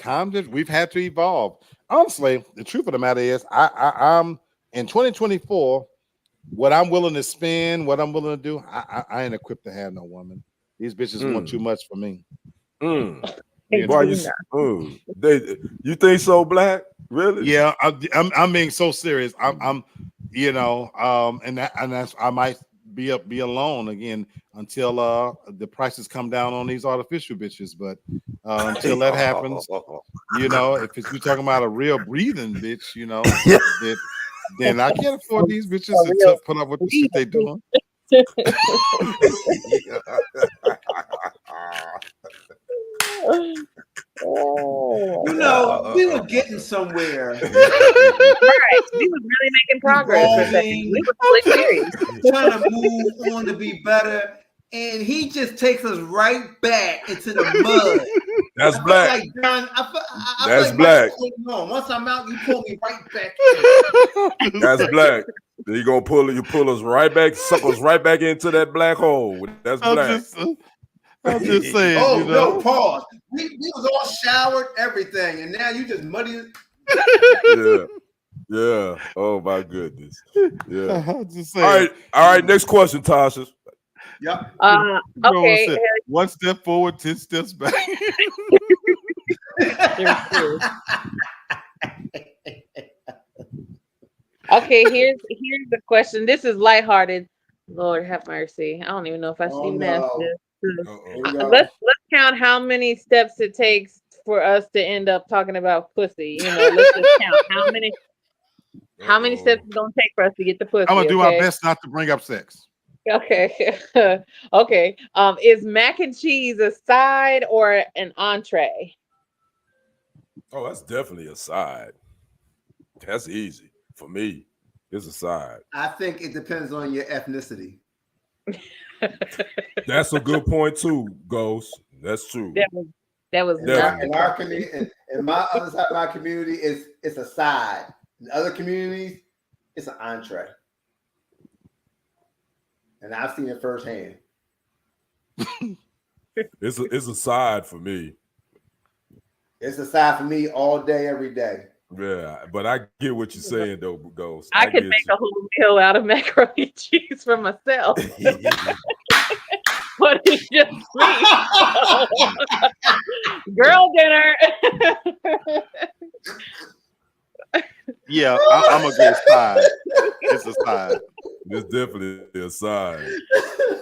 we've had to evolve. Honestly, the truth of the matter is I'm in 2024, what I'm willing to spend, what I'm willing to do, I ain't equipped to have no woman. These bitches want too much for me. Why you think so, Black? Really? Yeah, I'm being so serious. I'm and that's I might be alone again until the prices come down on these artificial bitches. But until that happens, if you're talking about a real breathing bitch, then I can't afford these bitches to put up with the shit they doing. We were getting somewhere. Right. We was really making progress. We were serious. Trying to move on to be better. And he just takes us right back into the mud. That's Black. Like John, that's Black. Once I'm out, you pull me right back in. That's Black. You gonna pull us right back, suck us right back into that black hole. That's Black. I'm just saying. Oh, no, pause. We was all showered, everything, and now you just muddy it. Yeah. Oh my goodness. Yeah. I'm just saying. All right. Next question, Tasha. Yep. Okay. One step forward, 10 steps back. Okay, here's the question. This is lighthearted. Lord have mercy. I don't even know if I should even ask this. Let's count how many steps it takes for us to end up talking about pussy. Let's just count how many steps it's gonna take for us to get the pussy. I'm gonna do my best not to bring up sex. Okay. Okay. Is mac and cheese a side or an entree? Oh, that's definitely a side. That's easy for me. It's a side. I think it depends on your ethnicity. That's a good point too, Ghost. That's true. That was not in our community. In my other side of my community, it's a side. In other communities, it's an entree. And I've seen it firsthand. It's a side for me. It's a side for me all day, every day. Yeah, but I get what you're saying though, Ghost. I could make a whole meal out of macaroni and cheese for myself. But it's just me. Girl dinner. Yeah, I'm a good side. It's a side. It's definitely a side.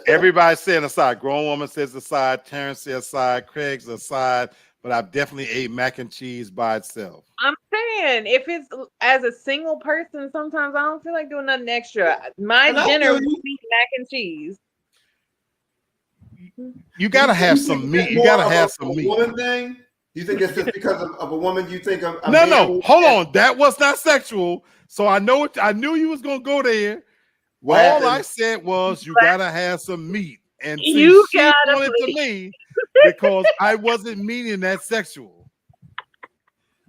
Everybody's saying aside. Grown woman says aside. Terrence says aside. Craig's aside. But I've definitely ate mac and cheese by itself. I'm saying if it's as a single person, sometimes I don't feel like doing nothing extra. My dinner would be mac and cheese. You gotta have some meat. You gotta have some meat. Woman thing? You think it's just because of a woman? You think of no. Hold on, that was not sexual. So I knew you was gonna go there. All I said was you gotta have some meat, and see, You she pointed to me because I wasn't meaning that sexual.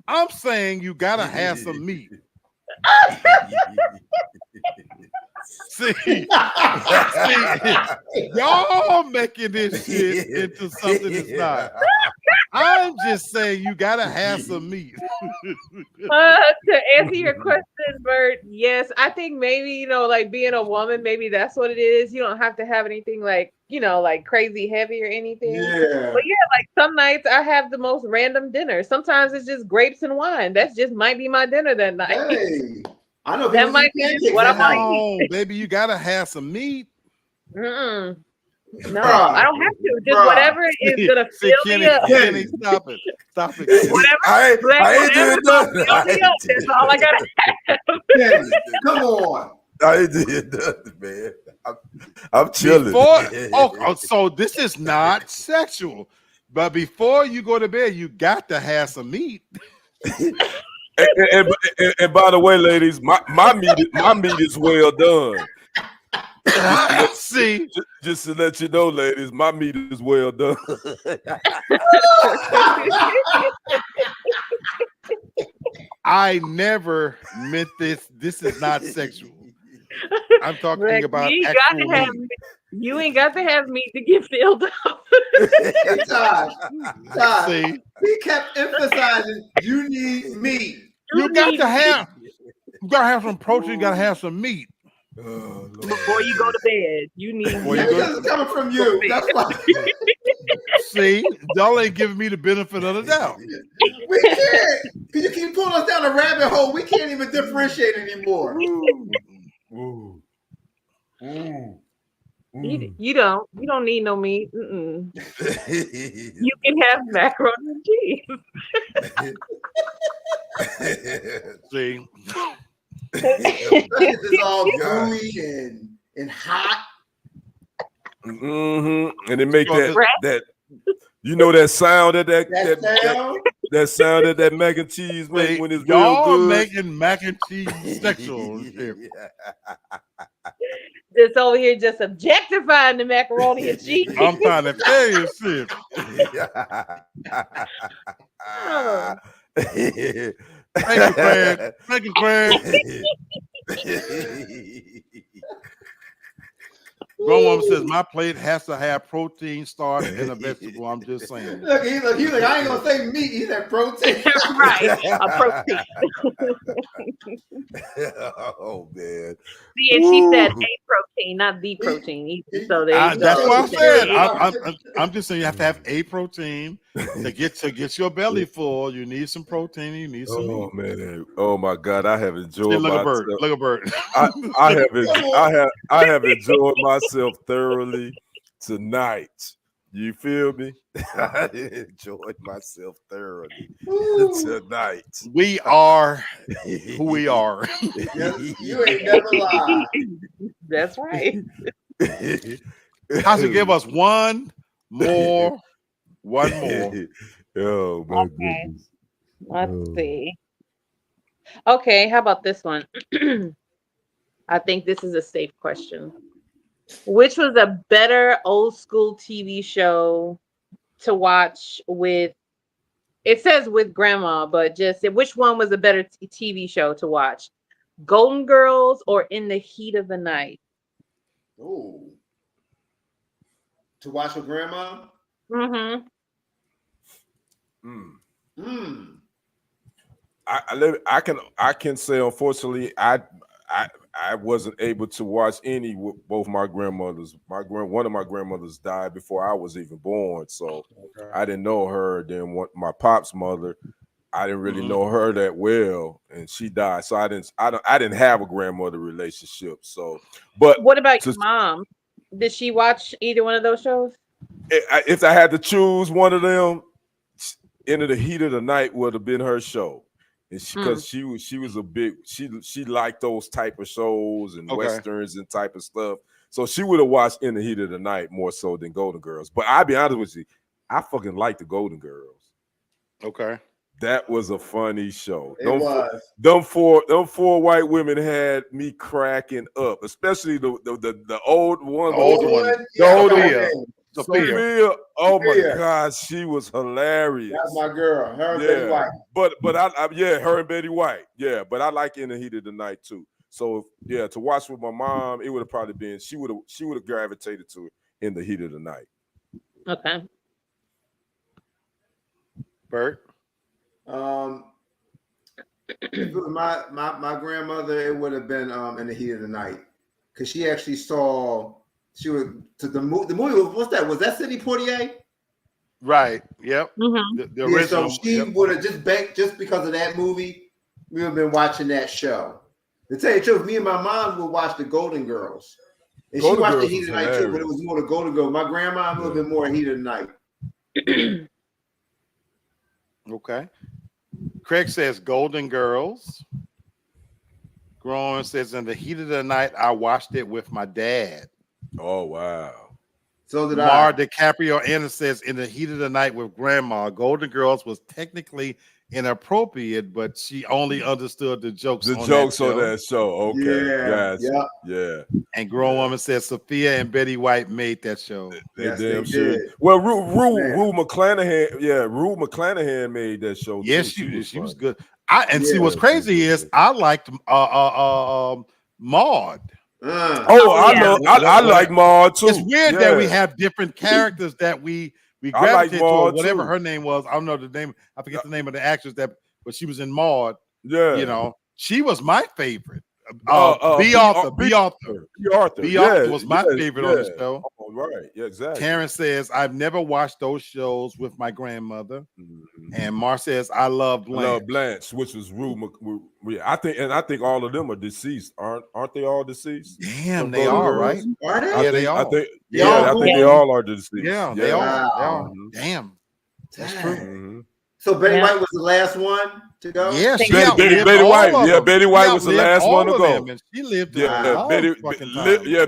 I'm saying you gotta have some meat. See, y'all making this shit into something it's not. I'm just saying you gotta have some meat. To answer your question, Bert, yes, I think maybe like being a woman, maybe that's what it is. You don't have to have anything like like crazy heavy or anything. Yeah. But yeah, like some nights I have the most random dinner. Sometimes it's just grapes and wine. That's just might be my dinner that night. Hey. I know that might be what I might eat. Baby, you gotta have some meat. No, I don't have to. Just whatever is gonna fill me up. Kenny, stop it. Stop it. Whatever. I ain't doing nothing. That's all I gotta have. Kenny, come on. I ain't doing nothing, man. I'm chilling. So this is not sexual. But before you go to bed, you got to have some meat. And by the way, ladies, my meat is well done. See, just to let you know, ladies, my meat is well done. I never meant this. This is not sexual. I'm talking about actual meat. You ain't got to have meat to get filled up. Todd, he kept emphasizing you need meat. You got to have some protein. You got to have some meat. Before you go to bed, you need. This is coming from you. That's why. See, y'all ain't giving me the benefit of the doubt. We can't. You keep pulling us down a rabbit hole. We can't even differentiate anymore. You don't need no meat. You can have macaroni and cheese. See, this is all gooey and hot. And it make that that sound that sound that mac and cheese make when it's real good. Making mac and cheese sexual. Just over here, just objectifying the macaroni and cheese. I'm trying to tell you shit. Thank you, Craig. Thank you, Craig. Grown woman says my plate has to have protein, starch, and a vegetable. I'm just saying. Look, he's like, I ain't gonna say meat. He said protein. Right, a protein. Oh man. See, and she said a protein, not the protein. So that's what I said. I'm just saying you have to have a protein to get your belly full. You need some protein. You need some. Oh man. Oh my God. I have enjoyed. See, look at Bert. Look at Bert. I have enjoyed myself thoroughly tonight. You feel me? I enjoyed myself thoroughly tonight. We are who we are. You ain't never lied. That's right. I should give us one more. Oh my goodness. Let's see. Okay, how about this one? I think this is a safe question. Which was a better old school TV show to watch with? It says with grandma, but just which one was a better TV show to watch? Golden Girls or In the Heat of the Night? Oh, to watch with grandma. Mm-hmm. I can say unfortunately I wasn't able to watch any with both my grandmothers. One of my grandmothers died before I was even born, so I didn't know her. Then my pop's mother, I didn't really know her that well, and she died. So I didn't have a grandmother relationship. So, but what about your mom? Did she watch either one of those shows? If I had to choose one of them, Into the Heat of the Night would have been her show. And because she was a big, she liked those type of shows and westerns and type of stuff. So she would have watched In the Heat of the Night more so than Golden Girls. But I'll be honest with you, I fucking like the Golden Girls. Okay. That was a funny show. Them four white women had me cracking up, especially the old one. The old one. Sophia. Oh my God, she was hilarious. That's my girl. Her and Betty White. But her and Betty White. Yeah, but I like In the Heat of the Night too. So yeah, to watch with my mom, it would have probably been she would have gravitated to it In the Heat of the Night. Okay. Bert. If it was my grandmother, it would have been In the Heat of the Night, because she actually saw. She would to the movie. What's that? Was that Sidney Poitier? Right. Yep. The original. So she would have just because of that movie. We would have been watching that show. To tell you the truth, me and my mom would watch the Golden Girls, and she watched the Heat of the Night too. But it was more the Golden Girls. My grandma would have been more Heat of the Night. Okay. Craig says Golden Girls. Growing says In the Heat of the Night, I watched it with my dad. Oh wow. So did Mar DiCaprio Anna says In the Heat of the Night with grandma. Golden Girls was technically inappropriate, but she only understood the jokes. On that show. Okay. Yeah. And Grown Woman says Sophia and Betty White made that show. They did. Well, Rue McClanahan. Yeah, Rue McClanahan made that show. Yes, too. She was good. See what's crazy is I liked Maude. I like Maude too. It's weird that we have different characters that we gravitate to. Whatever her name was, I don't know the name. I forget the name of the actress but she was in Maude. Yeah, you know, she was my favorite. B. Arthur was my favorite on the show. Oh, right, yeah, exactly. Terrence says I've never watched those shows with my grandmother, and Mar says I love Blanche. I love Blanche, which was Rue. I think all of them are deceased. Aren't they all deceased? Damn, they are, right? Are they? Yeah, they are. I think they all are deceased. Yeah, they are. Damn, that's true. So Betty White was the last one to go. Yeah, Betty White. Yeah, Betty White was the last one to go. She lived.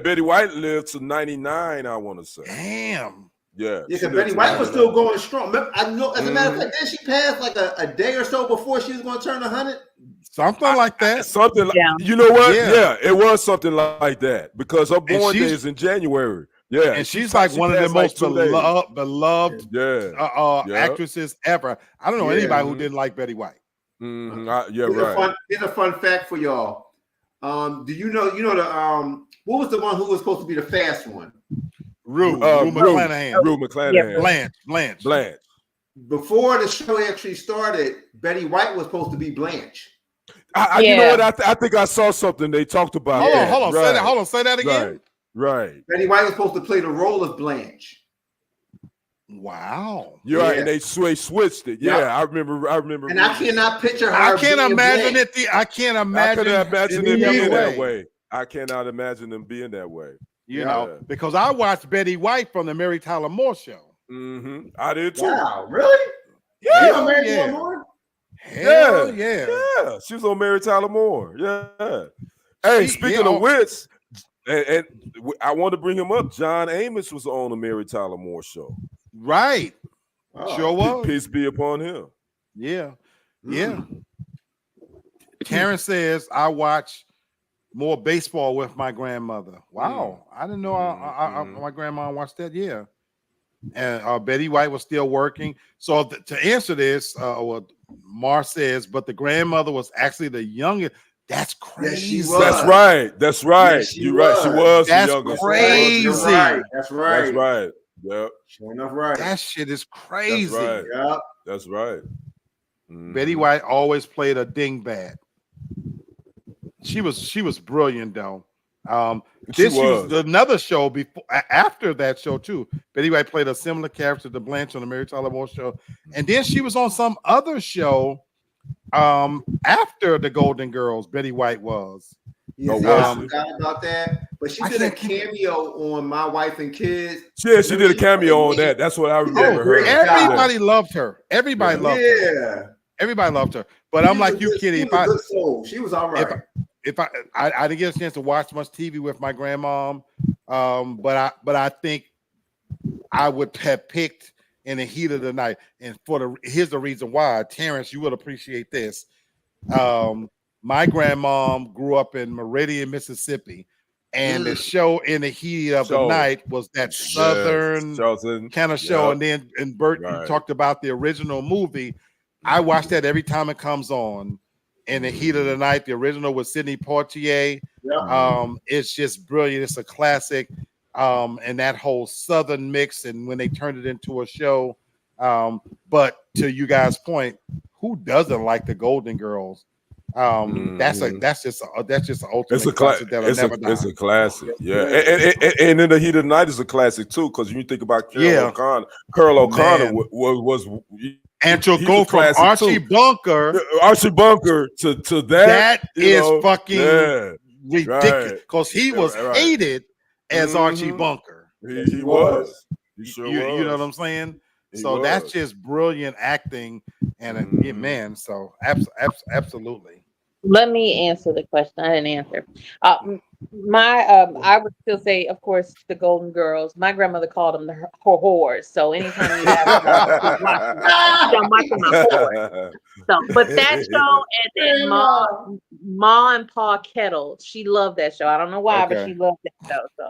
Betty White lived to 99. I want to say. Damn. Yeah. Yeah, because Betty White was still going strong. I know. As a matter of fact, then she passed like a day or so before she was going to turn 100. Something like that. Something like you know what? Yeah, it was something like that because her born day is in January. Yeah, and she's like one of the most beloved actresses ever. I don't know anybody who didn't like Betty White. Here's a fun fact for y'all. Do you know the what was the one who was supposed to be the fast one? Rue McClanahan. Rue McClanahan. Blanche. Before the show actually started, Betty White was supposed to be Blanche. You know what? I think I saw something they talked about. Hold on. Say that again. Right. Betty White was supposed to play the role of Blanche. Wow. You're right, and they switched it. Yeah, I remember. And I cannot picture her. I can't imagine it. I can't imagine them being that way. I cannot imagine them being that way. You know, because I watched Betty White from the Mary Tyler Moore Show. I did too. Wow, really? Yeah. Mary Tyler Moore? Hell yeah. Yeah. She was on Mary Tyler Moore. Yeah. Hey, speaking of which, and I want to bring him up. John Amos was on the Mary Tyler Moore show. Right. Sure was. Peace be upon him. Yeah. Terrence says I watch more baseball with my grandmother. Wow. I didn't know my grandma watched that. Yeah. And Betty White was still working. So to answer this, Mar says, but the grandmother was actually the youngest. That's crazy. Yes, that's right. Yes, You're right. She was the youngest. Crazy. That's right. Yep. Sure enough, right. That shit is crazy. That's right. Yep. That's right. Betty White always played a dingbat. She was brilliant though. This was another show before after that show too. Betty White played a similar character to Blanche on the Mary Tyler Moore show, and then she was on some other show after the Golden Girls, Betty White was. Yes, I forgot about that. But she did a cameo on My Wife and Kids. Yeah, she did a cameo on that. That's what I remember her. Everybody loved her. Everybody loved her. Everybody loved her. But I'm like you, Kitty. She was all right. If I didn't get a chance to watch much TV with my grandmom, but I think I would have picked In the Heat of the Night. And here's the reason why. Terrence, you would appreciate this. My grandmom grew up in Meridian, Mississippi, and the show In the Heat of the Night was that southern kind of show. And then Bert, you talked about the original movie. I watch that every time it comes on. In the Heat of the Night, the original with Sidney Poitier. It's just brilliant. It's a classic. And that whole southern mix, and when they turned it into a show. But to you guys' point, who doesn't like the Golden Girls? That's just an ultimate classic that'll never die. It's a classic, yeah. And In the Heat of the Night is a classic too, because when you think about Carl O'Connor was and to go from Archie Bunker to that. That is fucking ridiculous, because he was hated as Archie Bunker. He was. He sure was. You know what I'm saying? So that's just brilliant acting, and man. So absolutely. Let me answer the question. I didn't answer. I would still say, of course, the Golden Girls. My grandmother called them the whores. So anytime you have them, watching my whores. So, but that show, and then Ma and Pa Kettle, she loved that show. I don't know why, but she loved that show. So.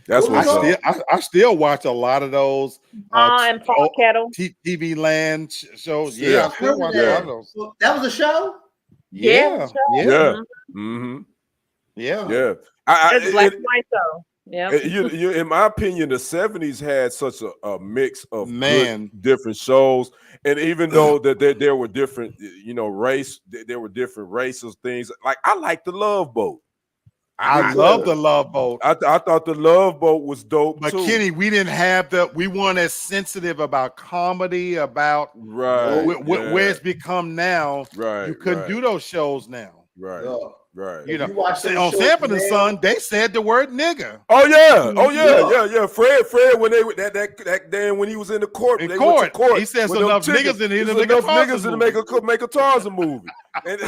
That's what I still watch a lot of those. And Pa Kettle TV Land shows. Yeah, I still watch a lot of those. That was a show. Yeah. Mm-hmm. Yeah. It's black and white though. Yeah. You, in my opinion, the 70s had such a mix of different shows, and even though that there were different, there were different races, things like I like the Love Boat. I love the Love Boat. I thought the Love Boat was dope but too. Kenny, we didn't have we weren't as sensitive about comedy, about where it's become now. Right. You couldn't do those shows now. Right. Right. You know, on Sanford and Son, they said the word nigga. Oh yeah. Fred, when they that then when he was in the court, went to court. He said enough niggas in here to make a Tarzan movie. And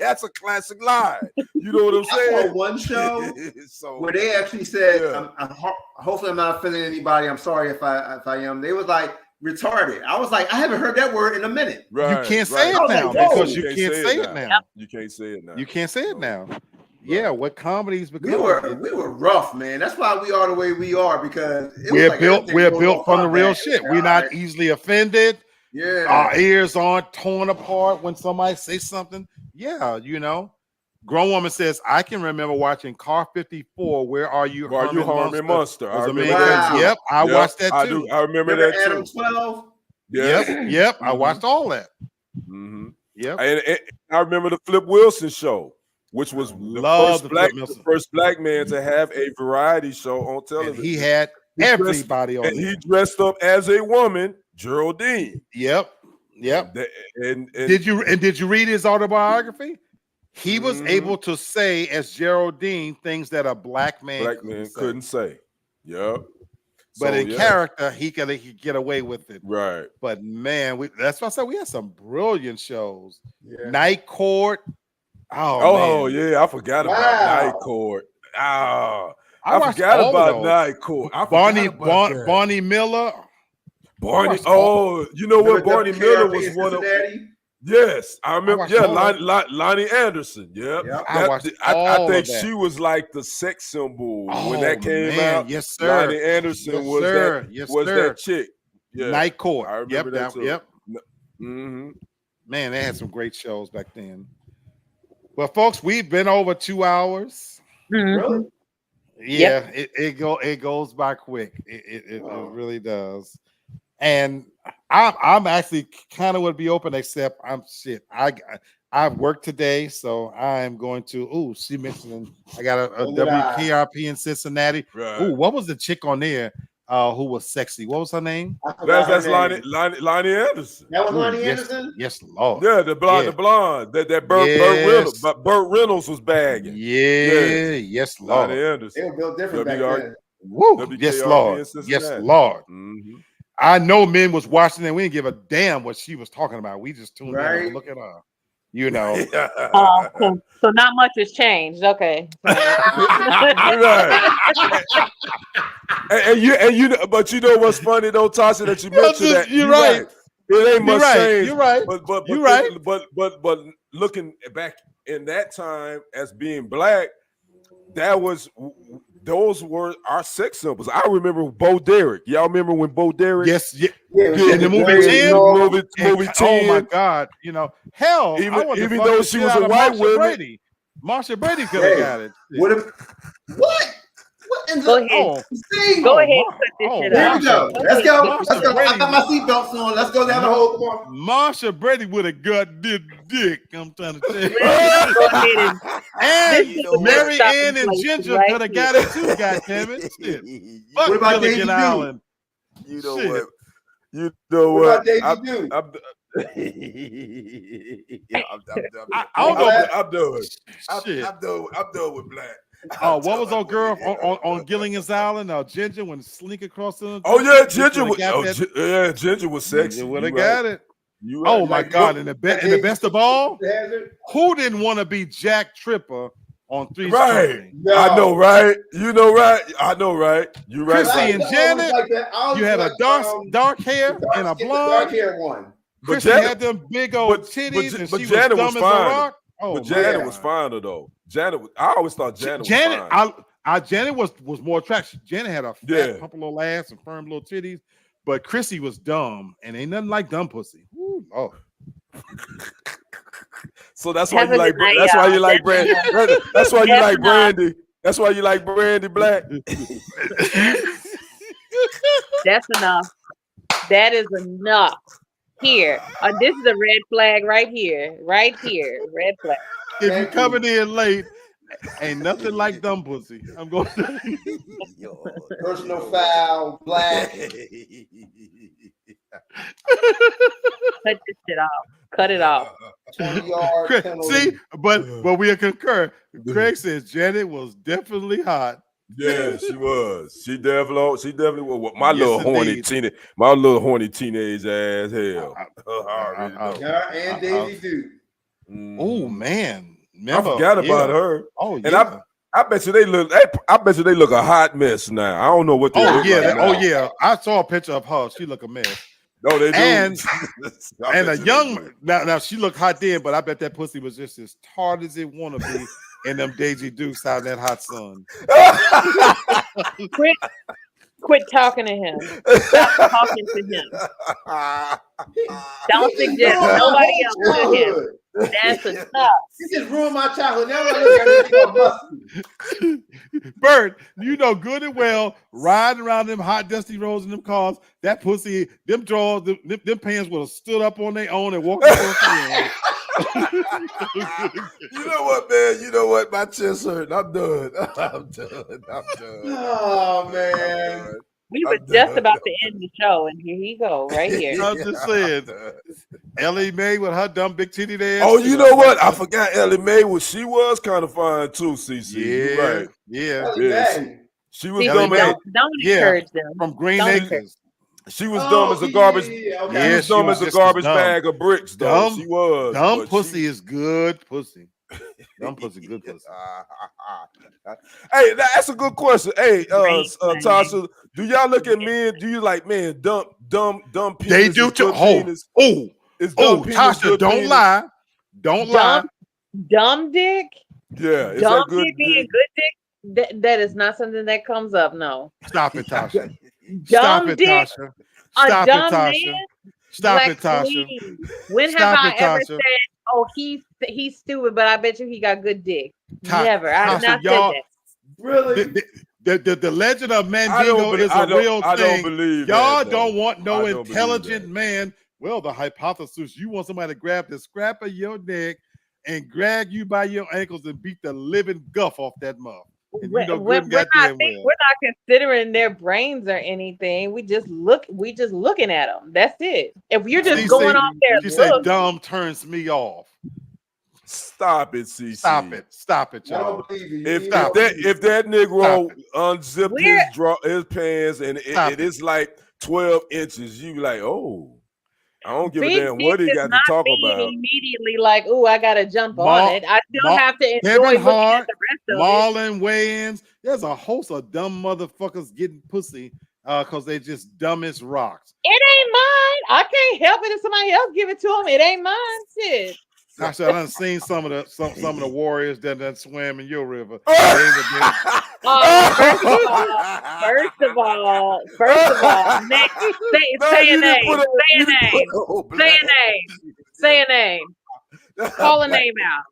that's a classic line. You know what I'm saying? I saw one show where they actually said, hopefully I'm not offending anybody. I'm sorry if I am. They was like retarded. I was like, I haven't heard that word in a minute. Right, you can't say it now because you can't say it now. You can't say it now. You can't say it now. Yeah, what comedies become? We were rough, man. That's why we are the way we are, because we're built from the real shit. We're not easily offended. Yeah, our ears aren't torn apart when somebody says something. Yeah, Grown woman says, I can remember watching Car 54. Where are you, Harmon Munster? I remember that. Yep, I watched that too. I remember that too. Adam 12. Yep. I watched all that. Mm-hmm. Yep. And I remember the Flip Wilson show, which was the first black man to have a variety show on television. And he had everybody on. And he dressed up as a woman, Geraldine. Yep. And did you read his autobiography? He was able to say as Geraldine things that a black man couldn't say. Yep. But in character, he could get away with it. Right. But man, that's why I said we had some brilliant shows. Yeah. Night Court. Oh yeah, I forgot about Night Court. I forgot about Night Court. Barney Miller. You know what? Barney Miller was one of. Yes, I remember. Lonnie Anderson. Yep. I think she was like the sex symbol when that came out. Yes, sir. Lonnie Anderson was that chick. Yeah. Night Court. I remember that too. Yep. Mm-hmm. Man, they had some great shows back then. Well, folks, we've been over 2 hours. Really? Yeah, it goes by quick. It really does. And I'm actually kind of would be open, except I've worked today, so I'm going to. She mentioned I got a WKRP in Cincinnati. Right. What was the chick on there? who was sexy. What was her name? That's Lonnie Anderson. That was Lonnie yes, Anderson? Yes, Lord. Yeah, the blonde. That Burt Reynolds was bagging. Yes, Lord. Lonnie Anderson. They were built different back then. Woo. Yes, Lord. Yes, Lord. Mm-hmm. I know men was watching and we didn't give a damn what she was talking about. We just tuned in and look at her. You know. So not much has changed. Okay. Right. and you know, but you know what's funny though, Tasha, that you mentioned that. You're right. It ain't much change. You're right. But looking back in that time as being black, those were our sex symbols. I remember Bo Derek. Y'all remember when Bo Derek? Yes. In the movie 10. Movie 10. Oh my God. You know, hell, even though she was a white woman. Marsha Brady could have got it. What? Go ahead. Go ahead. Put this shit Here up. we go. Let's go. Brady. I got my seatbelts on. Let's go down the whole one. Marsha Brady would have got this dick. I'm trying to tell you. Go ahead And Mary Ann and Ginger could have got it too. God damn it! Fuck what about Gilligan Island? You know what? You know what? About Daisy Duke? I'm done with black. Oh, what was old girl on Gilligan's Island? Ginger when slink across the. Oh yeah, Ginger was. Ginger was sexy. You would have got it. Oh my God! And the best of all, who didn't want to be Jack Tripper on Three's Company? No. I know, right? You know, right? I know, right? You right? Chrissy and Janet. You had a dark hair and a blonde. Dark hair one. Chrissy had them big old titties, and she Janet was dumb as a rock. Oh, but Janet was finer though. I always thought Janet was fine. Janet was more attractive. Janet had a fat, plump little ass and firm little titties, but Chrissy was dumb, and ain't nothing like dumb pussy. Ooh, oh. So that's why you like. That's why you like Brandy. That's why you like Brandy. That's why you like Brandy Black. That's enough. That is enough. Here, this is a red flag right here. Right here, red flag. If you're coming in late, ain't nothing like dumb pussy. I'm going to personal foul, black. Cut this shit off. Cut it off. 20-yard see, but we concur. Craig says Janet was definitely hot. Yeah, she was. She definitely was. My little horny teenage ass. Hell. And Daisy Duke. Oh man, I forgot about her. Oh yeah. And I bet you they look a hot mess now. I don't know what they look like. Yeah. I saw a picture of her. She look a mess. No, they do. And a young now she looked hot then, but I bet that pussy was just as hard as it want to be in them Daisy Dukes out in that hot sun. Quit talking to him. Stop talking to him. Don't suggest nobody else to him. That's enough. You just ruined my childhood. Now I look at it. Bert, you know good and well, riding around them hot, dusty roads in them cars, that pussy, them drawers, them pants would have stood up on their own and walked across the You know what, man? You know what? My chest hurt. I'm done. Oh, man. We were just about to end the show, and here he go, right here. I'm just saying. Ellie Mae with her dumb big titty ass. Oh, you know what? I forgot Ellie Mae. She was kind of fine too, CC. Yeah, you're right. Yeah. She was dumb. Don't encourage them. From Green Acres. She was dumb as a garbage. Okay. She was dumb as a garbage bag of bricks, though. She was. Dumb pussy is good pussy. Dumb pussy, good pussy. Hey, that's a good question. Hey, Tasha, do y'all look at men? Do you like men dumb penis? They do too. Tasha, don't lie. Don't lie. Dumb dick? Yeah. Is dumb that good dick being good dick? That is not something that comes up, no. Stop it, Tasha. Dumb dick? Tasha. Stop it, Tasha. Stop it, Tasha. When have I ever said, oh, he's stupid, but I bet you he got good dick? Never. I have not said that. Really? The legend of Mandingo is a real thing. I don't believe y'all don't want no intelligent man. Well, the hypothesis, you want somebody to grab the scrap of your neck and drag you by your ankles and beat the living guff off that mouth. and you know we're good and not goddamn well. we're not considering their brains or anything. We just looking at them. That's it. If you're just going off their she say looks, dumb turns me off. Stop it, CC. Stop it, I y'all. don't believe you. If that Negro unzipped his pants and it's like 12 inches, you be like, oh, I don't give a damn what he got to talk about. Immediately like, oh, I gotta jump on it. I still have to enjoy Kevin looking Hart, at the rest of Marlon Wayans. There's a host of dumb motherfuckers getting pussy because they just dumb as rocks. It ain't mine. I can't help it if somebody else give it to them. It ain't mine. Shit. Actually, I done seen some of the warriors that swam in your river. First of all, say a name. Say a name. Call a name out.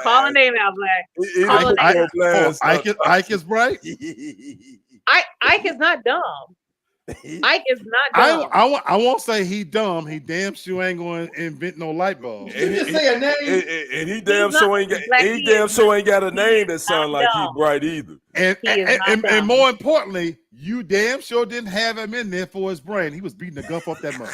Call a name out, Black. Call a name out. Ike is bright. Ike is not dumb. Ike is not dumb. I won't say he dumb. He damn sure ain't going to invent no light bulb. You just say a name, and he damn sure ain't got a name that sound like he bright either. And more importantly, you damn sure didn't have him in there for his brain. He was beating the gump off that mug.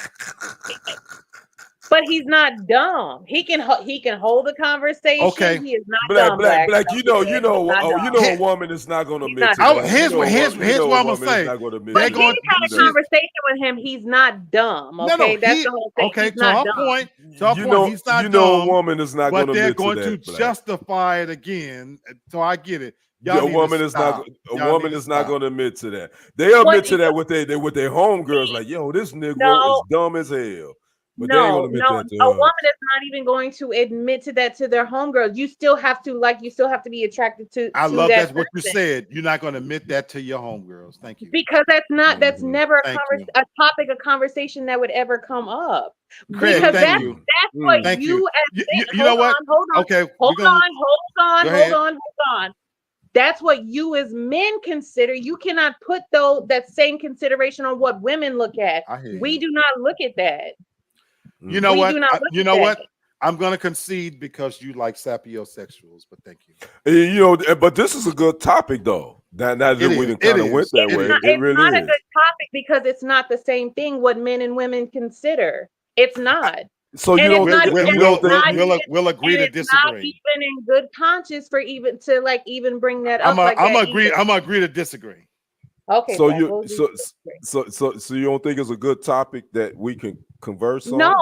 But he's not dumb. He can hold a conversation. Okay. He is not dumb. Black. You know, a woman is not going to admit to that. Here's what I'm gonna say. But any kind of conversation with him, he's not dumb. Okay, that's the whole thing. Okay, he's not dumb. He's not dumb. A woman is not going to admit to that. But they're going to justify it again. So I get it. A woman is not going to admit to that. They admit to that with their homegirls. Like, yo, this nigga is dumb as hell. But no, a woman is not even going to admit to that to their homegirls. You still have to be attracted to. I love that's what you said. You're not going to admit that to your homegirls. Thank you. Because that's never a topic of conversation that would ever come up. Craig, because that's what you know what? Hold on. Okay, hold on. That's what you as men consider. You cannot put that same consideration on what women look at. We do not look at that. You know what? I'm going to concede because you like sapiosexuals, but thank you. But this is a good topic, though. Now that we kind of went that way, it really is. It's not a good topic because it's not the same thing what men and women consider. It's not. So we'll agree to disagree. Not even in good conscience for even bring that up. I'm gonna agree to disagree. Okay. So you don't think it's a good topic that we can converse on? No,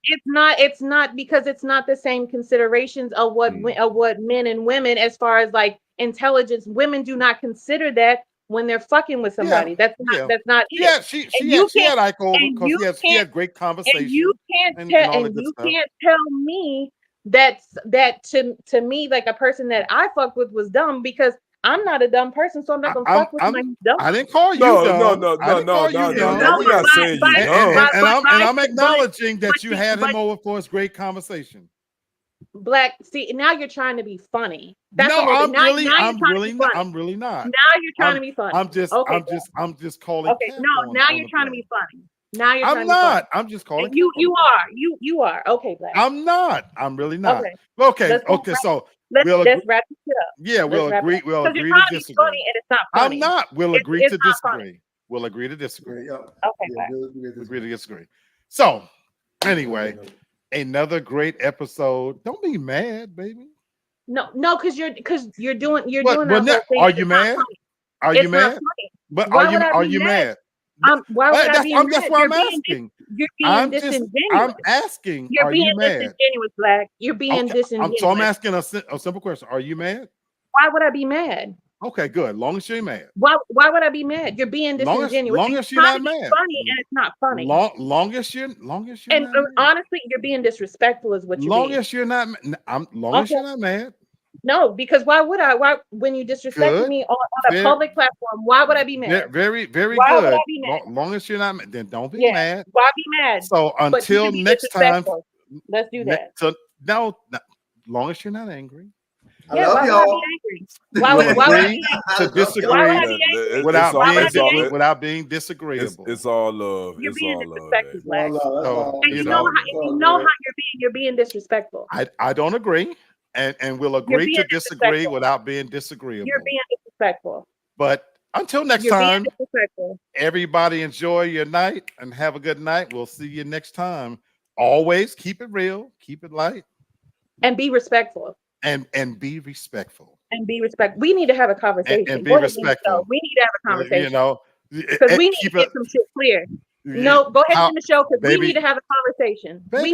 it's not. It's not because it's not the same considerations of what men and women as far as like intelligence. Women do not consider that when they're fucking with somebody. That's not. Yeah, she had Ike over because he had great conversation. And you can't tell me that to me like a person that I fucked with was dumb because I'm not a dumb person, so I'm not gonna fuck with somebody who's dumb. I didn't call you dumb. No. We're not saying you dumb. And I'm acknowledging that you had him over for his great conversation. Black, see, now you're trying to be funny. I'm really not. Now you're trying to be funny. I'm just calling. Okay, no, now you're trying to be funny. Now you're I'm not. I'm just calling. You are. Okay, Black. I'm not. I'm really not. Okay. So let's wrap it up. Yeah, we'll agree to disagree. Funny and it's not funny. I'm not. We'll agree to disagree. We'll agree to disagree. Okay, we'll agree to disagree. So, anyway, another great episode. Don't be mad, baby. No, because you're doing. Are you mad? Are you mad? But are you mad? Why would I be mad? That's why I'm asking. You're being disingenuous. I'm asking. You're being disingenuous, Black. You're being disingenuous. So I'm asking a simple question. Are you mad? Why would I be mad? Okay, good. Long as you're mad. Why would I be mad? You're being disingenuous. Long as you're not mad. Funny and it's not funny. Long as you're and not honestly, you're being disrespectful is what you're being. Long as you're not as you're not mad. No, because why would I? Why when you disrespect me on a public platform? Why would I be mad? Very good. Would I be mad? Long as you're not mad, then don't be mad. Why be mad? So until next time, let's do that. No, long as you're not angry. Why would I be angry? Why would I be to disagree without being disagreeable? It's all love. You're being disrespectful, Black. And you know how you're being disrespectful. I don't agree. And we'll agree to disagree without being disagreeable. You're being disrespectful. But until next You're being time, disrespectful. everybody enjoy your night and have a good night. We'll see you next time. Always keep it real, keep it light, And be respectful. and be respectful. And be respectful. We need to have a conversation. And be Go ahead, Nico. respectful. We need to have a conversation. You know, Because we need to keep get it. some shit clear. No, go ahead and end the show because we baby- need to have a conversation. Baby,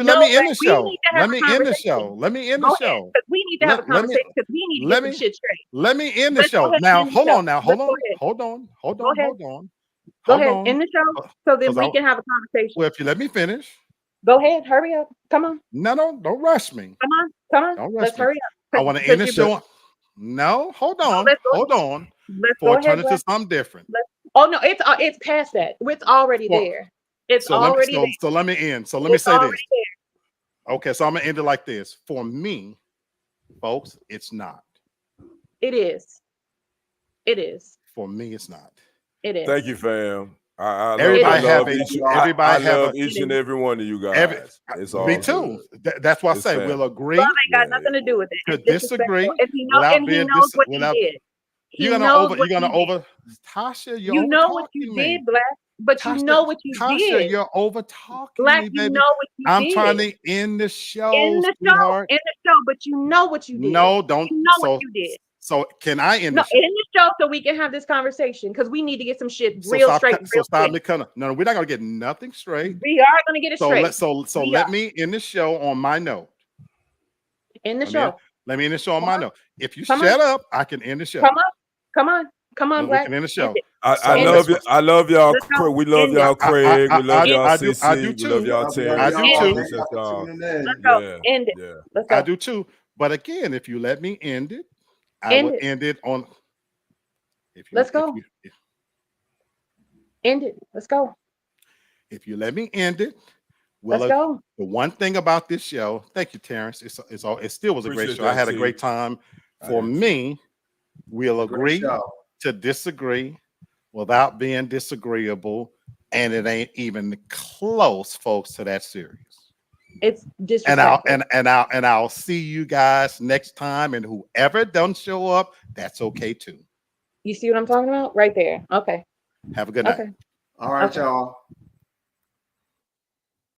Let me end the show. need to have Let a me end the conversation. show. Let me end Go the ahead, show. 'cause we need to have a Let me- conversation because we need to let get me- some shit straight. Let me end the Let's go show. ahead and Now, end the hold show. on. Now, Let's hold go on. ahead. Hold on. Hold Go on. ahead. Hold on. Go Hold ahead, on. end the show so then 'Cause we can have a conversation. Well, if you let me finish. Go ahead, hurry up. Come on, No, don't rush me. come on. Don't rush Let's me. hurry up. I want to end the show. No, hold on. let's go Hold on. Let's Before go I turn ahead. into something different. Oh no, it's past that. It's already Well, there. It's So already there. so let me end. So let me It's say already this. there. Okay, so I'm gonna end it like this. For me, folks, it's not. It is. It is. For me, it's not. It is. Thank you, fam. I Everybody love have each, a- everybody I have love a- each and every one of you guys. It's all Me too. good. That's why I It's say family. we'll agree Love ain't got nothing to do with it. to It's disrespectful. disagree And he without he being knows what without. he did. He You're gonna knows over. what You're gonna he did. over. Tasha, you're You over know what you talking me. did, Black. But you know what you Tasha, did. you're over talking Black, me, you baby. know what you I'm did. trying to end the show, In the sweetheart. show, but you know what you did. No, don't. You know So, what you did. so can I end No, the show? in the show so we can have this conversation because we need to get some shit So real stop, straight. so Real stop quick. me coming. No, we're not gonna get nothing straight. We are gonna get it So straight. let me end the show on my note. In the show. Let me end the show on my note. If you Come shut up, I can end the show. Come on, We Black. can end the show. End it. I End love it. you. I love y'all. Let's go. We love End y'all, it. Craig. We love y'all, I do CC. We love too. y'all, Love Terry. I do y'all. too. Thank y'all for tuning in. Let's go. Yeah, End it. yeah. Let's go. I do too. But again, if you let me end it, I End will it. end it on. Let's go. End it. Let's go. If you let me end it, Let's go. the one thing about this show, thank you, Terrence. It still was a great Appreciate show. I that, had a T. great time. For did too. me, we'll Great agree show. to disagree without being disagreeable, and it ain't even close, folks, to that serious. It's disrespectful. And I'll see you guys next time. And whoever don't show up, that's okay too. You see what I'm talking about? Right there. Okay. Have a good night. All right, Okay. y'all.